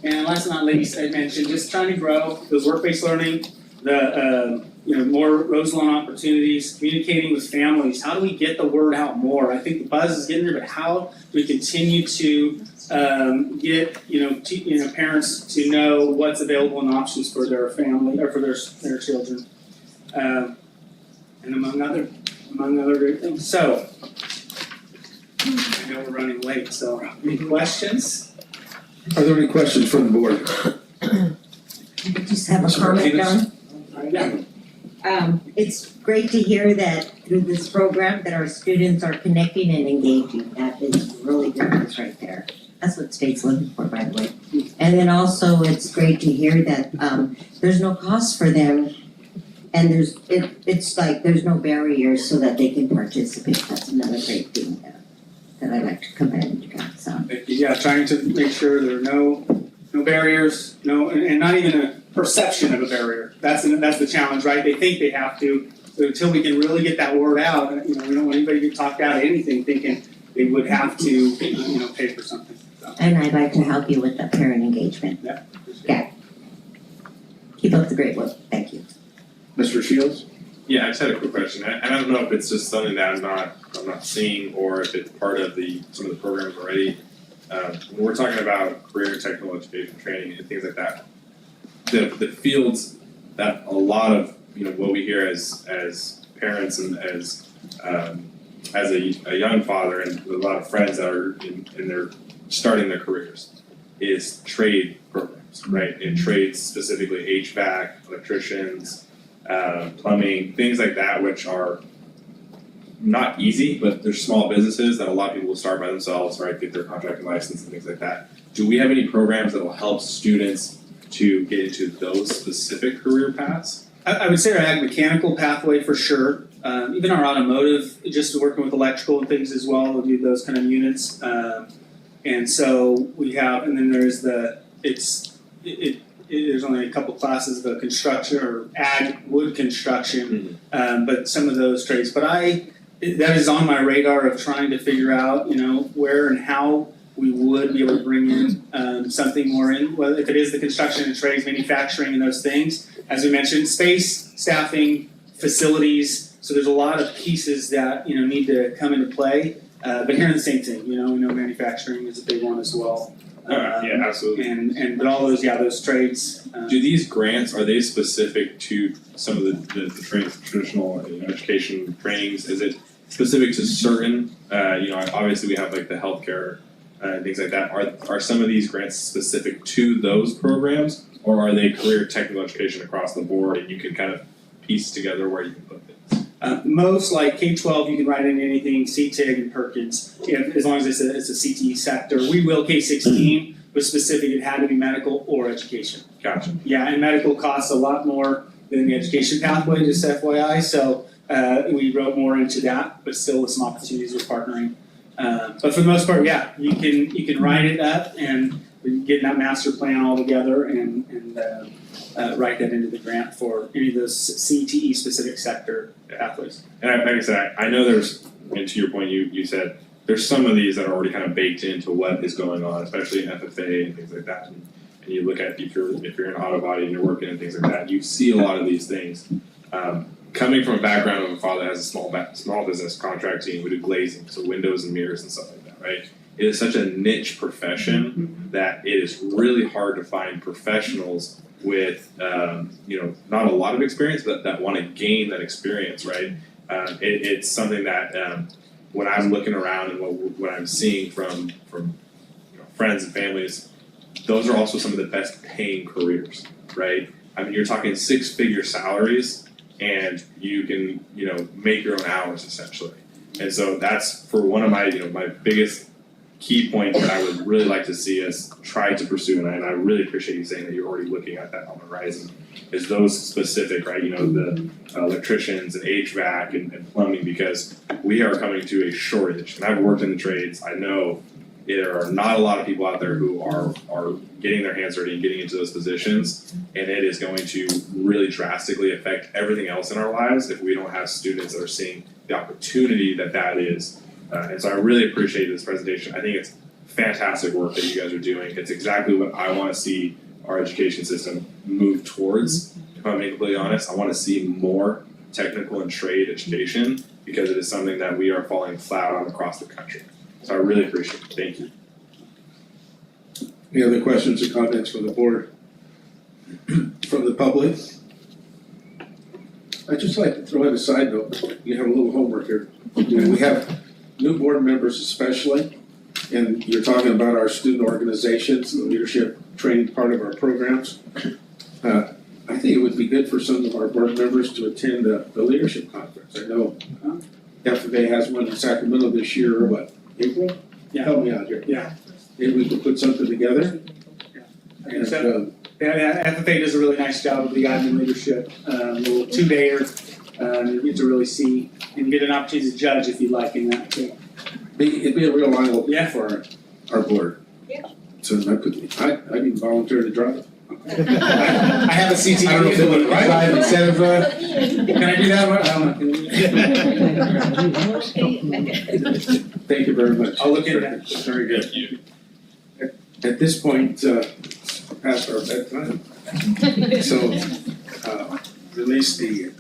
And last but not least, I mentioned just trying to grow those work-based learning, the more Roseland opportunities, communicating with families. How do we get the word out more? I think the buzz is getting there, but how do we continue to get parents to know what's available and options for their family or for their children, and among other great things. So I know we're running late. So any questions? Are there any questions from the board? I just have a comment, Don. It's great to hear that through this program that our students are connecting and engaging. That is really good news right there. That's what state's looking for, by the way. And then also it's great to hear that there's no cost for them, and it's like there's no barriers so that they can participate. That's another great thing that I like to commend you guys on. Yeah, trying to make sure there are no barriers, and not even a perception of a barrier. That's the challenge, right? They think they have to. So until we can really get that word out, we don't want anybody to get talked out of anything thinking they would have to, pay for something. So. And I'd like to help you with the parent engagement. Yeah. Okay. Keep up the great work. Thank you. Mr. Shields? Yeah, I just had a quick question. I don't know if it's just something that I'm not seeing, or if it's part of some of the programs already. When we're talking about career and technical education training and things like that, the fields that a lot of what we hear as parents and as a young father and with a lot of friends that are in their starting their careers is trade programs, right? In trades, specifically HVAC, electricians, plumbing, things like that, which are not easy, but they're small businesses that a lot of people will start by themselves, right? Get their contracting license and things like that. Do we have any programs that will help students to get into those specific career paths? I would say our ag mechanical pathway for sure. Even our automotive, just working with electrical and things as well, we'll do those kind of units. And so we have, and then there's there's only a couple classes of construction or ag wood construction, but some of those trades. But that is on my radar of trying to figure out, where and how we would be able to bring in something more in, whether if it is the construction and trades, manufacturing and those things. As we mentioned, space, staffing, facilities. So there's a lot of pieces that need to come into play. But hearing the same thing, we know manufacturing is a big one as well. Yeah, absolutely. But all those trades. Do these grants, are they specific to some of the traditional education trainings? Is it specific to certain, obviously we have like the healthcare and things like that. Are some of these grants specific to those programs, or are they career technical education across the board and you can kind of piece together where you can put things? Most like K-12, you can write in anything, CTIG and Perkins, as long as it's a CTE sector. We will K-16, but specific, it had to be medical or education. Gotcha. Yeah, and medical costs a lot more than the education pathway, just FYI, so we wrote more into that, but still with some opportunities we're partnering. But for the most part, yeah, you can write it up and get that master plan all together and write that into the grant for any of those CTE specific sector pathways. And like I said, I know there's, and to your point, you said there's some of these that are already kind of baked into what is going on, especially in FFA and things like that. And you look at if you're in auto body and you're working and things like that, you see a lot of these things. Coming from a background of a father that has a small business contracting, we do glazing, so windows and mirrors and stuff like that, right? It is such a niche profession that it is really hard to find professionals with, not a lot of experience, but that want to gain that experience, right? It's something that when I'm looking around and what I'm seeing from friends and families, those are also some of the best paying careers, right? I mean, you're talking 6-figure salaries, and you can, make your own hours essentially. And so that's for one of my, my biggest key points that I would really like to see us try to pursue, and I really appreciate you saying that you're already looking at that on the horizon, is those specific, right, the electricians and HVAC and plumbing, because we are coming to a shortage. And I've worked in the trades, I know there are not a lot of people out there who are getting their hands dirty and getting into those positions, and it is going to really drastically affect everything else in our lives if we don't have students that are seeing the opportunity that is. And so I really appreciate this presentation. I think it's fantastic work that you guys are doing. It's exactly what I want to see our education system move towards. If I'm being completely honest, I want to see more technical and trade education because it is something that we are falling flat on across the country. So I really appreciate it. Thank you. Any other questions or comments from the board? From the public? I'd just like to throw in a side note. You have a little homework here. We have new board members especially, and you're talking about our student organizations, the leadership training part of our programs. I think it would be good for some of our board members to attend the leadership conference. I know FFA has one in Sacramento this year, what, April? Yeah. Help me out here. Yeah. Maybe we could put something together. I think so. FFA does a really nice job of the admin leadership, a little 2-dayer. You get to really see and get an opportunity to judge if you like in that too. It'd be a real eye opener for our board. Yeah. So I'd even volunteer to drive. I have a CT. I don't know if they would drive instead of, can I do that? Thank you very much. I'll look into that. Very good. At this point, past our bedtime. So, release the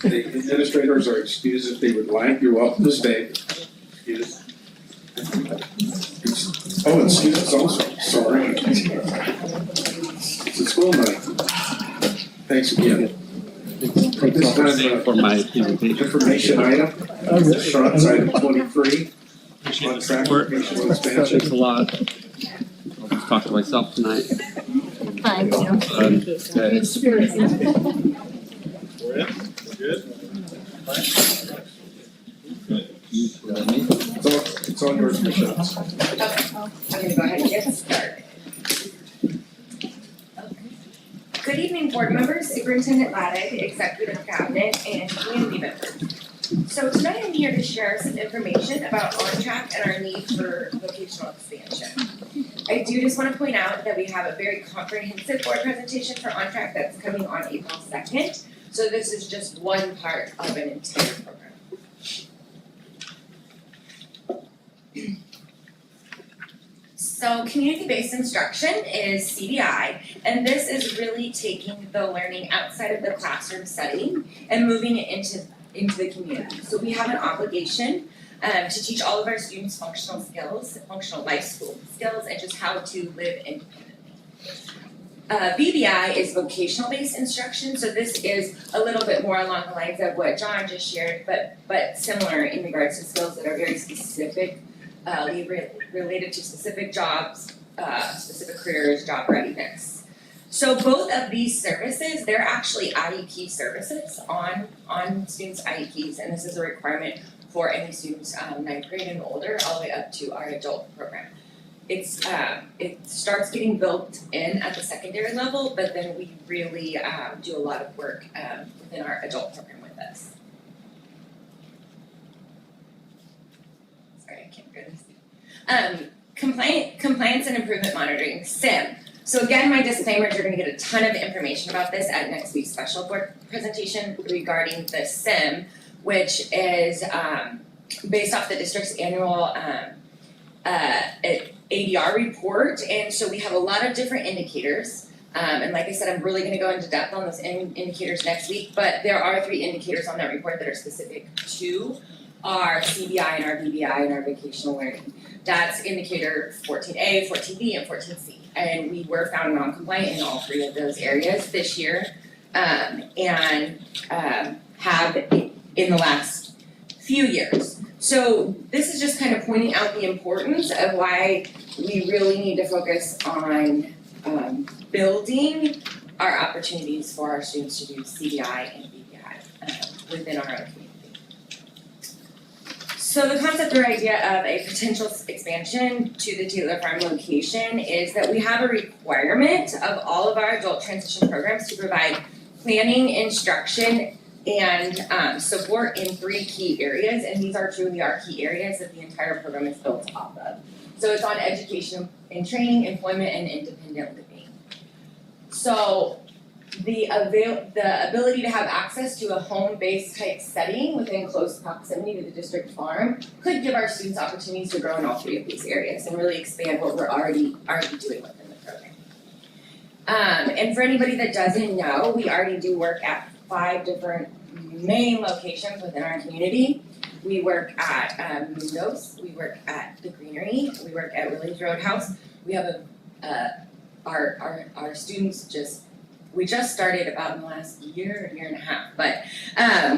administrators are excused if they would like. You're welcome to stay. Excused. Oh, excuse also. Sorry. It's a school night. Thanks again. At this time, for my information item, Sean's item 23. On transportation expansion. Thanks a lot. I'll just talk to myself tonight. It's on yours, Michelle. Okay, I'm gonna go ahead and get started. Good evening, board members, Superintendent Laddick, Executive Cabinet, and community members. So tonight I'm here to share some information about OnTrack and our need for vocational expansion. I do just want to point out that we have a very comprehensive board presentation for OnTrack that's coming on April 2nd. So this is just one part of an entire program. So community-based instruction is CBI, and this is really taking the learning outside of the classroom setting and moving it into the community. So we have an obligation to teach all of our students functional skills, functional life skills, and just how to live independently. VBI is vocational-based instruction, so this is a little bit more along the lines of what John just shared, but similar in regards to skills that are very specific, related to specific jobs, specific careers, job readiness. So both of these services, they're actually IEP services on students' IEPs, and this is a requirement for any students 9th grade and older, all the way up to our adult program. It starts getting built in at the secondary level, but then we really do a lot of work within our adult program with this. Sorry, I can't go to see. Compliance and improvement monitoring, SIM. So again, my disclaimer is you're going to get a ton of information about this at next week's special board presentation regarding the SIM, which is based off the district's annual ADR report. And so we have a lot of different indicators. And like I said, I'm really going to go into depth on those indicators next week, but there are 3 indicators on that report that are specific to our CBI and our VBI and our vocational learning. That's indicator 14A, 14B, and 14C. And we were found non-compliant in all 3 of those areas this year, and have in the last few years. So this is just kind of pointing out the importance of why we really need to focus on building our opportunities for our students to do CBI and VBI within our own community. So the concept or idea of a potential expansion to the Taylor Farm location is that we have a requirement of all of our adult transition programs to provide planning, instruction, and support in 3 key areas, and these are truly our key areas that the entire program is built off of. So it's on education and training, employment, and independent living. So the ability to have access to a home-based type setting within close proximity to the district farm could give our students opportunities to grow in all 3 of these areas and really expand what we're already doing within the program. And for anybody that doesn't know, we already do work at 5 different main locations within our community. We work at Mundos, we work at the Greenery, we work at Willie's Roadhouse. We have our students we just started about in the last year and a half, but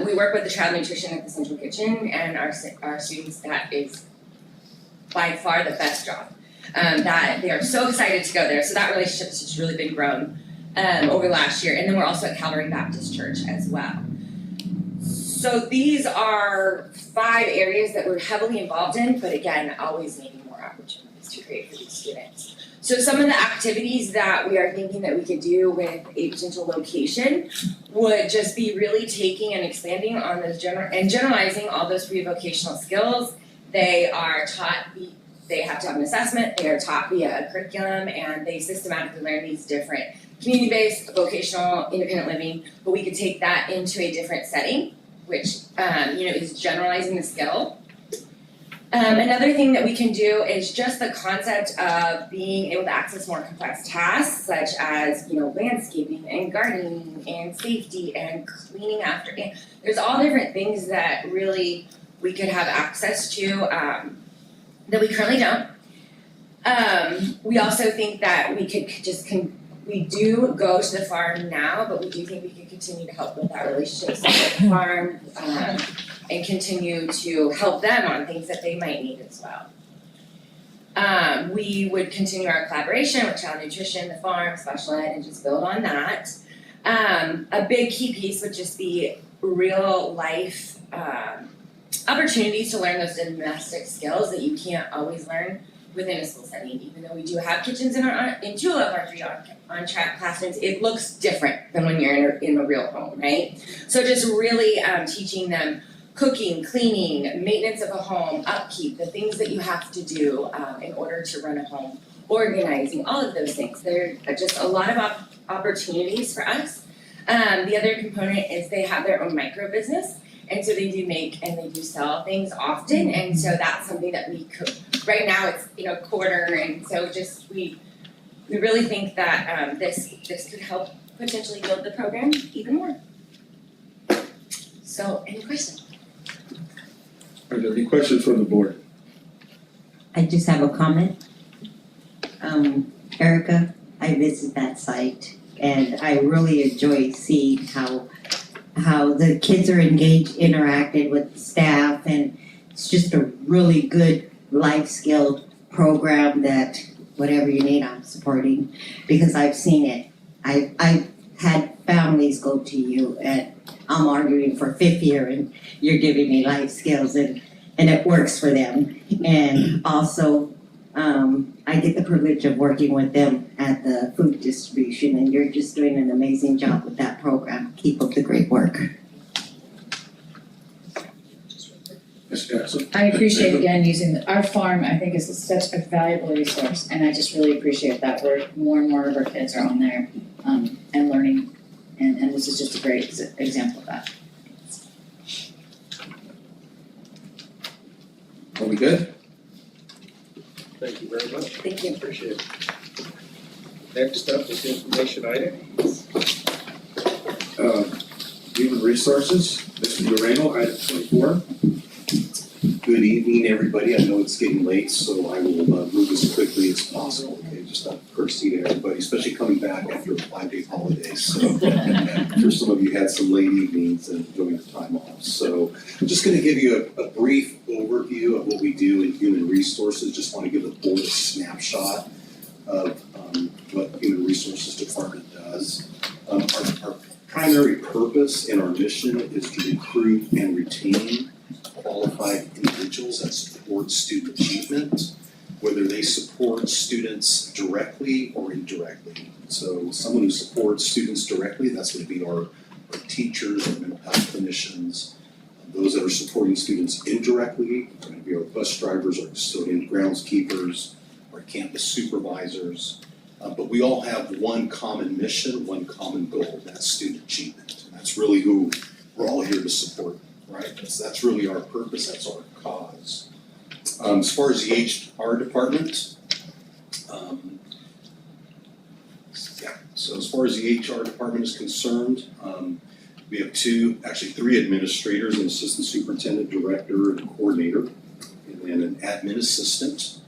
we work with the child nutrition at the Central Kitchen, and our students, that is by far the best job. That they are so excited to go there, so that relationship has just really been grown over the last year. And then we're also at Calvary Baptist Church as well. So these are 5 areas that we're heavily involved in, but again, always needing more opportunities to create for these students. So some of the activities that we are thinking that we could do with a potential location would just be really taking and expanding on those generalizing all those pre-vocational skills. They are taught, they have to have an assessment, they are taught via a curriculum, and they systematically learn these different community-based, vocational, independent living, but we could take that into a different setting, which is generalizing the skill. Another thing that we can do is just the concept of being able to access more complex tasks, such as landscaping and gardening and safety and cleaning after. And there's all different things that really we could have access to that we currently don't. We also think that we could we do go to the farm now, but we do think we can continue to help with that relationship with the farm and continue to help them on things that they might need as well. We would continue our collaboration with child nutrition, the farm, special ed, and just build on that. A big key piece would just be real life opportunities to learn those domestic skills that you can't always learn within a school setting. Even though we do have kitchens in 2 of our 3 on-track classrooms, it looks different than when you're in a real home, right? So just really teaching them cooking, cleaning, maintenance of a home, upkeep, the things that you have to do in order to run a home, organizing, all of those things. There are just a lot of opportunities for us. The other component is they have their own micro business, and so they do make and they do sell things often, and so that's something that we could. Right now it's quarter, and so just we really think that this could help potentially build the program even more. So, any questions? Are there any questions from the board? I just have a comment. Erica, I visit that site, and I really enjoy seeing how the kids are engaged, interacted with staff, and it's just a really good life skilled program that whatever you need, I'm supporting, because I've seen it. I've had families go to you, and I'm arguing for 5th year, and you're giving me life skills, and it works for them. And also, I get the privilege of working with them at the food distribution, and you're just doing an amazing job with that program. Keep up the great work. I appreciate again using our farm. I think is such a valuable resource, and I just really appreciate that more and more of our kids are on there and learning, and this is just a great example of that. Are we good? Thank you very much. Thank you. Appreciate it. Next up is information items. Human Resources, Mr. Moreno, item 24. Good evening, everybody. I know it's getting late, so I will move as quickly as possible. Okay, just a courtesy to everybody, especially coming back after a 5-day holiday. So I'm sure some of you had some late evenings and enjoying the time off. So I'm just going to give you a brief overview of what we do in Human Resources. Just want to give the board a snapshot of what the Human Resources Department does. Our primary purpose and our mission is to recruit and retain qualified individuals that support student achievement, whether they support students directly or indirectly. So someone who supports students directly, that's going to be our our teachers, our mental health clinicians, those that are supporting students indirectly, are going to be our bus drivers, our custodian groundskeepers, our campus supervisors. But we all have one common mission, one common goal, that's student achievement. And that's really who we're all here to support, right? That's really our purpose, that's our cause. As far as the HR department, so as far as the HR department is concerned, we have three administrators, an assistant superintendent, director, and coordinator, and then an admin assistant,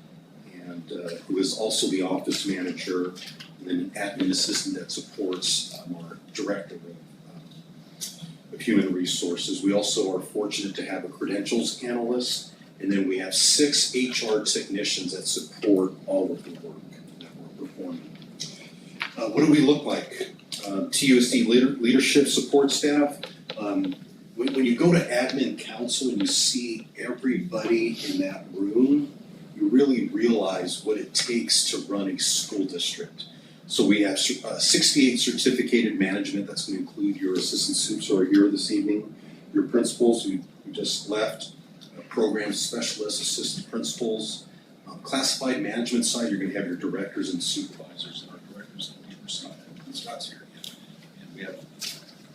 and who is also the office manager, and then an admin assistant that supports our director of human resources. We also are fortunate to have a credentials analyst, and then we have 6 HR technicians that support all of the work that we're performing. What do we look like? TUSD leadership support staff. When you go to admin council and you see everybody in that room, you really realize what it takes to run a school district. So we have 68 certificated management. That's going to include your assistant soups who are here this evening, your principals who just left, program specialists, assistant principals. Classified management side, you're going to have your directors and supervisors, and our directors on the other side. Scott's here again. And we have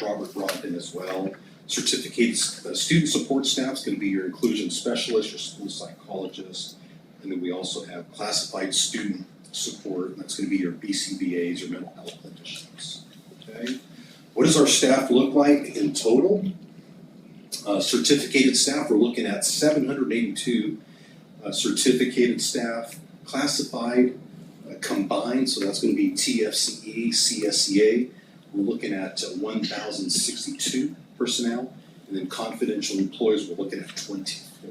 Robert Brogdon as well. Certificated student support staff is going to be your inclusion specialist, your school psychologist, and then we also have classified student support, and that's going to be your BCBAs, your mental health clinicians. Okay. What does our staff look like in total? Certificated staff, we're looking at 782 certificated staff, classified combined, so that's going to be TFCE, CSEA. We're looking at 1,062 personnel, and then confidential employees, we're looking at 24.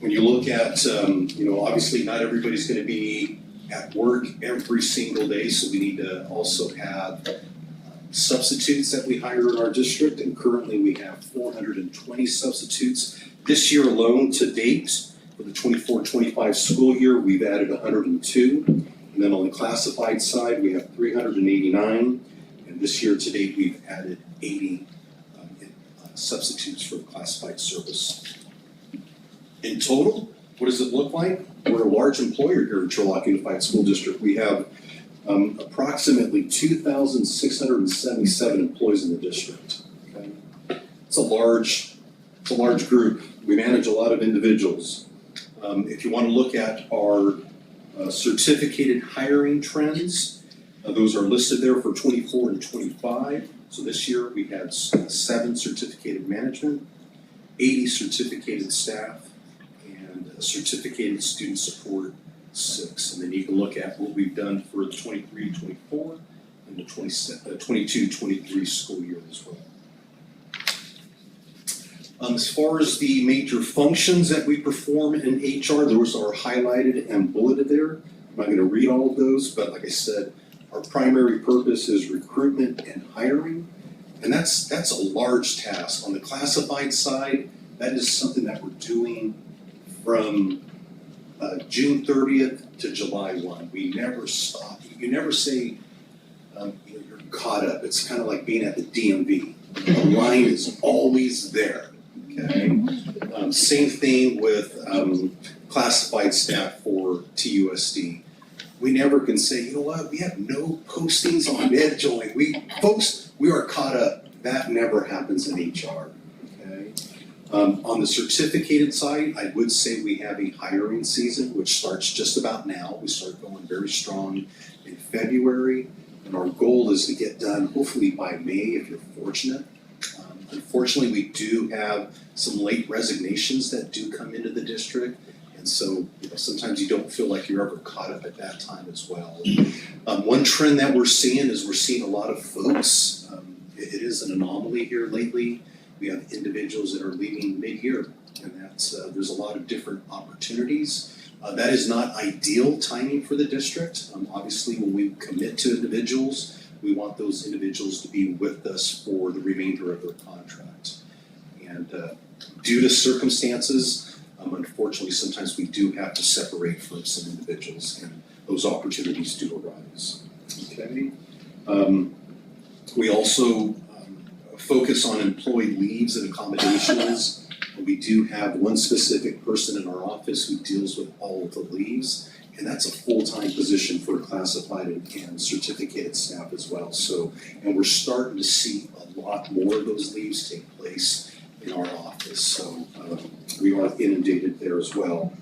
When you look at, obviously not everybody's going to be at work every single day, so we need to also have substitutes that we hire in our district, and currently we have 420 substitutes. This year alone, to date, for the 24-25 school year, we've added 102. And then on the classified side, we have 389. And this year to date, we've added 80 substitutes for the classified service. In total, what does it look like? We're a large employer here at Turlock Unified School District. We have approximately 2,677 employees in the district. Okay? It's a large group. We manage a lot of individuals. If you want to look at our certificated hiring trends, those are listed there for 24 and 25. So this year we had 7 certificated management, 80 certificated staff, and certificated student support 6. And then you can look at what we've done for the 23-24 and the 22-23 school year as well. As far as the major functions that we perform in HR, those are highlighted and bulleted there. I'm not going to read all of those, but like I said, our primary purpose is recruitment and hiring, and that's a large task. On the classified side, that is something that we're doing from June 30th to July 1. We never stop. You never say you're caught up. It's kind of like being at the DMV. The line is always there. Okay. Same thing with classified staff for TUSD. We never can say, you know what, we have no postings on EdJoin. We are caught up. That never happens in HR. Okay. On the certificated side, I would say we have a hiring season, which starts just about now. We start going very strong in February, and our goal is to get done hopefully by May if you're fortunate. Unfortunately, we do have some late resignations that do come into the district, and so sometimes you don't feel like you're ever caught up at that time as well. One trend that we're seeing is we're seeing a lot of folks. It is an anomaly here lately. We have individuals that are leaving mid-year, and there's a lot of different opportunities. That is not ideal timing for the district. Obviously, when we commit to individuals, we want those individuals to be with us for the remainder of their contract. And due to circumstances, unfortunately, sometimes we do have to separate from some individuals, and those opportunities do arise. Okay. We also focus on employee leaves and accommodations. We do have one specific person in our office who deals with all of the leaves, and that's a full-time position for classified and certificated staff as well. So, and we're starting to see a lot more of those leaves take place in our office. So we are inundated there as well.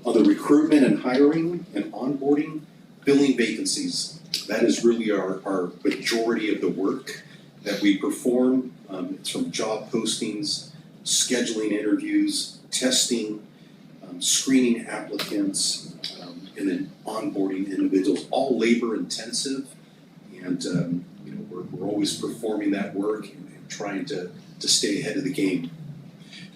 On the recruitment and hiring and onboarding, filling vacancies, that is really our majority of the work that we perform. It's from job postings, scheduling interviews, testing, screening applicants, and then onboarding individuals, all labor intensive. And we're always performing that work and trying to stay ahead of the game.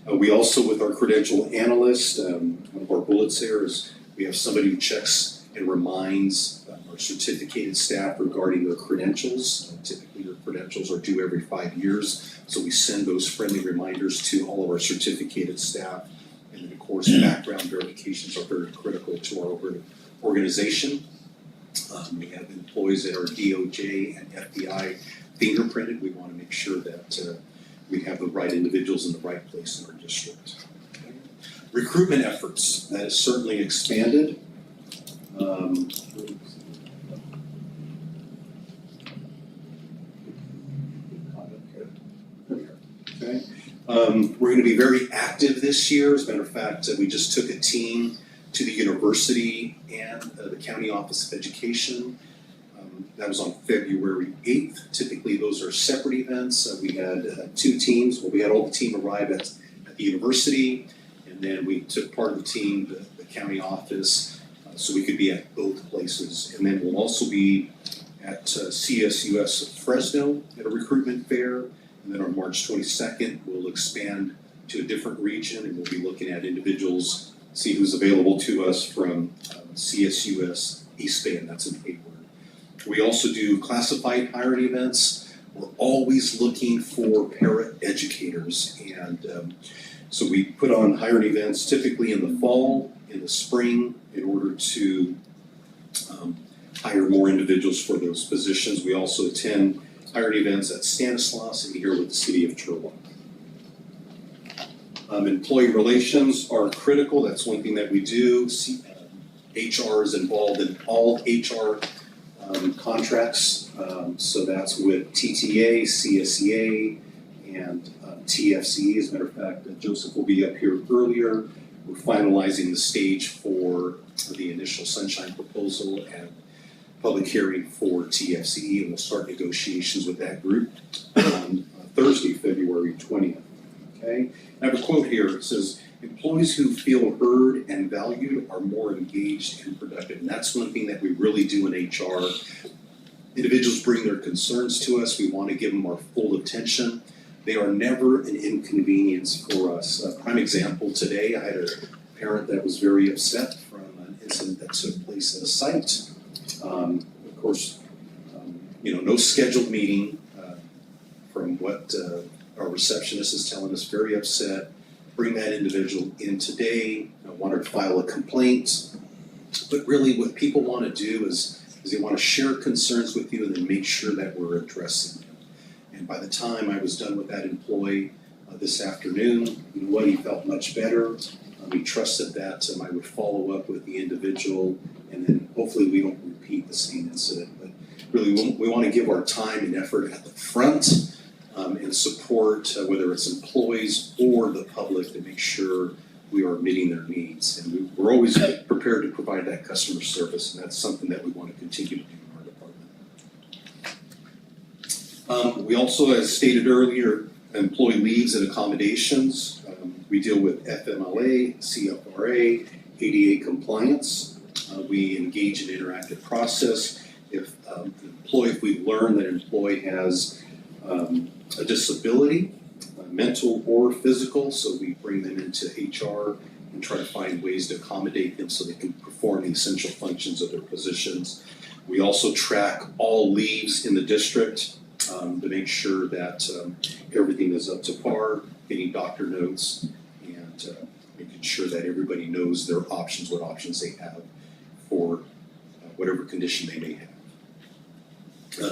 We also, with our credential analyst, one of our bullets there is we have somebody who checks and reminds our certificated staff regarding their credentials. Typically their credentials are due every 5 years, so we send those friendly reminders to all of our certificated staff. And then of course background verifications are very critical to our organization. We have employees that are DOJ and FBI fingerprinted. We want to make sure that we have the right individuals in the right place in our district. Okay. Recruitment efforts, that has certainly expanded. Okay. We're going to be very active this year. As a matter of fact, we just took a team to the university and the County Office of Education. That was on February 8th. Typically, those are separate events. We had 2 teams. Well, we had all the team arrive at the university, and then we took part of the team to the county office, so we could be at both places. And then we'll also be at CSUS Fresno at a recruitment fair. And then on March 22nd, we'll expand to a different region, and we'll be looking at individuals, see who's available to us from CSUS East Bay, and that's in Hayward. We also do classified hiring events. We're always looking for para-educators, and so we put on hiring events typically in the fall, in the spring, in order to hire more individuals for those positions. We also attend hiring events at Stanislaus and here with the city of Turlock. Employee relations are critical. That's one thing that we do. HR is involved in all HR contracts, so that's with TTA, CSEA, and TFCE. As a matter of fact, Joseph will be up here earlier. We're finalizing the stage for the initial sunshine proposal and public hearing for TFCE, and we'll start negotiations with that group on Thursday, February 20th. Okay, I have a quote here. It says, "Employees who feel heard and valued are more engaged and productive." And that's one thing that we really do in HR. Individuals bring their concerns to us. We want to give them our full attention. They are never an inconvenience for us. A prime example today, I had a parent that was very upset from an incident that took place at a site. Of course, no scheduled meeting, from what our receptionist is telling us, very upset. Bring that individual in today. I want her to file a complaint. But really what people want to do is they want to share concerns with you and then make sure that we're addressing them. And by the time I was done with that employee this afternoon, you know what, he felt much better. He trusted that I would follow up with the individual, and then hopefully we don't repeat the same incident. But really we want to give our time and effort at the front and support whether it's employees or the public to make sure we are meeting their needs. And we're always prepared to provide that customer service, and that's something that we want to continue to do in our department. We also, as stated earlier, employee leaves and accommodations. We deal with FMLA, CFRA, ADA compliance. We engage in an interactive process. If we learn that an employee has a disability, mental or physical, so we bring them into HR and try to find ways to accommodate them so they can perform the essential functions of their positions. We also track all leaves in the district to make sure that everything is up to par, getting doctor notes, and making sure that everybody knows their options, what options they have for whatever condition they may have.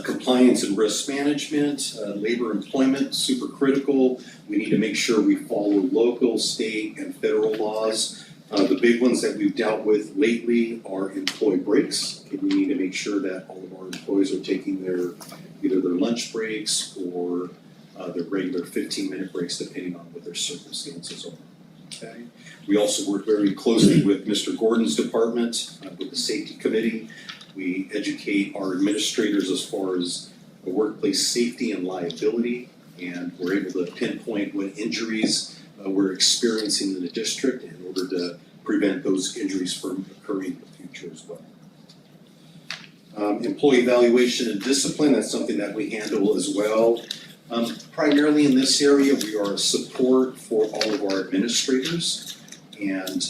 Compliance and risk management, labor employment, super critical. We need to make sure we follow local, state, and federal laws. The big ones that we've dealt with lately are employee breaks. Okay, we need to make sure that all of our employees are taking either their lunch breaks or their regular 15-minute breaks, depending on what their circumstances are. Okay. We also work very closely with Mr. Gordon's department, with the safety committee. We educate our administrators as far as the workplace safety and liability, and we're able to pinpoint what injuries we're experiencing in the district in order to prevent those injuries from occurring in the future as well. Employee evaluation and discipline, that's something that we handle as well. Primarily in this area, we are a support for all of our administrators, and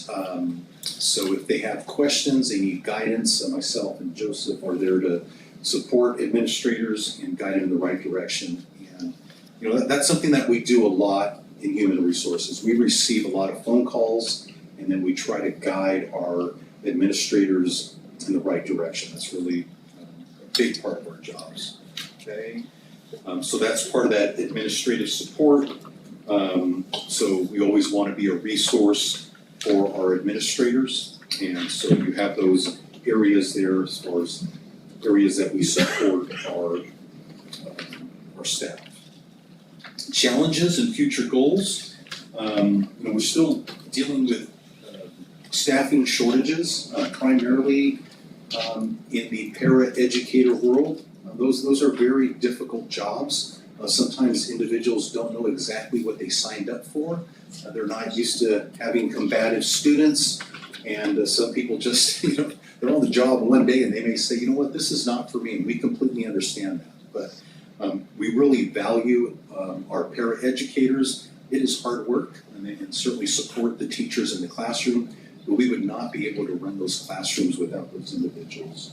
so if they have questions, they need guidance, myself and Joseph are there to support administrators and guide them in the right direction. And you know, that's something that we do a lot in human resources. We receive a lot of phone calls, and then we try to guide our administrators in the right direction. That's really a big part of our jobs. Okay, so that's part of that administrative support. So we always want to be a resource for our administrators, and so you have those areas there as far as areas that we support our staff. Challenges and future goals. You know, we're still dealing with staffing shortages, primarily in the para-educator world. Those are very difficult jobs. Sometimes individuals don't know exactly what they signed up for. They're not used to having combative students, and some people just, you know, they're on the job one day and they may say, you know what, this is not for me, and we completely understand that. But we really value our para-educators. It is hard work, and they can certainly support the teachers in the classroom, but we would not be able to run those classrooms without those individuals.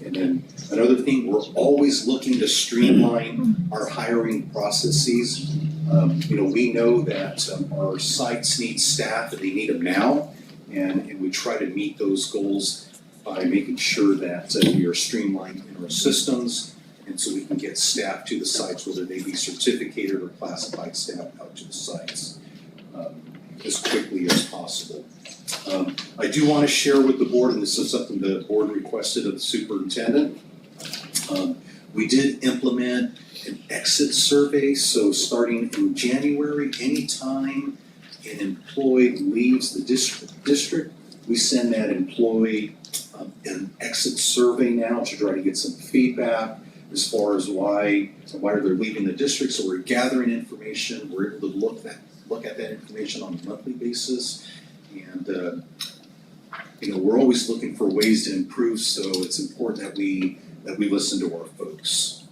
And then another thing, we're always looking to streamline our hiring processes. You know, we know that our sites need staff and they need them now, and we try to meet those goals by making sure that we are streamlined in our systems, and so we can get staff to the sites, whether they be certificated or classified staff out to the sites as quickly as possible. I do want to share with the board, and this is something the board requested of the superintendent. We did implement an exit survey, so starting in January, anytime an employee leaves the district, we send that employee an exit survey now to try to get some feedback as far as why they're leaving the district. So we're gathering information, we're able to look at that information on a monthly basis, and you know, we're always looking for ways to improve, so it's important that we listen to our folks.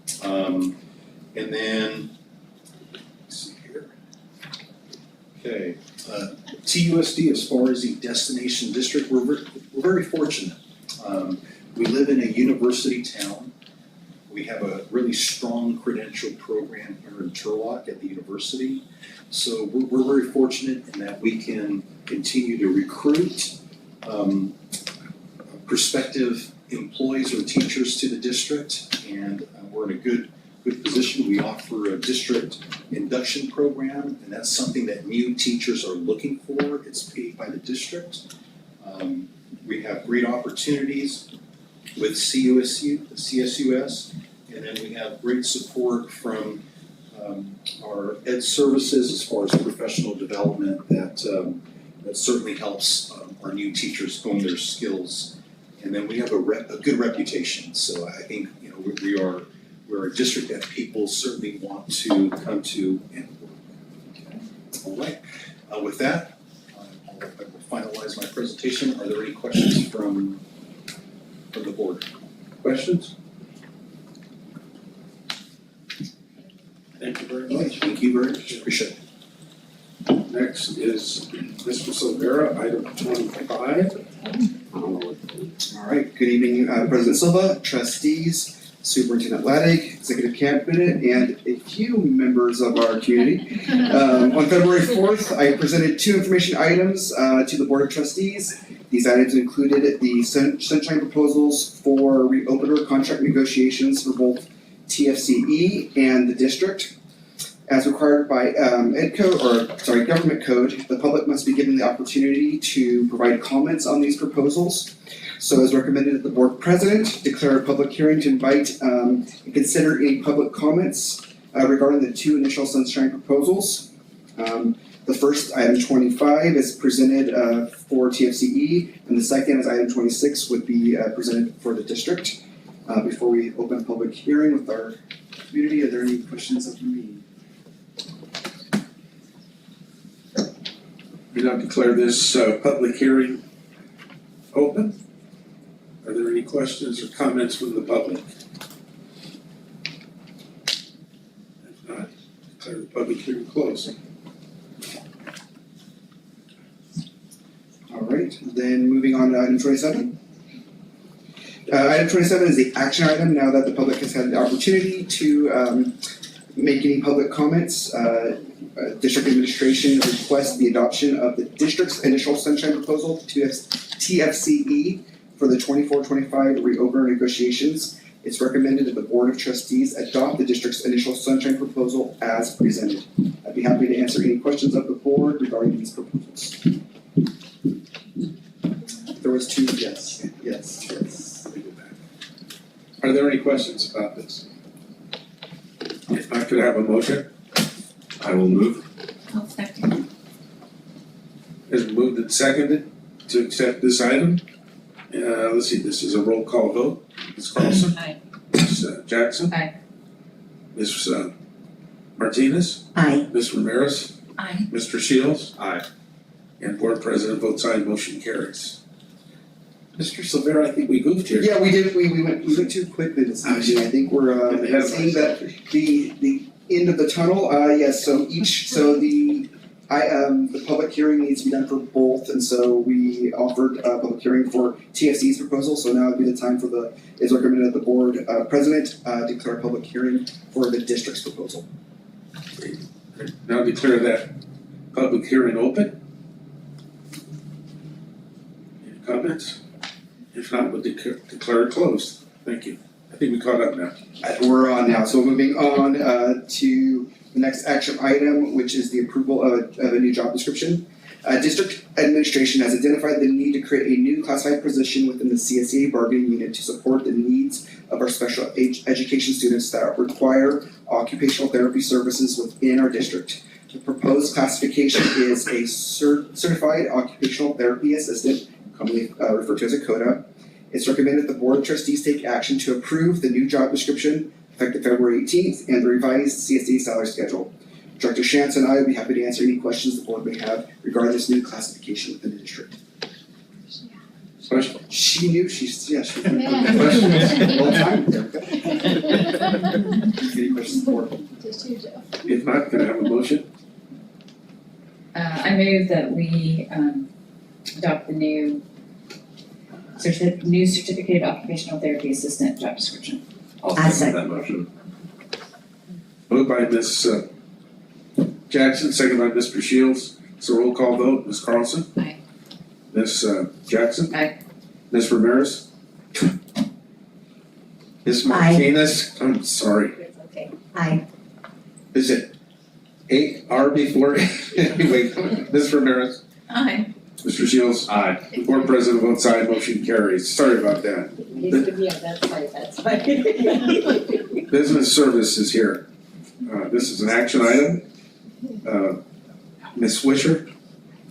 And then, let's see here. Okay, TUSD, as far as the destination district, we're very fortunate. We live in a university town. We have a really strong credential program here in Turlock at the university. So we're very fortunate in that we can continue to recruit prospective employees or teachers to the district, and we're in a good position. We offer a district induction program, and that's something that new teachers are looking for. It's paid by the district. We have great opportunities with CSUS, and then we have great support from our ed services as far as professional development that certainly helps our new teachers hone their skills. And then we have a good reputation. So I think, you know, we're a district that people certainly want to come to and work with. Okay. All right. With that, I will finalize my presentation. Are there any questions from the board? Questions? Thank you very much. Thank you very much. Appreciate it. Next is Mr. Silvera, item 25. All right, good evening, President Silva, trustees, Superintendent Laddick, Executive Cabinet, and a few members of our community. On February 4th, I presented 2 information items to the Board of Trustees. These items included the sunshine proposals for reopener contract negotiations for both TFCE, and the district. As required by government code, the public must be given the opportunity to provide comments on these proposals. So as recommended at the board president, declare a public hearing to invite and consider any public comments regarding the two initial sunshine proposals. The first, item 25, is presented for TFCE, and the second is item 26 would be presented for the district. Before we open a public hearing with our community, are there any questions of me? We now declare this public hearing open. Are there any questions or comments from the public? If not, declare the public hearing closed. All right, then moving on to item 27. Item 27 is the action item. Now that the public has had the opportunity to make any public comments, district administration requests the adoption of the district's initial sunshine proposal to TFCE for the 24-25 reopener negotiations. It's recommended that the Board of Trustees adopt the district's initial sunshine proposal as presented. I'd be happy to answer any questions of the board regarding these proposals. There was two, yes. Are there any questions about this? If not, could I have a motion? I will move. I'll second. Is moved and seconded to accept this item. Let's see, this is a roll call vote. Ms. Carlson? Aye. Ms. Jackson? Aye. Ms. Martinez? Aye. Ms. Ramirez? Aye. Mr. Shields? Aye. And board president votes aye, motion carries. Mr. Silvera, I think we goofed here. Yeah, we did. We went too quickly this evening. I think we're seeing that the end of the tunnel. Yes. So the public hearing needs to be done for both, and so we offered a public hearing for TFC's proposal. So now would be the time for is recommended that the board president declare a public hearing for the district's proposal. Now declare that public hearing open. Any comments? If not, we'll declare it closed. Thank you. I think we caught up now. We're on now. So moving on to the next action item, which is the approval of a new job description. District administration has identified the need to create a new classified position within the CSEA bargaining unit to support the needs of our special education students that require occupational therapy services within our district. The proposed classification is a certified occupational therapy assistant, commonly referred to as a COTA. It's recommended that the Board of Trustees take action to approve the new job description effective February 18th and the revised CSE salary schedule. Director Shantz and I would be happy to answer any questions the board may have regarding this new classification within the district. Question? She knew she's Questions? well timed. Any questions, board? If not, can I have a motion? I move that we adopt the new certificated occupational therapy assistant job description. I'll I second that motion. Moved by Ms. Jackson, second by Mr. Shields. So roll call vote. Ms. Carlson? Aye. Ms. Jackson? Aye. Ms. Ramirez? Ms. Martinez? I'm sorry. It's okay. Aye. Is it A-R before? Anyway, Ms. Ramirez? Aye. Mr. Shields? Aye. The board president votes aye, motion carries. Sorry about that. Used to be on that side, that's why. Business service is here. This is an action item. Ms. Wisher?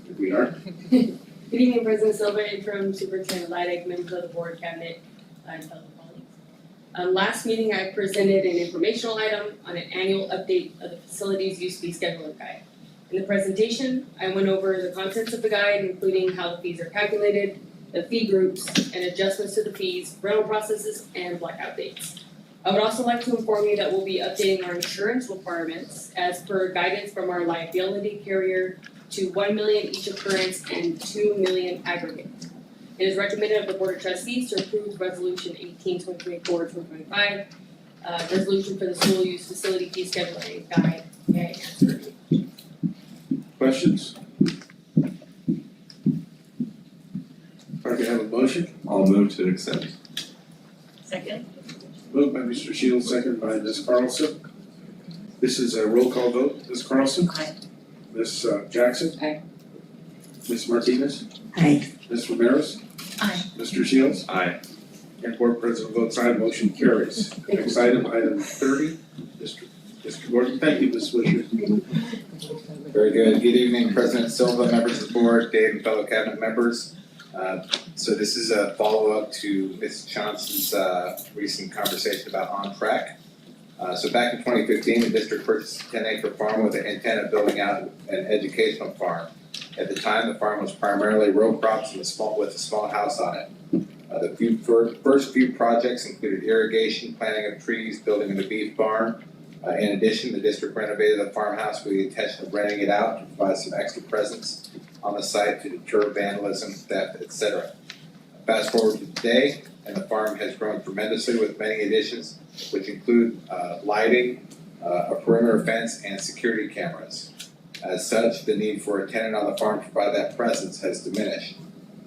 Here we are. Good evening, President Silva, Interim Superintendent Leidig, members of the board, cabinet, and fellow colleagues. Last meeting, I presented an informational item on an annual update of the facilities use fee scheduler guide. In the presentation, I went over the contents of the guide, including how the fees are calculated, the fee groups, and adjustments to the fees, rental processes, and blackout dates. I would also like to inform you that we'll be updating our insurance requirements as per guidance from our liability carrier to 1 million each occurrence and 2 million aggregate. It is recommended of the Board of Trustees to approve Resolution 18-2024-2025, resolution for the school use facility fee scheduling guide. May I answer? Questions? If I can have a motion? I'll move to accept. Second. Moved Moved by Mr. Shields, second by Ms. Carlson. This is a roll call vote. Ms. Carlson? Aye. Ms. Jackson? Aye. Ms. Martinez? Aye. Ms. Ramirez? Aye. Mr. Shields? Aye. And Board President votes aye, motion carries. Next item, item 30, Mr. Gordon. Thank you, Ms. Swisher. Very good. Good evening, President Silva, members of the board, Dave, and fellow cabinet members. So this is a follow-up to Ms. Johnson's recent conversation about On Track. So back in 2015, the district purchased a 10-acre farm with the intent of building out an educational farm. At the time, the farm was primarily row crops with a small house on it. The first few projects included irrigation, planting of trees, building of a beef barn. In addition, the district renovated the farmhouse with the intention of renting it out to provide some extra presence on the site to deter vandalism, theft, etc. Fast forward to today, and the farm has grown tremendously with many additions, which include lighting, a perimeter fence, and security cameras. As such, the need for a tenant on the farm to provide that presence has diminished.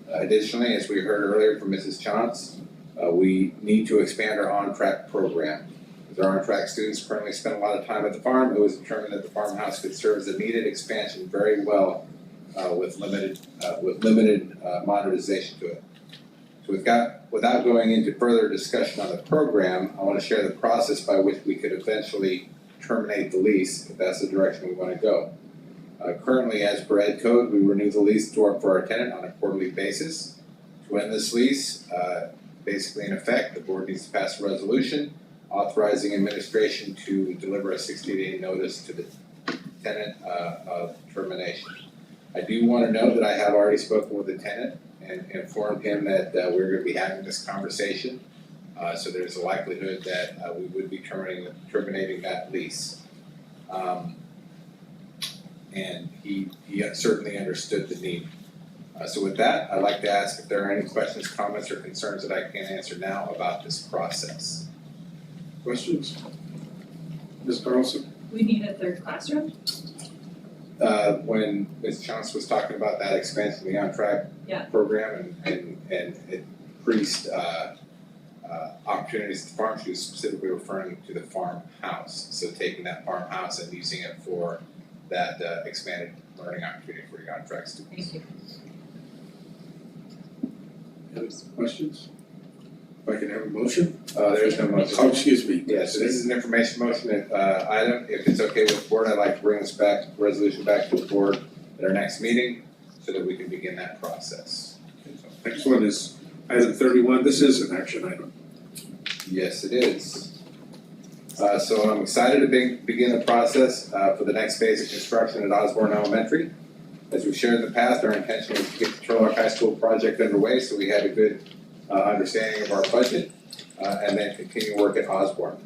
Additionally, as we heard earlier from Mrs. Chance, we need to expand our On-Track program. As our On-Track students currently spend a lot of time at the farm, it was determined that the farmhouse could serve as a needed expansion very well with limited modernization to it. So without going into further discussion on the program, I want to share the process by which we could eventually terminate the lease if that's the direction we want to go. Currently, as per Ed Code, we renew the lease for our tenant on a quarterly basis. To end this lease, basically in effect, the board needs to pass a resolution authorizing administration to deliver a 60-day notice to the tenant of termination. I do want to note that I have already spoken with the tenant and informed him that we're going to be having this conversation. So there's a likelihood that we would be terminating that lease. And he certainly understood the need. So with that, I'd like to ask if there are any questions, comments, or concerns that I can answer now about this process. Questions? Ms. Carlson? We need a third classroom? When Ms. Chance was talking about that expansion of the On-Track program and it increased opportunities at the farm, she was specifically referring to the farmhouse. So taking that farmhouse and using it for that expanded learning opportunity for your On-Track students. Thank you. Any questions? If I can have a motion? There is no motion. Oh, excuse me. Yeah, so this is an information motion item. If it's okay with the board, I'd like to bring this resolution back to the board at our next meeting so that we can begin that process. Next one is item 31. This is an action item. Yes, it is. So I'm excited to begin the process for the next phase of construction at Osborne Elementary. As we've shared in the past, our intention was to get the Turlock High School project underway so we had a good understanding of our budget and then continue work at Osborne.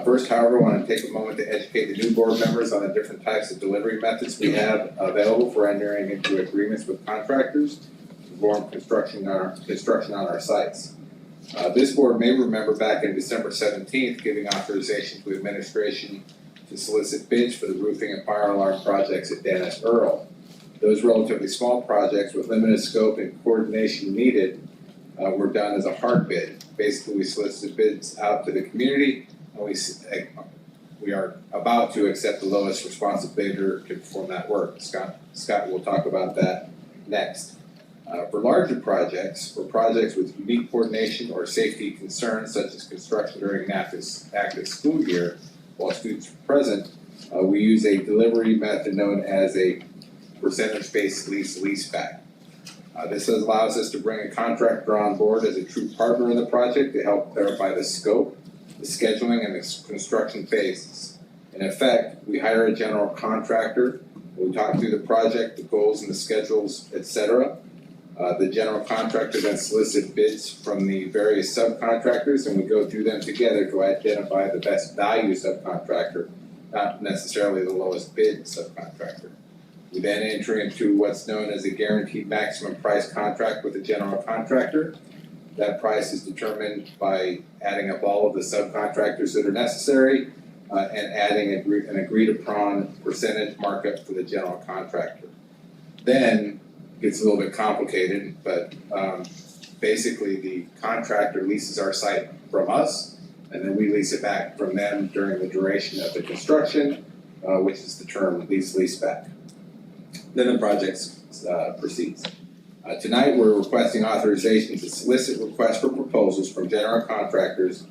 First, however, I want to take a moment to educate the new board members on the different types of delivery methods we have available for entering into agreements with contractors to perform construction on our sites. This board may remember back in December 17th giving authorization to administration to solicit bids for the roofing and fire alarm projects at Dennis Earl. Those relatively small projects with limited scope and coordination needed were done as a hard bid. Basically, we solicited bids out to the community and we are about to accept the lowest responsive bidder to perform that work. Scott will talk about that next. For larger projects, or projects with unique coordination or safety concerns such as construction during an active school year while students are present, we use a delivery method known as a percentage-based leaseback. This allows us to bring a contractor on board as a true partner in the project to help clarify the scope, the scheduling, and the construction phases. In effect, we hire a general contractor, we talk through the project, the goals and the schedules, etc. The general contractor then solicits bids from the various subcontractors and we go through them together to identify the best value subcontractor, not necessarily the lowest bid subcontractor. We then enter into what's known as a guaranteed maximum price contract with the general contractor. That price is determined by adding up all of the subcontractors that are necessary and adding an agreed upon percentage markup for the general contractor. Then it gets a little bit complicated, but basically the contractor leases our site from us and then we lease it back from them during the duration of the construction, which is the term lease back. Then the project proceeds. Tonight, we're requesting authorization to solicit requests for proposals from general contractors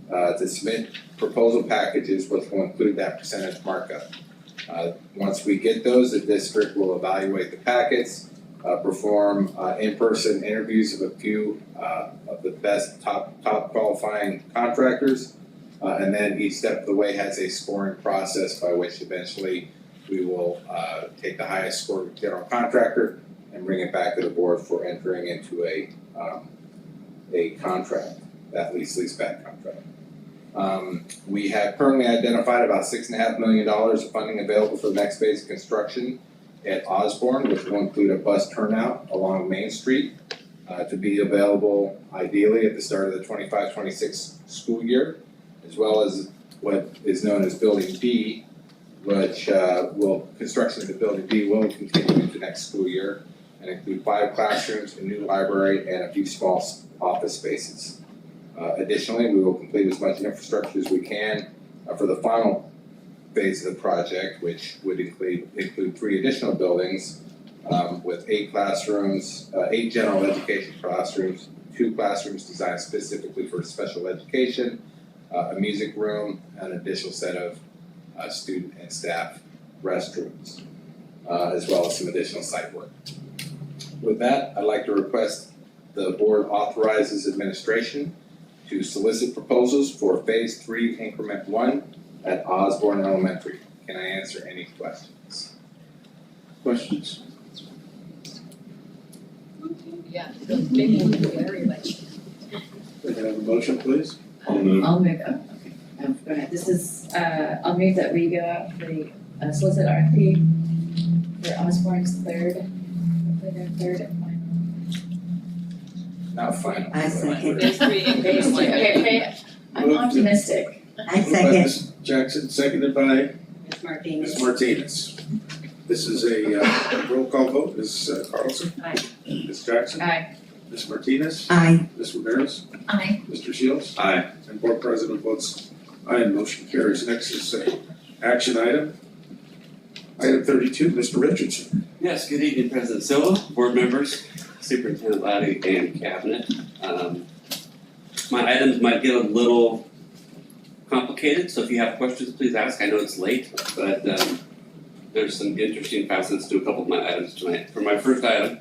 to submit proposal packages which will include that percentage markup. Once we get those, the district will evaluate the packets, perform in-person interviews of a few of the best top qualifying contractors, and then each step of the way has a scoring process by which eventually we will take the highest score general contractor and bring it back to the board for entering into a contract, that lease-back contract. We have currently identified about $6.5 million of funding available for the next phase of construction at Osborne, which will include a bus turnout along Main Street to be available ideally at the start of the 25-26 school year, as well as what is known as Building B, which construction of the Building B will continue into next school year and include 5 classrooms, a new library, and a few small office spaces. Additionally, we will complete as much infrastructure as we can for the final phase of the project, which would include 3 additional buildings with 8 classrooms, 8 general education classrooms, 2 classrooms designed specifically for special education, a music room, and an additional set of student and staff restrooms, as well as some additional site work. With that, I'd like to request the board authorizes administration to solicit proposals for phase 3 increment 1 at Osborne Elementary. Can I answer any questions? Questions? Yeah, maybe we'll do everybody. Could I have a motion, please? I'll move, okay, go ahead. This is, I'll move that we go out for the solicit RFP for Osborne's third and final. Not final. I second. Phase 3 Phase 2, okay, I'm optimistic. I Moved by second. Ms. Jackson, seconded by Ms. Martinez. Ms. Martinez. This is a roll call vote. Ms. Carlson? Aye. Ms. Jackson? Aye. Ms. Martinez? Aye. Ms. Ramirez? Aye. Mr. Shields? Aye. And board president votes aye, and motion carries. Next is action item. Item 32, Mr. Richardson. Yes, good evening, President Silva, board members, Superintendent Laddy, and Cabinet. My items might get a little complicated, so if you have questions, please ask. I know it's late, but there's some interesting facets to a couple of my items tonight. For my first item,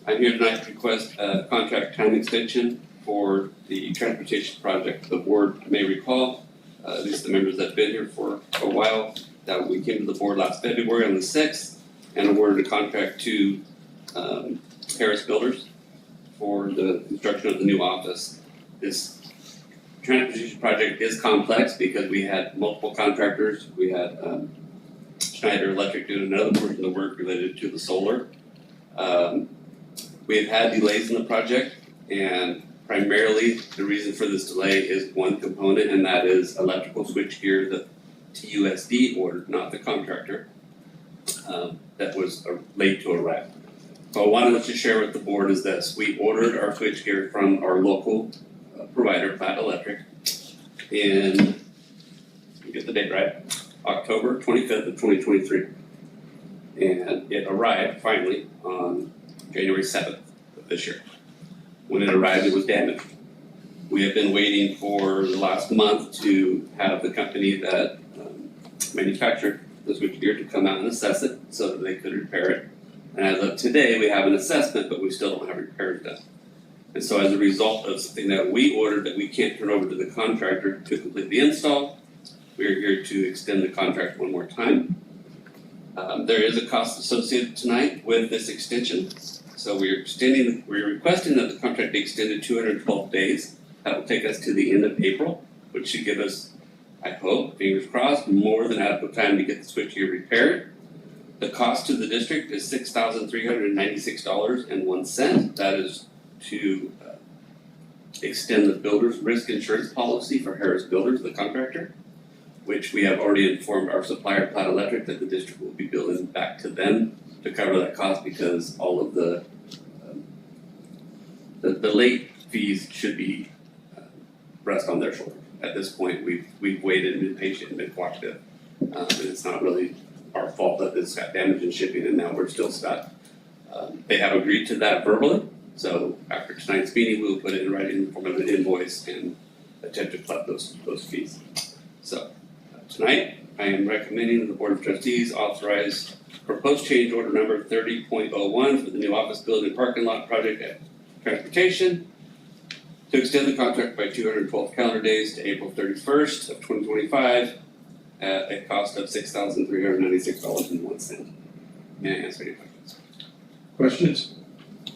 I'm here tonight to request a contract time extension for the transportation project. The board may recall, at least the members that have been here for a while, that we came to the board last February on the 6th and awarded a contract to Harris Builders for the construction of the new office. This transportation project is complex because we had multiple contractors. We had Schneider Electric doing another portion of the work related to the solar. We have had delays in the project, and primarily the reason for this delay is one component, and that is electrical switchgear that TUSD ordered, not the contractor, that was late to arrive. So what I wanted to share with the board is this: we ordered our switchgear from our local provider, Platt Electric, in, let me get the date right, October 25th of 2023. And it arrived finally on January 7th of this year. When it arrived, it was damaged. We have been waiting for the last month to have the company that manufactured the switchgear to come out and assess it so that they could repair it. And as of today, we have an assessment, but we still don't have repairs done. And so as a result of something that we ordered that we can't turn over to the contractor to complete the install, we are here to extend the contract one more time. There is a cost associated tonight with this extension. So we're requesting that the contract be extended 212 days. That will take us to the end of April, which should give us, I hope, fingers crossed, more than adequate time to get the switchgear repaired. The cost to the district is $6,396.01. That is to extend the builder's risk insurance policy for Harris Builders, the contractor, which we have already informed our supplier, Platt Electric, that the district will be billing back to them to cover that cost, because all of the late fees should be rest on their shoulders. at this point, we've waited and been patient and been cooperative. And it's not really our fault that this got damaged in shipping and now we're still stuck. They have agreed to that verbally, so after tonight's meeting, we'll put it in writing in the form of an invoice and attempt to collect those fees. So tonight, I am recommending the Board of Trustees authorize proposed change order number 30.01 for the new office building parking lot project at Transportation to extend the contract by 212 calendar days to April 31st of 2025 at a cost of $6,396.01. May I answer any questions? Questions?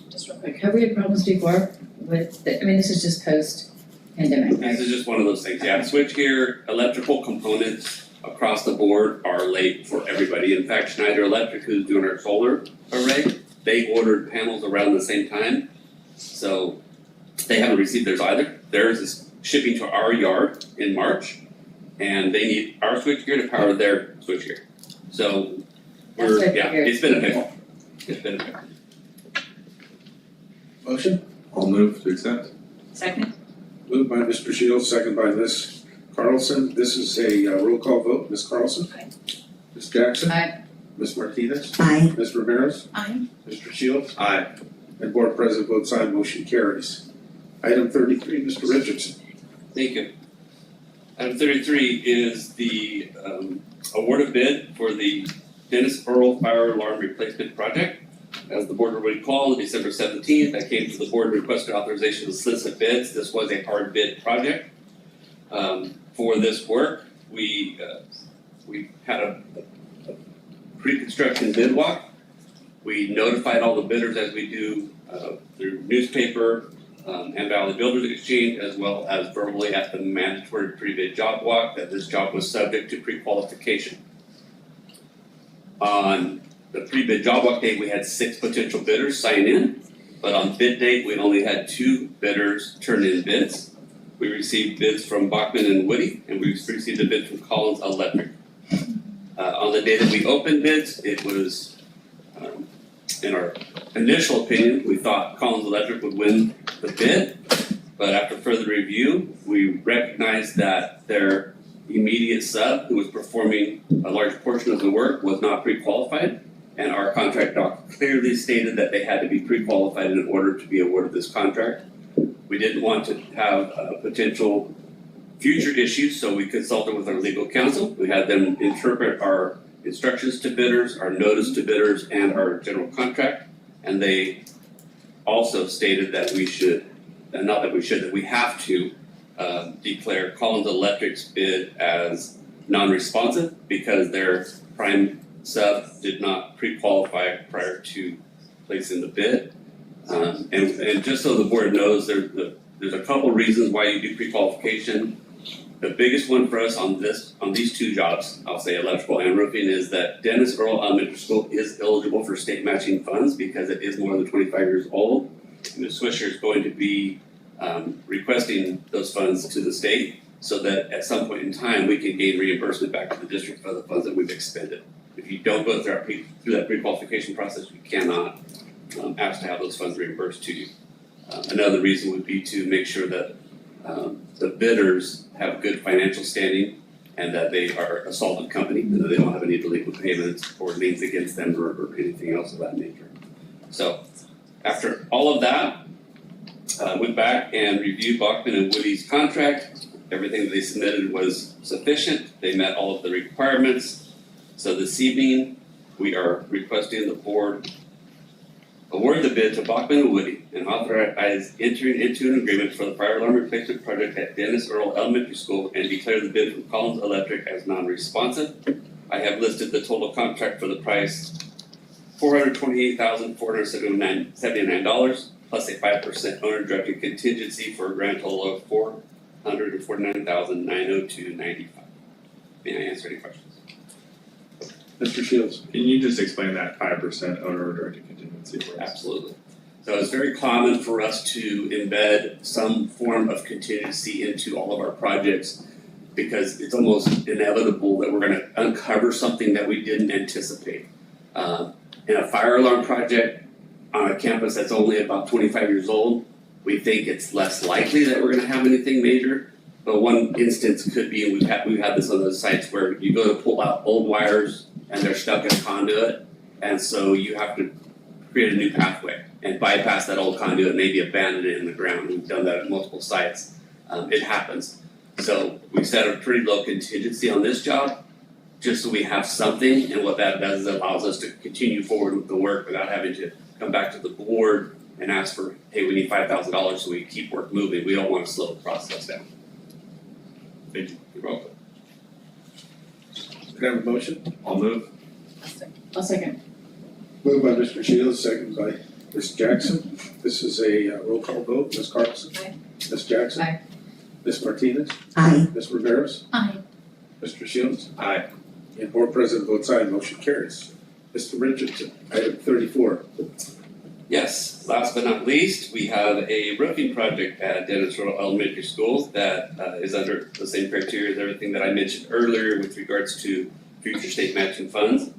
Just real quick, have we had problems before with, this is just post-pandemic, right? This is just one of those things, yeah, switchgear, electrical components across the board are late for everybody. In fact, Schneider Electric, who's doing our solar array, they ordered panels around the same time. So they haven't received theirs either. Theirs is shipping to our yard in March, and they need our switchgear to power their switchgear. So That's what I yeah, figured. it's been a pickle. It's been a pickle. Motion? I'll move to accept. Second? Moved by Mr. Shields, second by Ms. Carlson. This is a roll call vote. Ms. Carlson? Aye. Ms. Jackson? Aye. Ms. Martinez? Aye. Ms. Ramirez? Aye. Mr. Shields? Aye. And Board President votes aye, motion carries. Item 33, Mr. Richardson. Thank you. Item 33 is the award of bid for the Dennis Earl Fire Alarm Replacement Project. As the board will recall, on December 17th, I came to the board and requested authorization to solicit bids. This was a hard bid project. For this work, we had a pre-construction bid walk. We notified all the bidders as we do through newspaper and Valley Builders Exchange, as well as verbally at the mandatory pre-bid job walk, that this job was subject to pre-qualification. On the pre-bid job walk date, we had 6 potential bidders sign in, but on bid date, we only had 2 bidders turn in bids. We received bids from Bachman and Woody, and we received a bid from Collins Electric. On the day that we opened bids, it was, in our initial opinion, we thought Collins Electric would win the bid, but after further review, we recognized that their immediate sub, who was performing a large portion of the work, was not pre-qualified, and our contract doc clearly stated that they had to be pre-qualified in order to be awarded this contract. We didn't want to have potential future issues, so we consulted with our legal counsel. We had them interpret our instructions to bidders, our notice to bidders, and our general contract, and they also stated that we should, that we have to declare Collins Electric's bid as non-responsive because their prime sub did not pre-qualify prior to placing the bid. And just so the board knows, there's a couple reasons why you do pre-qualification. The biggest one for us on these 2 jobs, I'll say electrical and roofing, is that Dennis Earl Elementary School is eligible for state matching funds because it is more than 25 years old. And the Swisher is going to be requesting those funds to the state so that at some point in time, we can gain reimbursement back to the district for the funds that we've expended. If you don't go through that pre-qualification process, you cannot ask to have those funds reimbursed to you. Another reason would be to make sure that the bidders have good financial standing and that they are a solvent company and that they don't have any delinquent payments or liens against them or anything else of that nature. So after all of that, went back and reviewed Bachman and Woody's contract. Everything that they submitted was sufficient. They met all of the requirements. So this evening, we are requesting the board award the bid to Bachman and Woody and authorize entering into an agreement for the fire alarm replacement project at Dennis Earl Elementary School and declare the bid from Collins Electric as non-responsive. I have listed the total contract for the price, $428,479 plus a 5% owner-directed contingency for a grand total of $449,902.95. May I answer any questions? Mr. Shields. Can you just explain that 5% owner-directed contingency for us? Absolutely. So it's very common for us to embed some form of contingency into all of our projects because it's almost inevitable that we're going to uncover something that we didn't anticipate. In a fire alarm project on a campus that's only about 25 years old, we think it's less likely that we're going to have anything major. But one instance could be, and we've had this on those sites where you go to pull out old wires and they're stuck in a conduit, and so you have to create a new pathway and bypass that old conduit and maybe abandon it in the ground. We've done that at multiple sites. It happens. So we set a pretty low contingency on this job, just so we have something, and what that does is it allows us to continue forward with the work without having to come back to the board and ask for, hey, we need $5,000 so we can keep work moving. We don't want to slow the process down. Thank you. You're welcome. Can I have a motion? I'll move. I'll second. Moved by Mr. Shields, second by Ms. Jackson. This is a roll call vote. Ms. Carlson? Aye. Ms. Jackson? Aye. Ms. Martinez? Aye. Ms. Rivera? Aye. Mr. Shields? Aye. And Board President votes aye, motion carries. Mr. Richardson, item 34. Yes, last but not least, we have a roofing project at Dennis Royal Elementary School that is under the same criteria as everything that I mentioned earlier with regards to future state matching funds.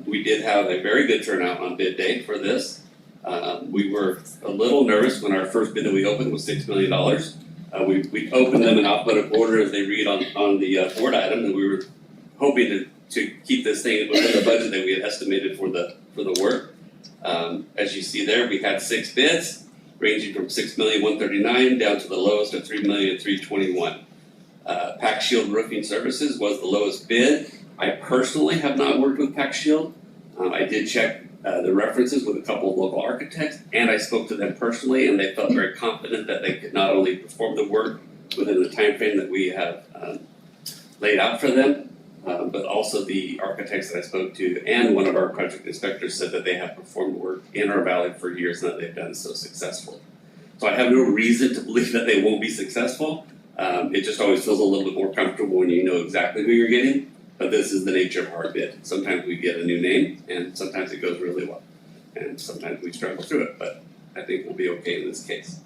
We did have a very good turnout on bid day for this. We were a little nervous when our first bid that we opened was $6 million. We opened them in alphabetical order as they read on the board item, and we were hoping to keep this thing within the budget that we had estimated for the work. As you see there, we had 6 bids, ranging from $6,139,000 down to the lowest of $3,321,000. Pack Shield Roofing Services was the lowest bid. I personally have not worked with Pack Shield. I did check the references with a couple of local architects, and I spoke to them personally, and they felt very confident that they could not only perform the work within the time frame that we have laid out for them, but also the architects that I spoke to and one of our project inspectors said that they have performed work in our valley for years and that they've done so successfully. So I have no reason to believe that they won't be successful. It just always feels a little bit more comfortable when you know exactly who you're getting, but this is the nature of our bid. Sometimes we get a new name and sometimes it goes really well. And sometimes we struggle through it, but I think we'll be okay in this case.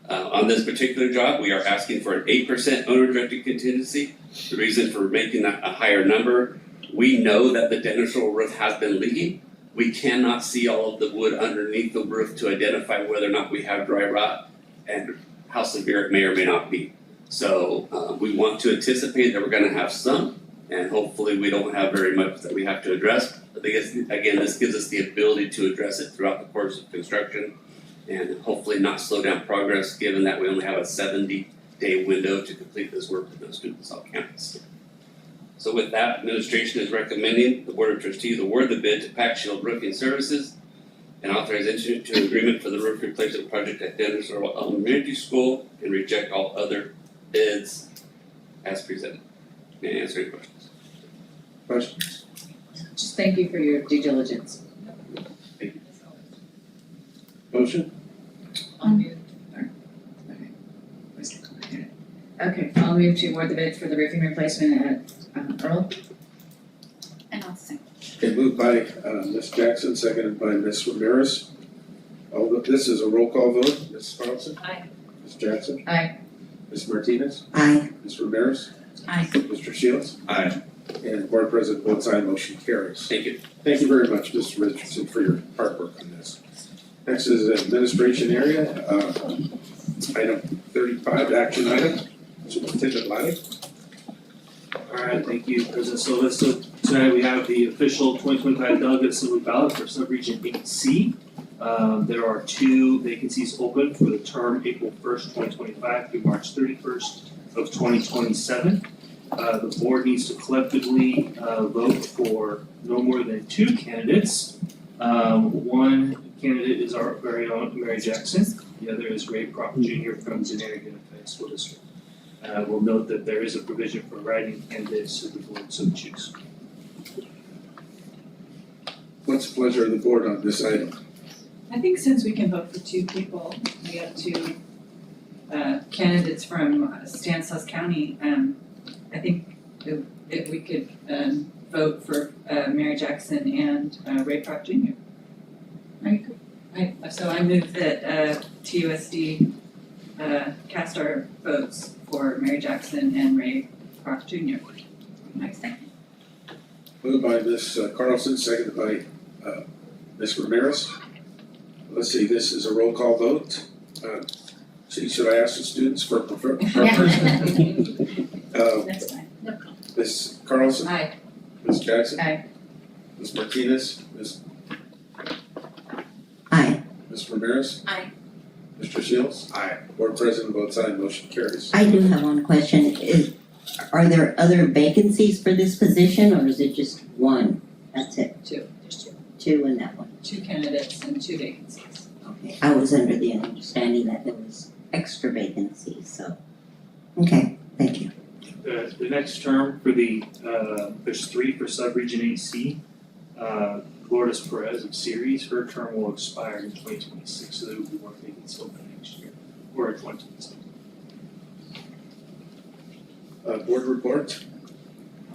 On this particular job, we are asking for an 8% owner-directed contingency. The reason for making that a higher number, we know that the Dennis Royal roof has been leaking. We cannot see all of the wood underneath the roof to identify whether or not we have dry rot and how severe it may or may not be. So we want to anticipate that we're going to have some, and hopefully we don't have very much that we have to address. But again, this gives us the ability to address it throughout the course of construction and hopefully not slow down progress, given that we only have a 70-day window to complete this work with those students on campus. So with that, administration is recommending the Board of Trustees award the bid to Pack Shield Roofing Services and authorize entry to an agreement for the roof replacement project at Dennis Royal Elementary School and reject all other bids as presented. May I answer any questions? Questions? Just thank you for your due diligence. Motion? Okay, I'll move to award the bid for the roofing replacement at Earl. And I'll second. Okay, moved by Ms. Jackson, seconded by Ms. Ramirez. This is a roll call vote. Ms. Carlson? Aye. Ms. Jackson? Aye. Ms. Martinez? Aye. Ms. Ramirez? Aye. Mr. Shields? Aye. And Board President votes aye, motion carries. Thank you. Thank you very much, Mr. Richardson, for your hard work on this. Next is administration area, item 35, action item, Superintendent Lally. Alright, thank you, President Silva. So tonight we have the official 2025 delegate assembly ballot for subregion 8C. There are 2 vacancies open for the term April 1st, 2025 through March 31st of 2027. The board needs to collectively vote for no more than 2 candidates. One candidate is our very own Mary Jackson. The other is Ray Prop Jr. from Zenary Unified School District. We'll note that there is a provision for writing candidates should the board so choose. What's the pleasure of the board on this item? I think since we can vote for 2 people, we have 2 candidates from Stanislaus County, I think if we could vote for Mary Jackson and Ray Prop Jr. Right? So I move that TUSD cast our votes for Mary Jackson and Ray Prop Jr. Next thing. Moved by Ms. Carlson, seconded by Ms. Ramirez. Let's see, this is a roll call vote. Should I ask the students for preference? Next time. Ms. Carlson? Aye. Ms. Jackson? Aye. Ms. Martinez? Ms. Aye. Ms. Ramirez? Aye. Mr. Shields? Aye. Board President votes aye, motion carries. I do have one question. Are there other vacancies for this position or is it just one? That's it? There's two. Two in that one? 2 candidates and 2 vacancies. Okay. I was under the understanding that there was extra vacancies, so. Okay, thank you. The next term for there's 3 for sub-region 8C. Lourdes Perez of Ceres, her term will expire in 2026, so there will be 1 vacancy open next year, or 2026. Board report?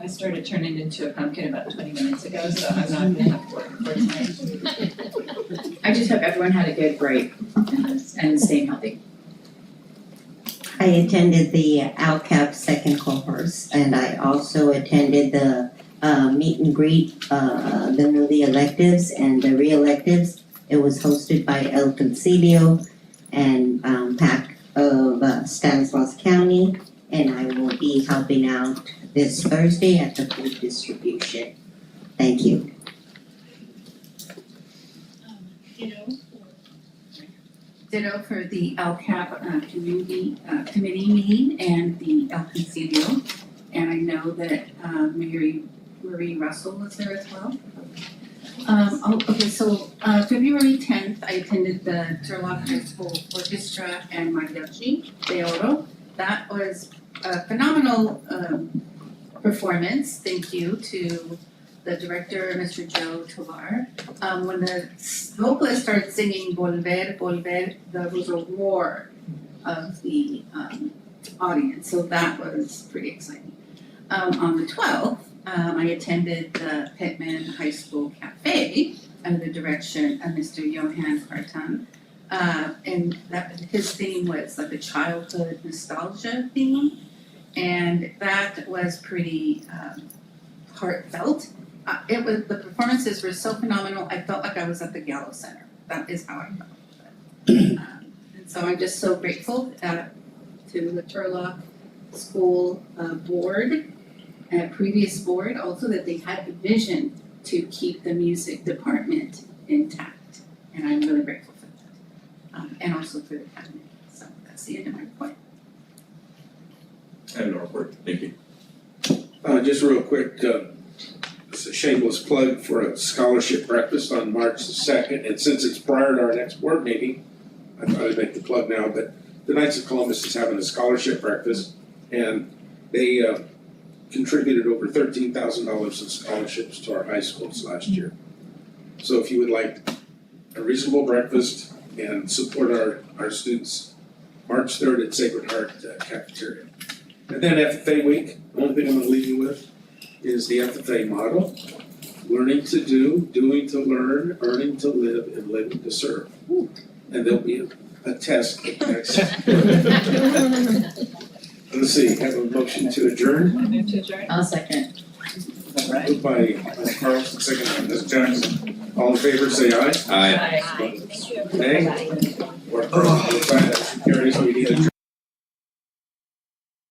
I started turning into a pumpkin about 20 minutes ago, so I'm not gonna have to work for tonight. I just hope everyone had a good break and staying healthy. I attended the ALCAP second cohort, and I also attended the meet and greet, the newly electives and the re-electives. It was hosted by El Concilio and PAC of Stanislaus County, and I will be helping out this Thursday at the food distribution. Thank you. Ditto for the LCAP community committee meeting and the El Concilio. And I know that Marie Russell was there as well. February 10th, I attended the Turlock High School Orchestra and Mariachi de Oro. That was a phenomenal performance. Thank you to the director, Mr. Joe Tovar. When the vocalist started singing Volver, Volver, there was a roar of the audience, so that was pretty exciting. On the 12th, I attended the Pittman High School Cafe under the direction of Mr. Johan Hartan. And his theme was like a childhood nostalgia theme, and that was pretty heartfelt. The performances were so phenomenal, I felt like I was at the Gallo Center. That is how I felt. And so I'm just so grateful to the Turlock School board and previous board also that they had the vision to keep the music department intact. And I'm really grateful for that. And also for the cabinet. So that's the end of my report. I have no report, thank you. Just real quick, it's a shameless plug for a scholarship breakfast on March the 2nd, and since it's prior to our next board meeting, I thought I'd make the plug now, but the Knights of Columbus is having a scholarship breakfast, and they contributed over $13,000 in scholarships to our high schools last year. So if you would like a reasonable breakfast and support our students, March 3rd at Sacred Heart Cafeteria. And then FFA week, the only thing I'm gonna leave you with is the FFA model. Learning to do, doing to learn, earning to live, and living to serve. And there'll be a test next. Let's see, have a motion to adjourn. Move to adjourn. I'll second. Moved by Ms. Carlson, second by Ms. Jackson. All in favor, say aye. Aye. Aye. Nay? Or,